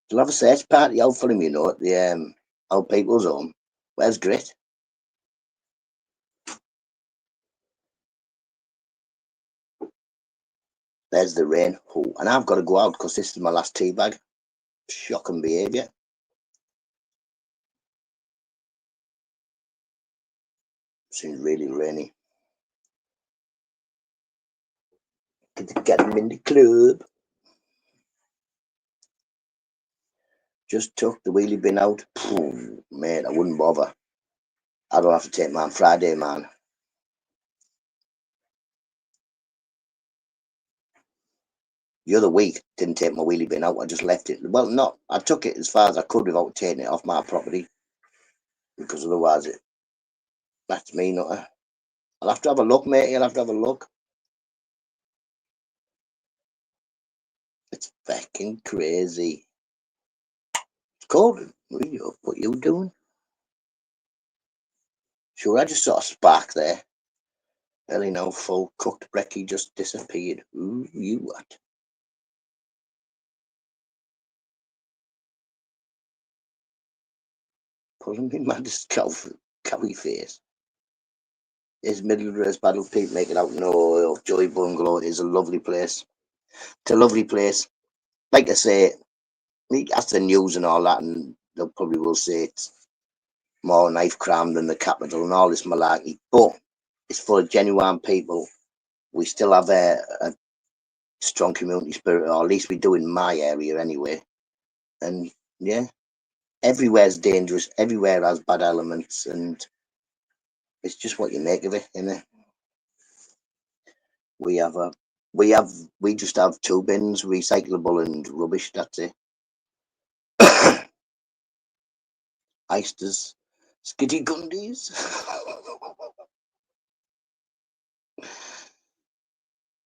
They'll have a search party out for him, you know, at the old people's home. Where's Grit? There's the rain. Oh, and I've got to go out because this is my last tea bag. Shocking behaviour. Seems really rainy. Get him in the club. Just took the wheelie bin out. Phew, mate, I wouldn't bother. I don't have to take mine Friday, man. The other week, didn't take my wheelie bin out. I just left it. Well, not. I took it as far as I could without taking it off my property. Because otherwise, that's me, NUTTA. I'll have to have a look, mate. I'll have to have a look. It's fucking crazy. It's cold. What are you doing? Sure, I just saw a spark there. Early now, full cooked brekkie just disappeared. Ooh, you what? Pulling me maddest cowy face. Is Middlesbrough's Battle Peak make it out? No, Joy Bungalow is a lovely place. It's a lovely place. Like I say, that's the news and all that, and they'll probably will say it's more knife crime than the capital and all this malarkey. But it's full of genuine people. We still have a strong community spirit, or at least we do in my area anyway. And yeah, everywhere's dangerous. Everywhere has bad elements, and it's just what you make of it, innit? We just have two bins, recyclable and rubbish. That's it. Oysters, skitty gundies.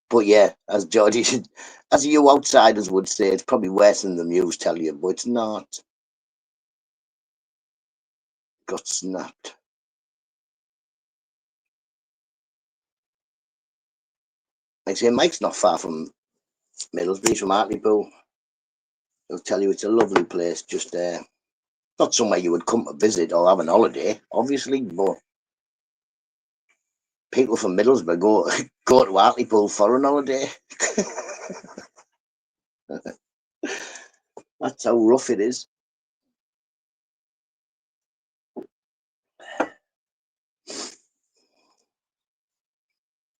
But yeah, as Georgie, as you outsiders would say, it's probably worse than the news tell you, but it's not. Got snapped. Like I say, Mike's not far from Middlesbrough. He's from Hartlepool. He'll tell you it's a lovely place. Just not somewhere you would come to visit or have an holiday, obviously, but people from Middlesbrough go to Hartlepool for an holiday. That's how rough it is.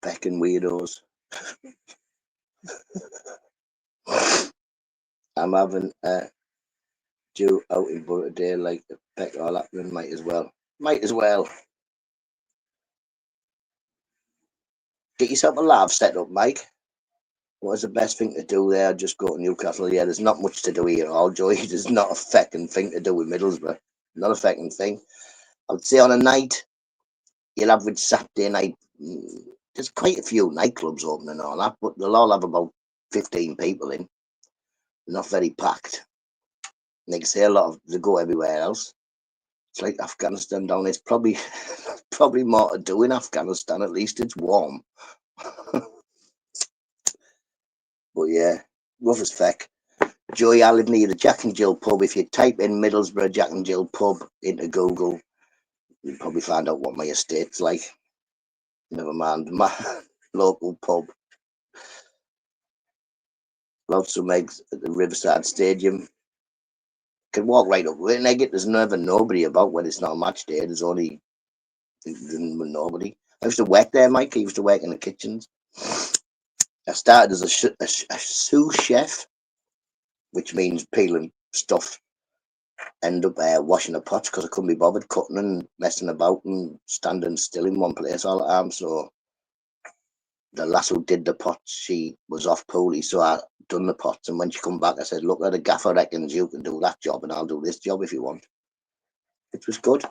Pecking weirdos. I'm having due out in Borough today, like the peck all that, then might as well. Might as well. Get yourself a lab set up, Mike. What is the best thing to do there? Just go to Newcastle. Yeah, there's not much to do here, all Joy. There's not a feckin' thing to do with Middlesbrough. Not a feckin' thing. I would say on a night, you'll average Saturday night. There's quite a few nightclubs open and all that, but they'll all have about 15 people in. Not very packed. Like I say, a lot of they go everywhere else. It's like Afghanistan down there. It's probably probably more to do in Afghanistan. At least it's warm. But yeah, rough as feck. Joey, I live near the Jack and Jill pub. If you type in Middlesbrough Jack and Jill pub into Google, you'll probably find out what my estate's like. Never mind my local pub. Love some eggs at the Riverside Stadium. Can walk right up with an egg. There's never nobody about when it's not a match day. There's nobody. I used to work there, Mike. I used to work in the kitchens. I started as a sous chef, which means peeling stuff. End up washing the pots because I couldn't be bothered cutting and messing about and standing still in one place all the time. So the lass who did the pots, she was off poorly, so I done the pots. And when she come back, I said, "Look, the gaffer reckons you can do that job, and I'll do this job if you want." It was good.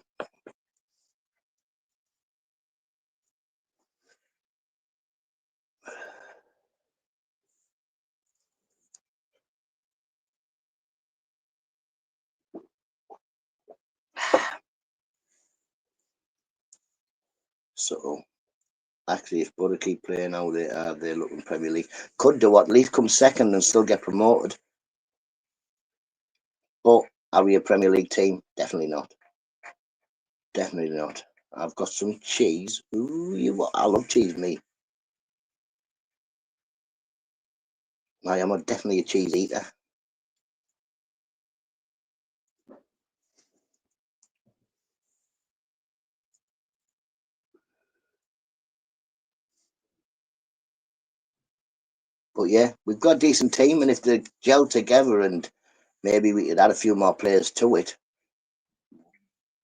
So actually, if Butter keep playing how they're looking Premier League, could do at least come second and still get promoted. But are we a Premier League team? Definitely not. Definitely not. I've got some cheese. Ooh, I love cheese, me. I am definitely a cheese eater. But yeah, we've got a decent team, and if they gel together and maybe we could add a few more players to it,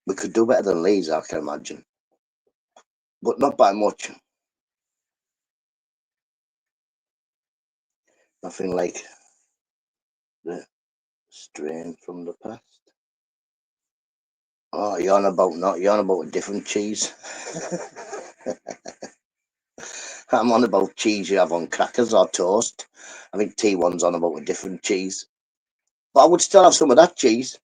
we could do better than Leeds, I can imagine. But not by much. Nothing like the strain from the past. Oh, you're on about a different cheese. I'm on about cheese you have on crackers or toast. I think T1's on about a different cheese. But I would still have some of that cheese.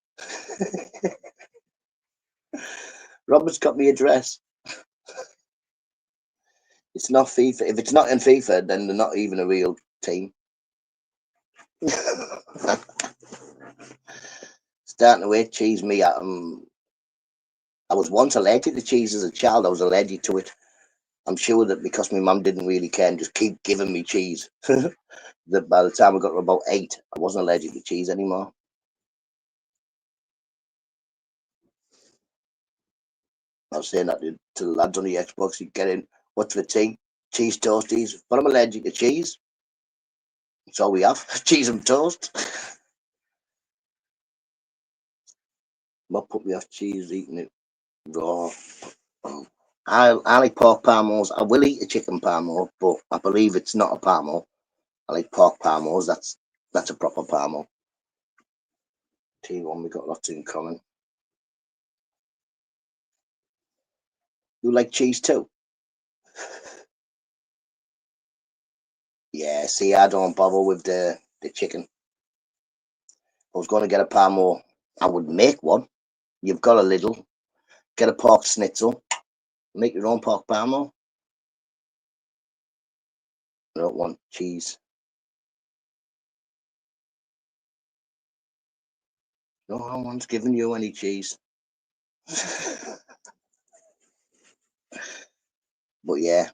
Robert's got me address. It's not FIFA. If it's not in FIFA, then they're not even a real team. Starting to eat cheese, me. I was once allergic to cheese as a child. I was allergic to it. I'm sure that because my mum didn't really care and just keep giving me cheese, that by the time I got to about 8, I wasn't allergic to cheese anymore. I was saying that to the lads on the Xbox. You get in, what's for tea? Cheese toasties. But I'm allergic to cheese. That's all we have. Cheese and toast. What put me off cheese eating it raw? Oh. I like pork parmos. I will eat a chicken parmo, but I believe it's not a parmo. I like pork parmos. That's a proper parmo. T1, we got lots in common. You like cheese too? Yeah, see, I don't bother with the chicken. If I was going to get a parmo, I would make one. You've got a little. Get a pork schnitzel. Make your own pork parmo. I don't want cheese. No one's giving you any cheese. But yeah,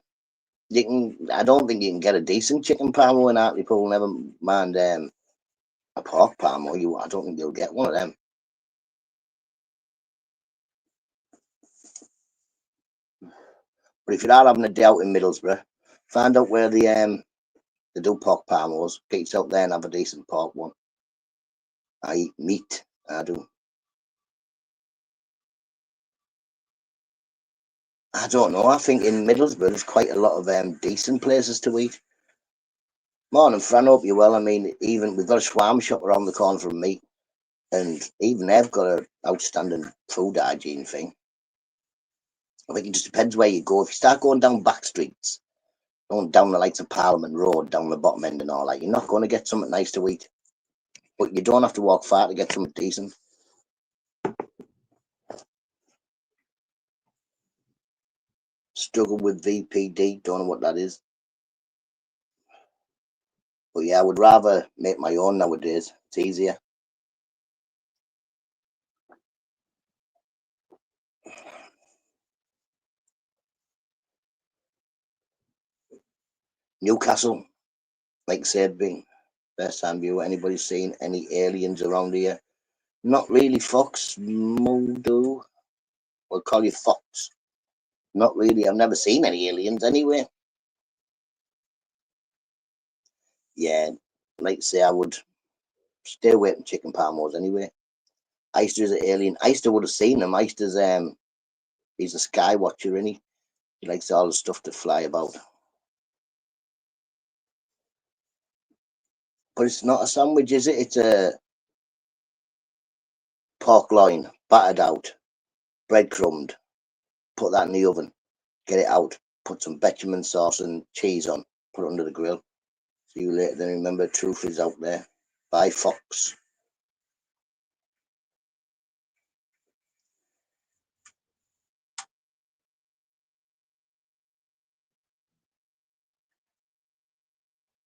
you can. I don't think you can get a decent chicken parmo in Hartlepool. Never mind a pork parmo. I don't think you'll get one of them. But if you're not having a day out in Middlesbrough, find out where they do pork parmos. Get yourself there and have a decent pork one. I eat meat. I do. I don't know. I think in Middlesbrough there's quite a lot of decent places to eat. Morning, Fran. Hope you're well. I mean, even we've got a shawarma shop around the corner from me, and even they've got an outstanding food hygiene thing. I think it just depends where you go. If you start going down back streets, going down the likes of Parliament Road, down the bottom end and all that, you're not going to get something nice to eat. But you don't have to walk far to get something decent. Struggle with VPD. Don't know what that is. But yeah, I would rather make my own nowadays. It's easier. Newcastle, like I said, being first time viewer. Anybody seen any aliens around here? Not really, Fox. Modo. We'll call you Fox. Not really. I've never seen any aliens anyway. Yeah, like I say, I would stay away from chicken palmos anyway. Oyster's an alien. Oyster would have seen him. Oyster's he's a sky watcher, and he likes all the stuff to fly about. But it's not a sandwich, is it? It's a pork loin, battered out, breadcrumbed. Put that in the oven. Get it out. Put some bechamel sauce and cheese on. Put it under the grill. See you later. Then remember, truth is out there. Bye, Fox.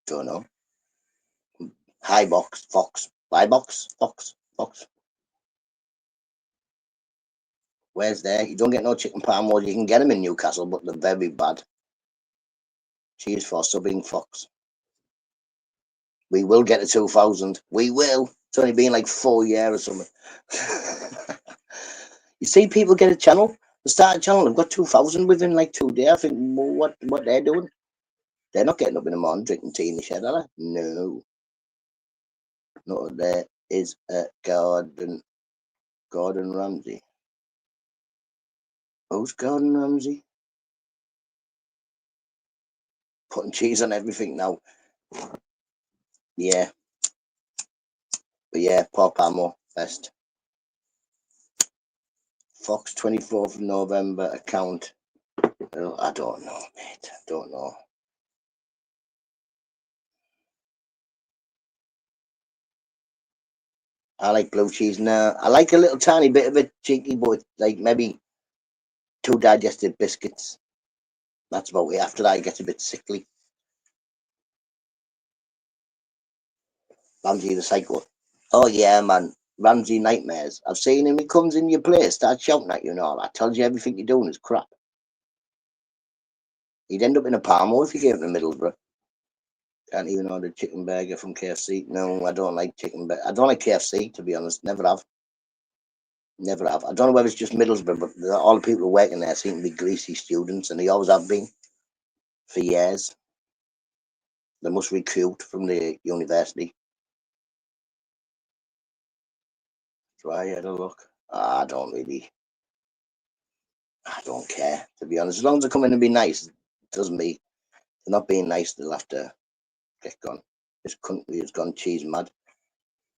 Don't know. Hi, box, Fox. Bye, box, Fox, Fox. Where's there? You don't get no chicken palmos. You can get them in Newcastle, but they're very bad. Cheers for subbing, Fox. We will get to 2,000. We will. It's only been like 4 years or something. You see people get a channel. They start a channel. They've got 2,000 within like 2 days. I think, well, what they're doing? They're not getting up in the morning drinking tea in the shed, are they? No. No, there is a Gordon Ramsay. Who's Gordon Ramsay? Putting cheese on everything now. Yeah. But yeah, Paul Palmo, best. Fox 24th of November account. Oh, I don't know, mate. I don't know. I like blue cheese now. I like a little tiny bit of it, cheeky, but like maybe 2 digested biscuits. That's about it. After that, it gets a bit sickly. Ramsey the Psycho. Oh, yeah, man. Ramsey nightmares. I've seen him. He comes in your place, starts shouting at you and all that. Tells you everything you're doing is crap. He'd end up in a Palmo if you gave him a Middlesbrough. Can't even order chicken burger from KFC. No, I don't like chicken burger. I don't like KFC, to be honest. Never have. Never have. I don't know whether it's just Middlesbrough, but all the people working there seem to be greasy students, and they always have been for years. They must recruit from the university. Try had a look. I don't care, to be honest. As long as they come in and be nice, it doesn't mean they're not being nice, they'll have to get gone. This country has gone cheese mad.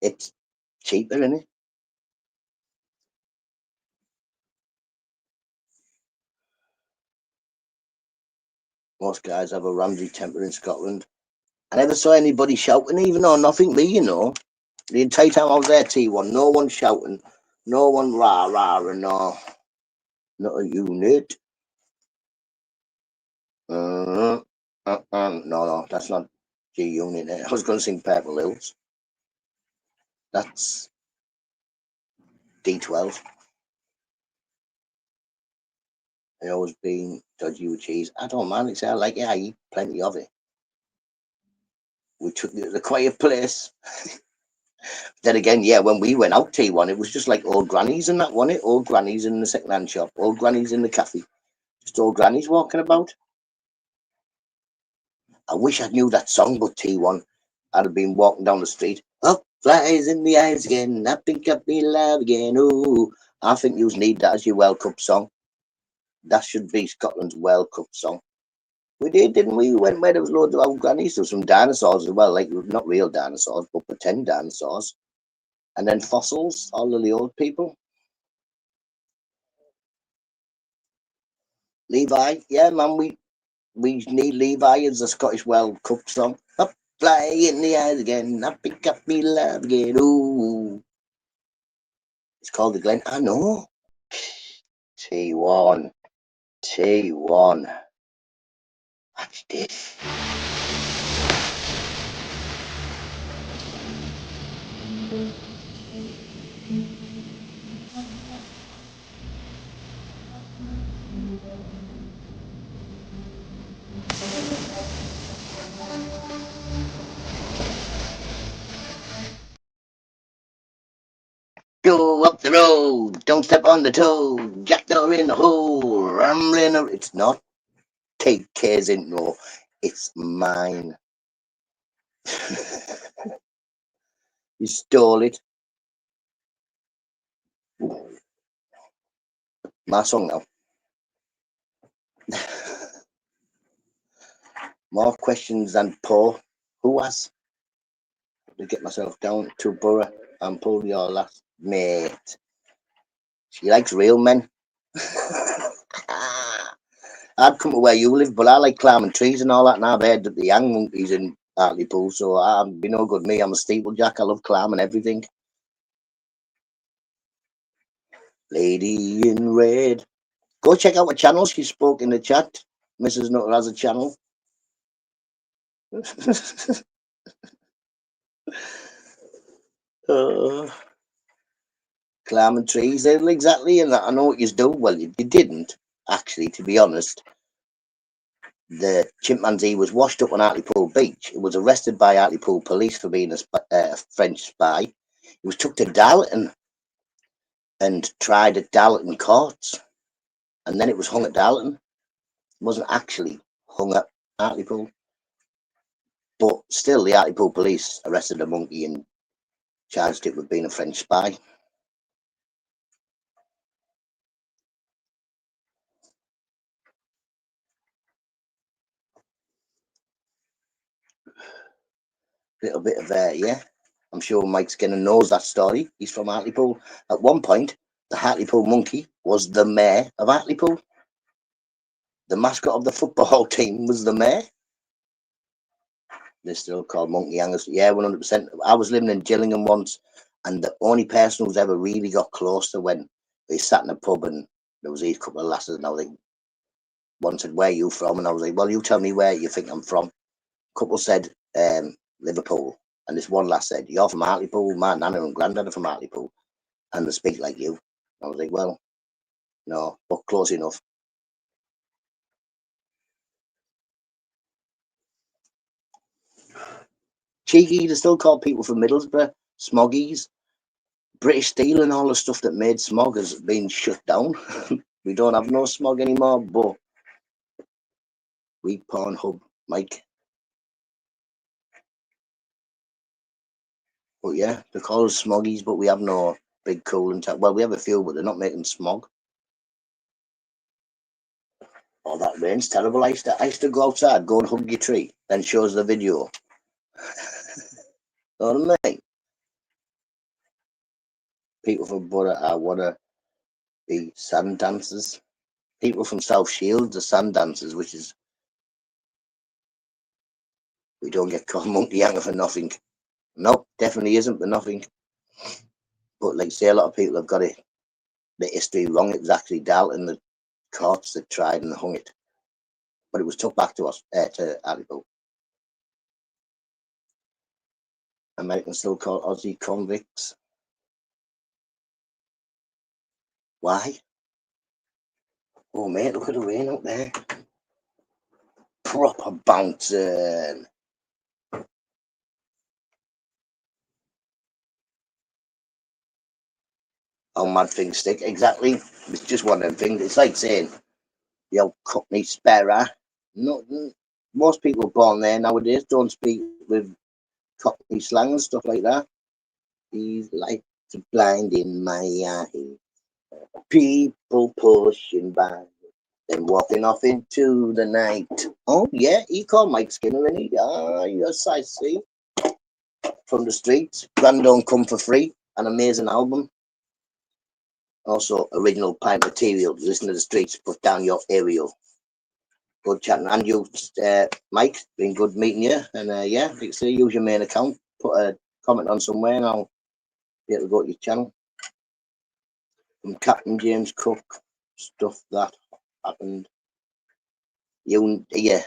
It's cheaper, isn't it? Most guys have a Ramsey temper in Scotland. I never saw anybody shouting, even or nothing, me, you know. The entire time I was there, T1, no one shouting, no one rah rah, and no, not a unit. No, that's not G Unit. I was going to sing Purple Hills. That's D12. I always been dodgy with cheese. I don't mind it. I like it. I eat plenty of it. We took it to the quiet place. Then again, yeah, when we went out T1, it was just like old grannies and that, wasn't it? Old grannies in the second-hand shop, old grannies in the cafe. Just old grannies walking about. I wish I knew that song, but T1, I'd have been walking down the street. Up flies in the eyes again. I pick up me love again. Ooh, I think you need that as your World Cup song. That should be Scotland's World Cup song. We did, didn't we? We went where there was loads of old grannies. There was some dinosaurs as well, like not real dinosaurs, but pretend dinosaurs. And then fossils, all of the old people. Levi, yeah, man, we need Levi as the Scottish World Cup song. Up fly in the eyes again, I pick up me love again. Ooh. It's called the Glen. I know. T1. Watch this. Go up the road, don't step on the toe, jack door in the hole, rambling. It's not take cares in no, it's mine. You stole it. My song now. More questions than Paul. Who has? To get myself down to Borough and pull your last mate. She likes real men. I'd come to where you live, but I like climbing trees and all that. And I've heard that the young monkeys in Hartlepool, so I'm be no good me. I'm a steeplejack. I love climbing everything. Lady in red. Go check out her channel. She spoke in the chat. Mrs. Nutter has a channel. Climbing trees, exactly, and I know what you do. Well, you didn't actually, to be honest. The chimpanzee was washed up on Hartlepool Beach. It was arrested by Hartlepool police for being a French spy. He was took to Darlington and tried at Darlington courts, and then it was hung at Darlington. It wasn't actually hung at Hartlepool, but still, the Hartlepool police arrested the monkey and charged it with being a French spy. Little bit of yeah. I'm sure Mike Skinner knows that story. He's from Hartlepool. At one point, the Hartlepool monkey was the mayor of Hartlepool. The mascot of the football team was the mayor. They're still called monkey hangers. Yeah, 100%. I was living in Gillingham once, and the only person who's ever really got close to when they sat in a pub and there was these couple of lasses, and I was like, one said, "Where are you from?" And I was like, "Well, you tell me where you think I'm from." A couple said, Liverpool. And this one lass said, "You're from Hartlepool? My nana and granddad are from Hartlepool, and they speak like you." I was like, "Well, no, but close enough." Cheeky, they still call people from Middlesbrough smoggies. British Steel and all the stuff that made smog has been shut down. We don't have no smog anymore, but we Pornhub, Mike. But yeah, they call us smoggies, but we have no big coolant. Well, we have a few, but they're not making smog. Oh, that rain's terrible. I used to go outside, go and hug your tree, then shows the video. Know what I mean? People from Borough, I want to be sand dancers. People from South Shields are sand dancers, which is, we don't get called monkey hanger for nothing. Nope, definitely isn't for nothing. But like say, a lot of people have got it, the history wrong. It was actually Dalton, the courts that tried and hung it, but it was took back to us to Hartlepool. Americans still call Aussie convicts. Why? Oh mate, look at the rain out there. Proper bouncing. How mad things stick. Exactly. It's just one of them things. It's like saying the old Cockney sparrow. No, most people born there nowadays don't speak with Cockney slang and stuff like that. He's like to blind in my eye. People pushing by, then walking off into the night. Oh yeah, he called Mike Skinner, and he yes, I see. From the streets, Grand Don't Come for Free, an amazing album. Also, original Pint material. Listen to the streets, put down your aerial. Good chatting. And you, Mike, been good meeting you. And yeah, like I say, use your main account, put a comment on somewhere, and I'll be able to go to your channel. From Captain James Cook, stuff that happened. Yeah,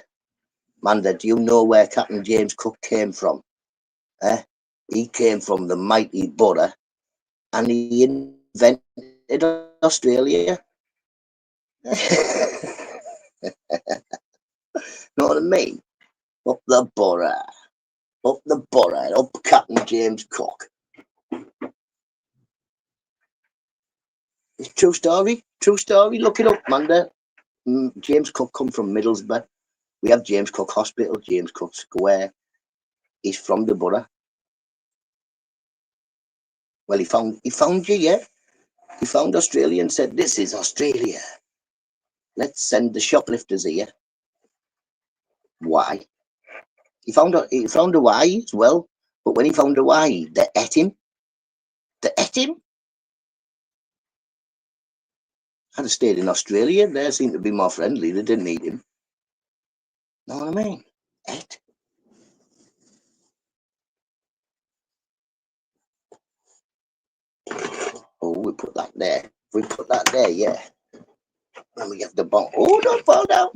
Manda, do you know where Captain James Cook came from? He came from the mighty Borough and he invented Australia. Know what I mean? Up the Borough, up Captain James Cook. It's true story, look it up, Manda. James Cook come from Middlesbrough. We have James Cook Hospital, James Cook Square. He's from the Borough. Well, he found you, yeah. He found Australia and said, "This is Australia. Let's send the shoplifters here." Why? He found Hawaii as well, but when he found Hawaii, they ate him. I'd have stayed in Australia. They seemed to be more friendly. They didn't eat him. Know what I mean? Ate. Oh, we put that there. We put that there, yeah. Then we get the bomb. Oh, don't fall down.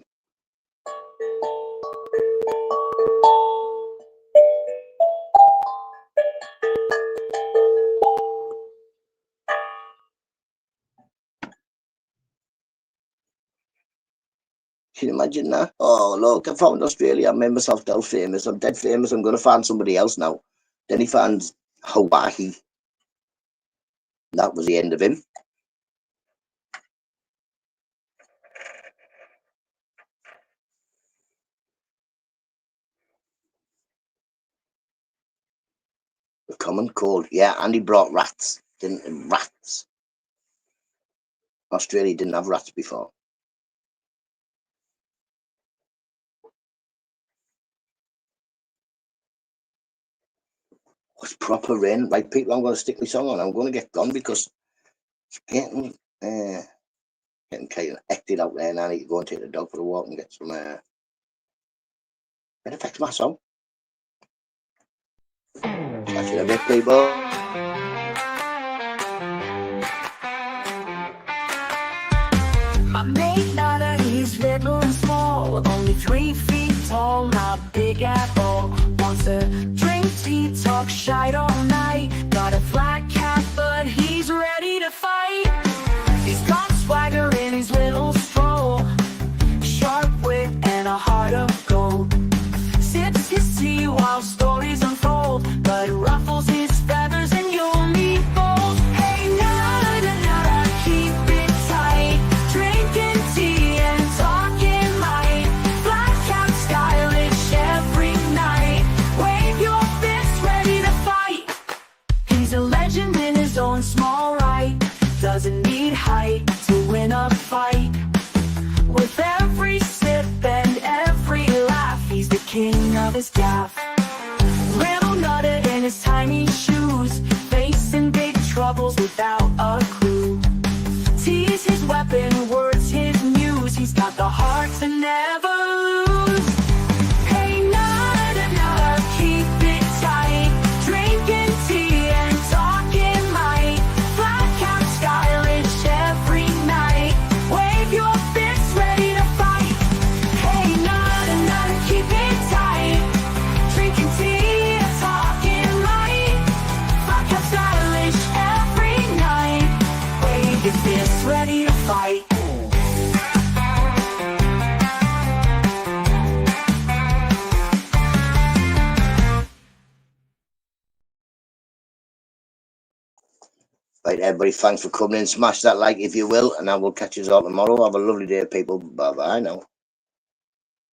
Can you imagine that? Oh, look, I found Australia. I made myself dead famous. I'm dead famous. I'm going to find somebody else now. Then he finds Hawaii. That was the end of him. The common cold. Yeah, and he brought rats. Rats. Australia didn't have rats before. What's proper rain? Right, people, I'm going to stick my song on. I'm going to get gone because it's getting kind of hectic out there, and I need to go and take the dog for a walk and get some. It affects my song. Catch you in a bit, people. My mate Nutta, he's little and small, only 3 feet tall, not big at all. Wants to drink tea, talk shite all night. Got a flat cap, but he's ready to fight. He's got swagger in his little stroll, sharp wit and a heart of gold. Sips his tea while stories unfold, but ruffles his feathers and you'll meet bold. Hey, Nutta, Nutta, keep it tight. Drinking tea and talking light. Black cap stylish every night. Wave your fists ready to fight. He's a legend in his own small right. Doesn't need height to win a fight. With every sip and every laugh, he's the king of his gaff. Little Nutta in his tiny shoes, facing big troubles without a clue. Tea's his weapon, words his muse. He's got the heart to never lose. Hey, Nutta, Nutta, keep it tight. Drinking tea and talking light. Flat cap stylish every night. Wave your fists ready to fight. Hey, Nutta, Nutta, keep it tight. Drinking tea and talking light. Flat cap stylish every night. Wave your fists ready to fight. Right, everybody, thanks for coming in. Smash that like if you will, and I will catch you all tomorrow. Have a lovely day, people. Bye bye now.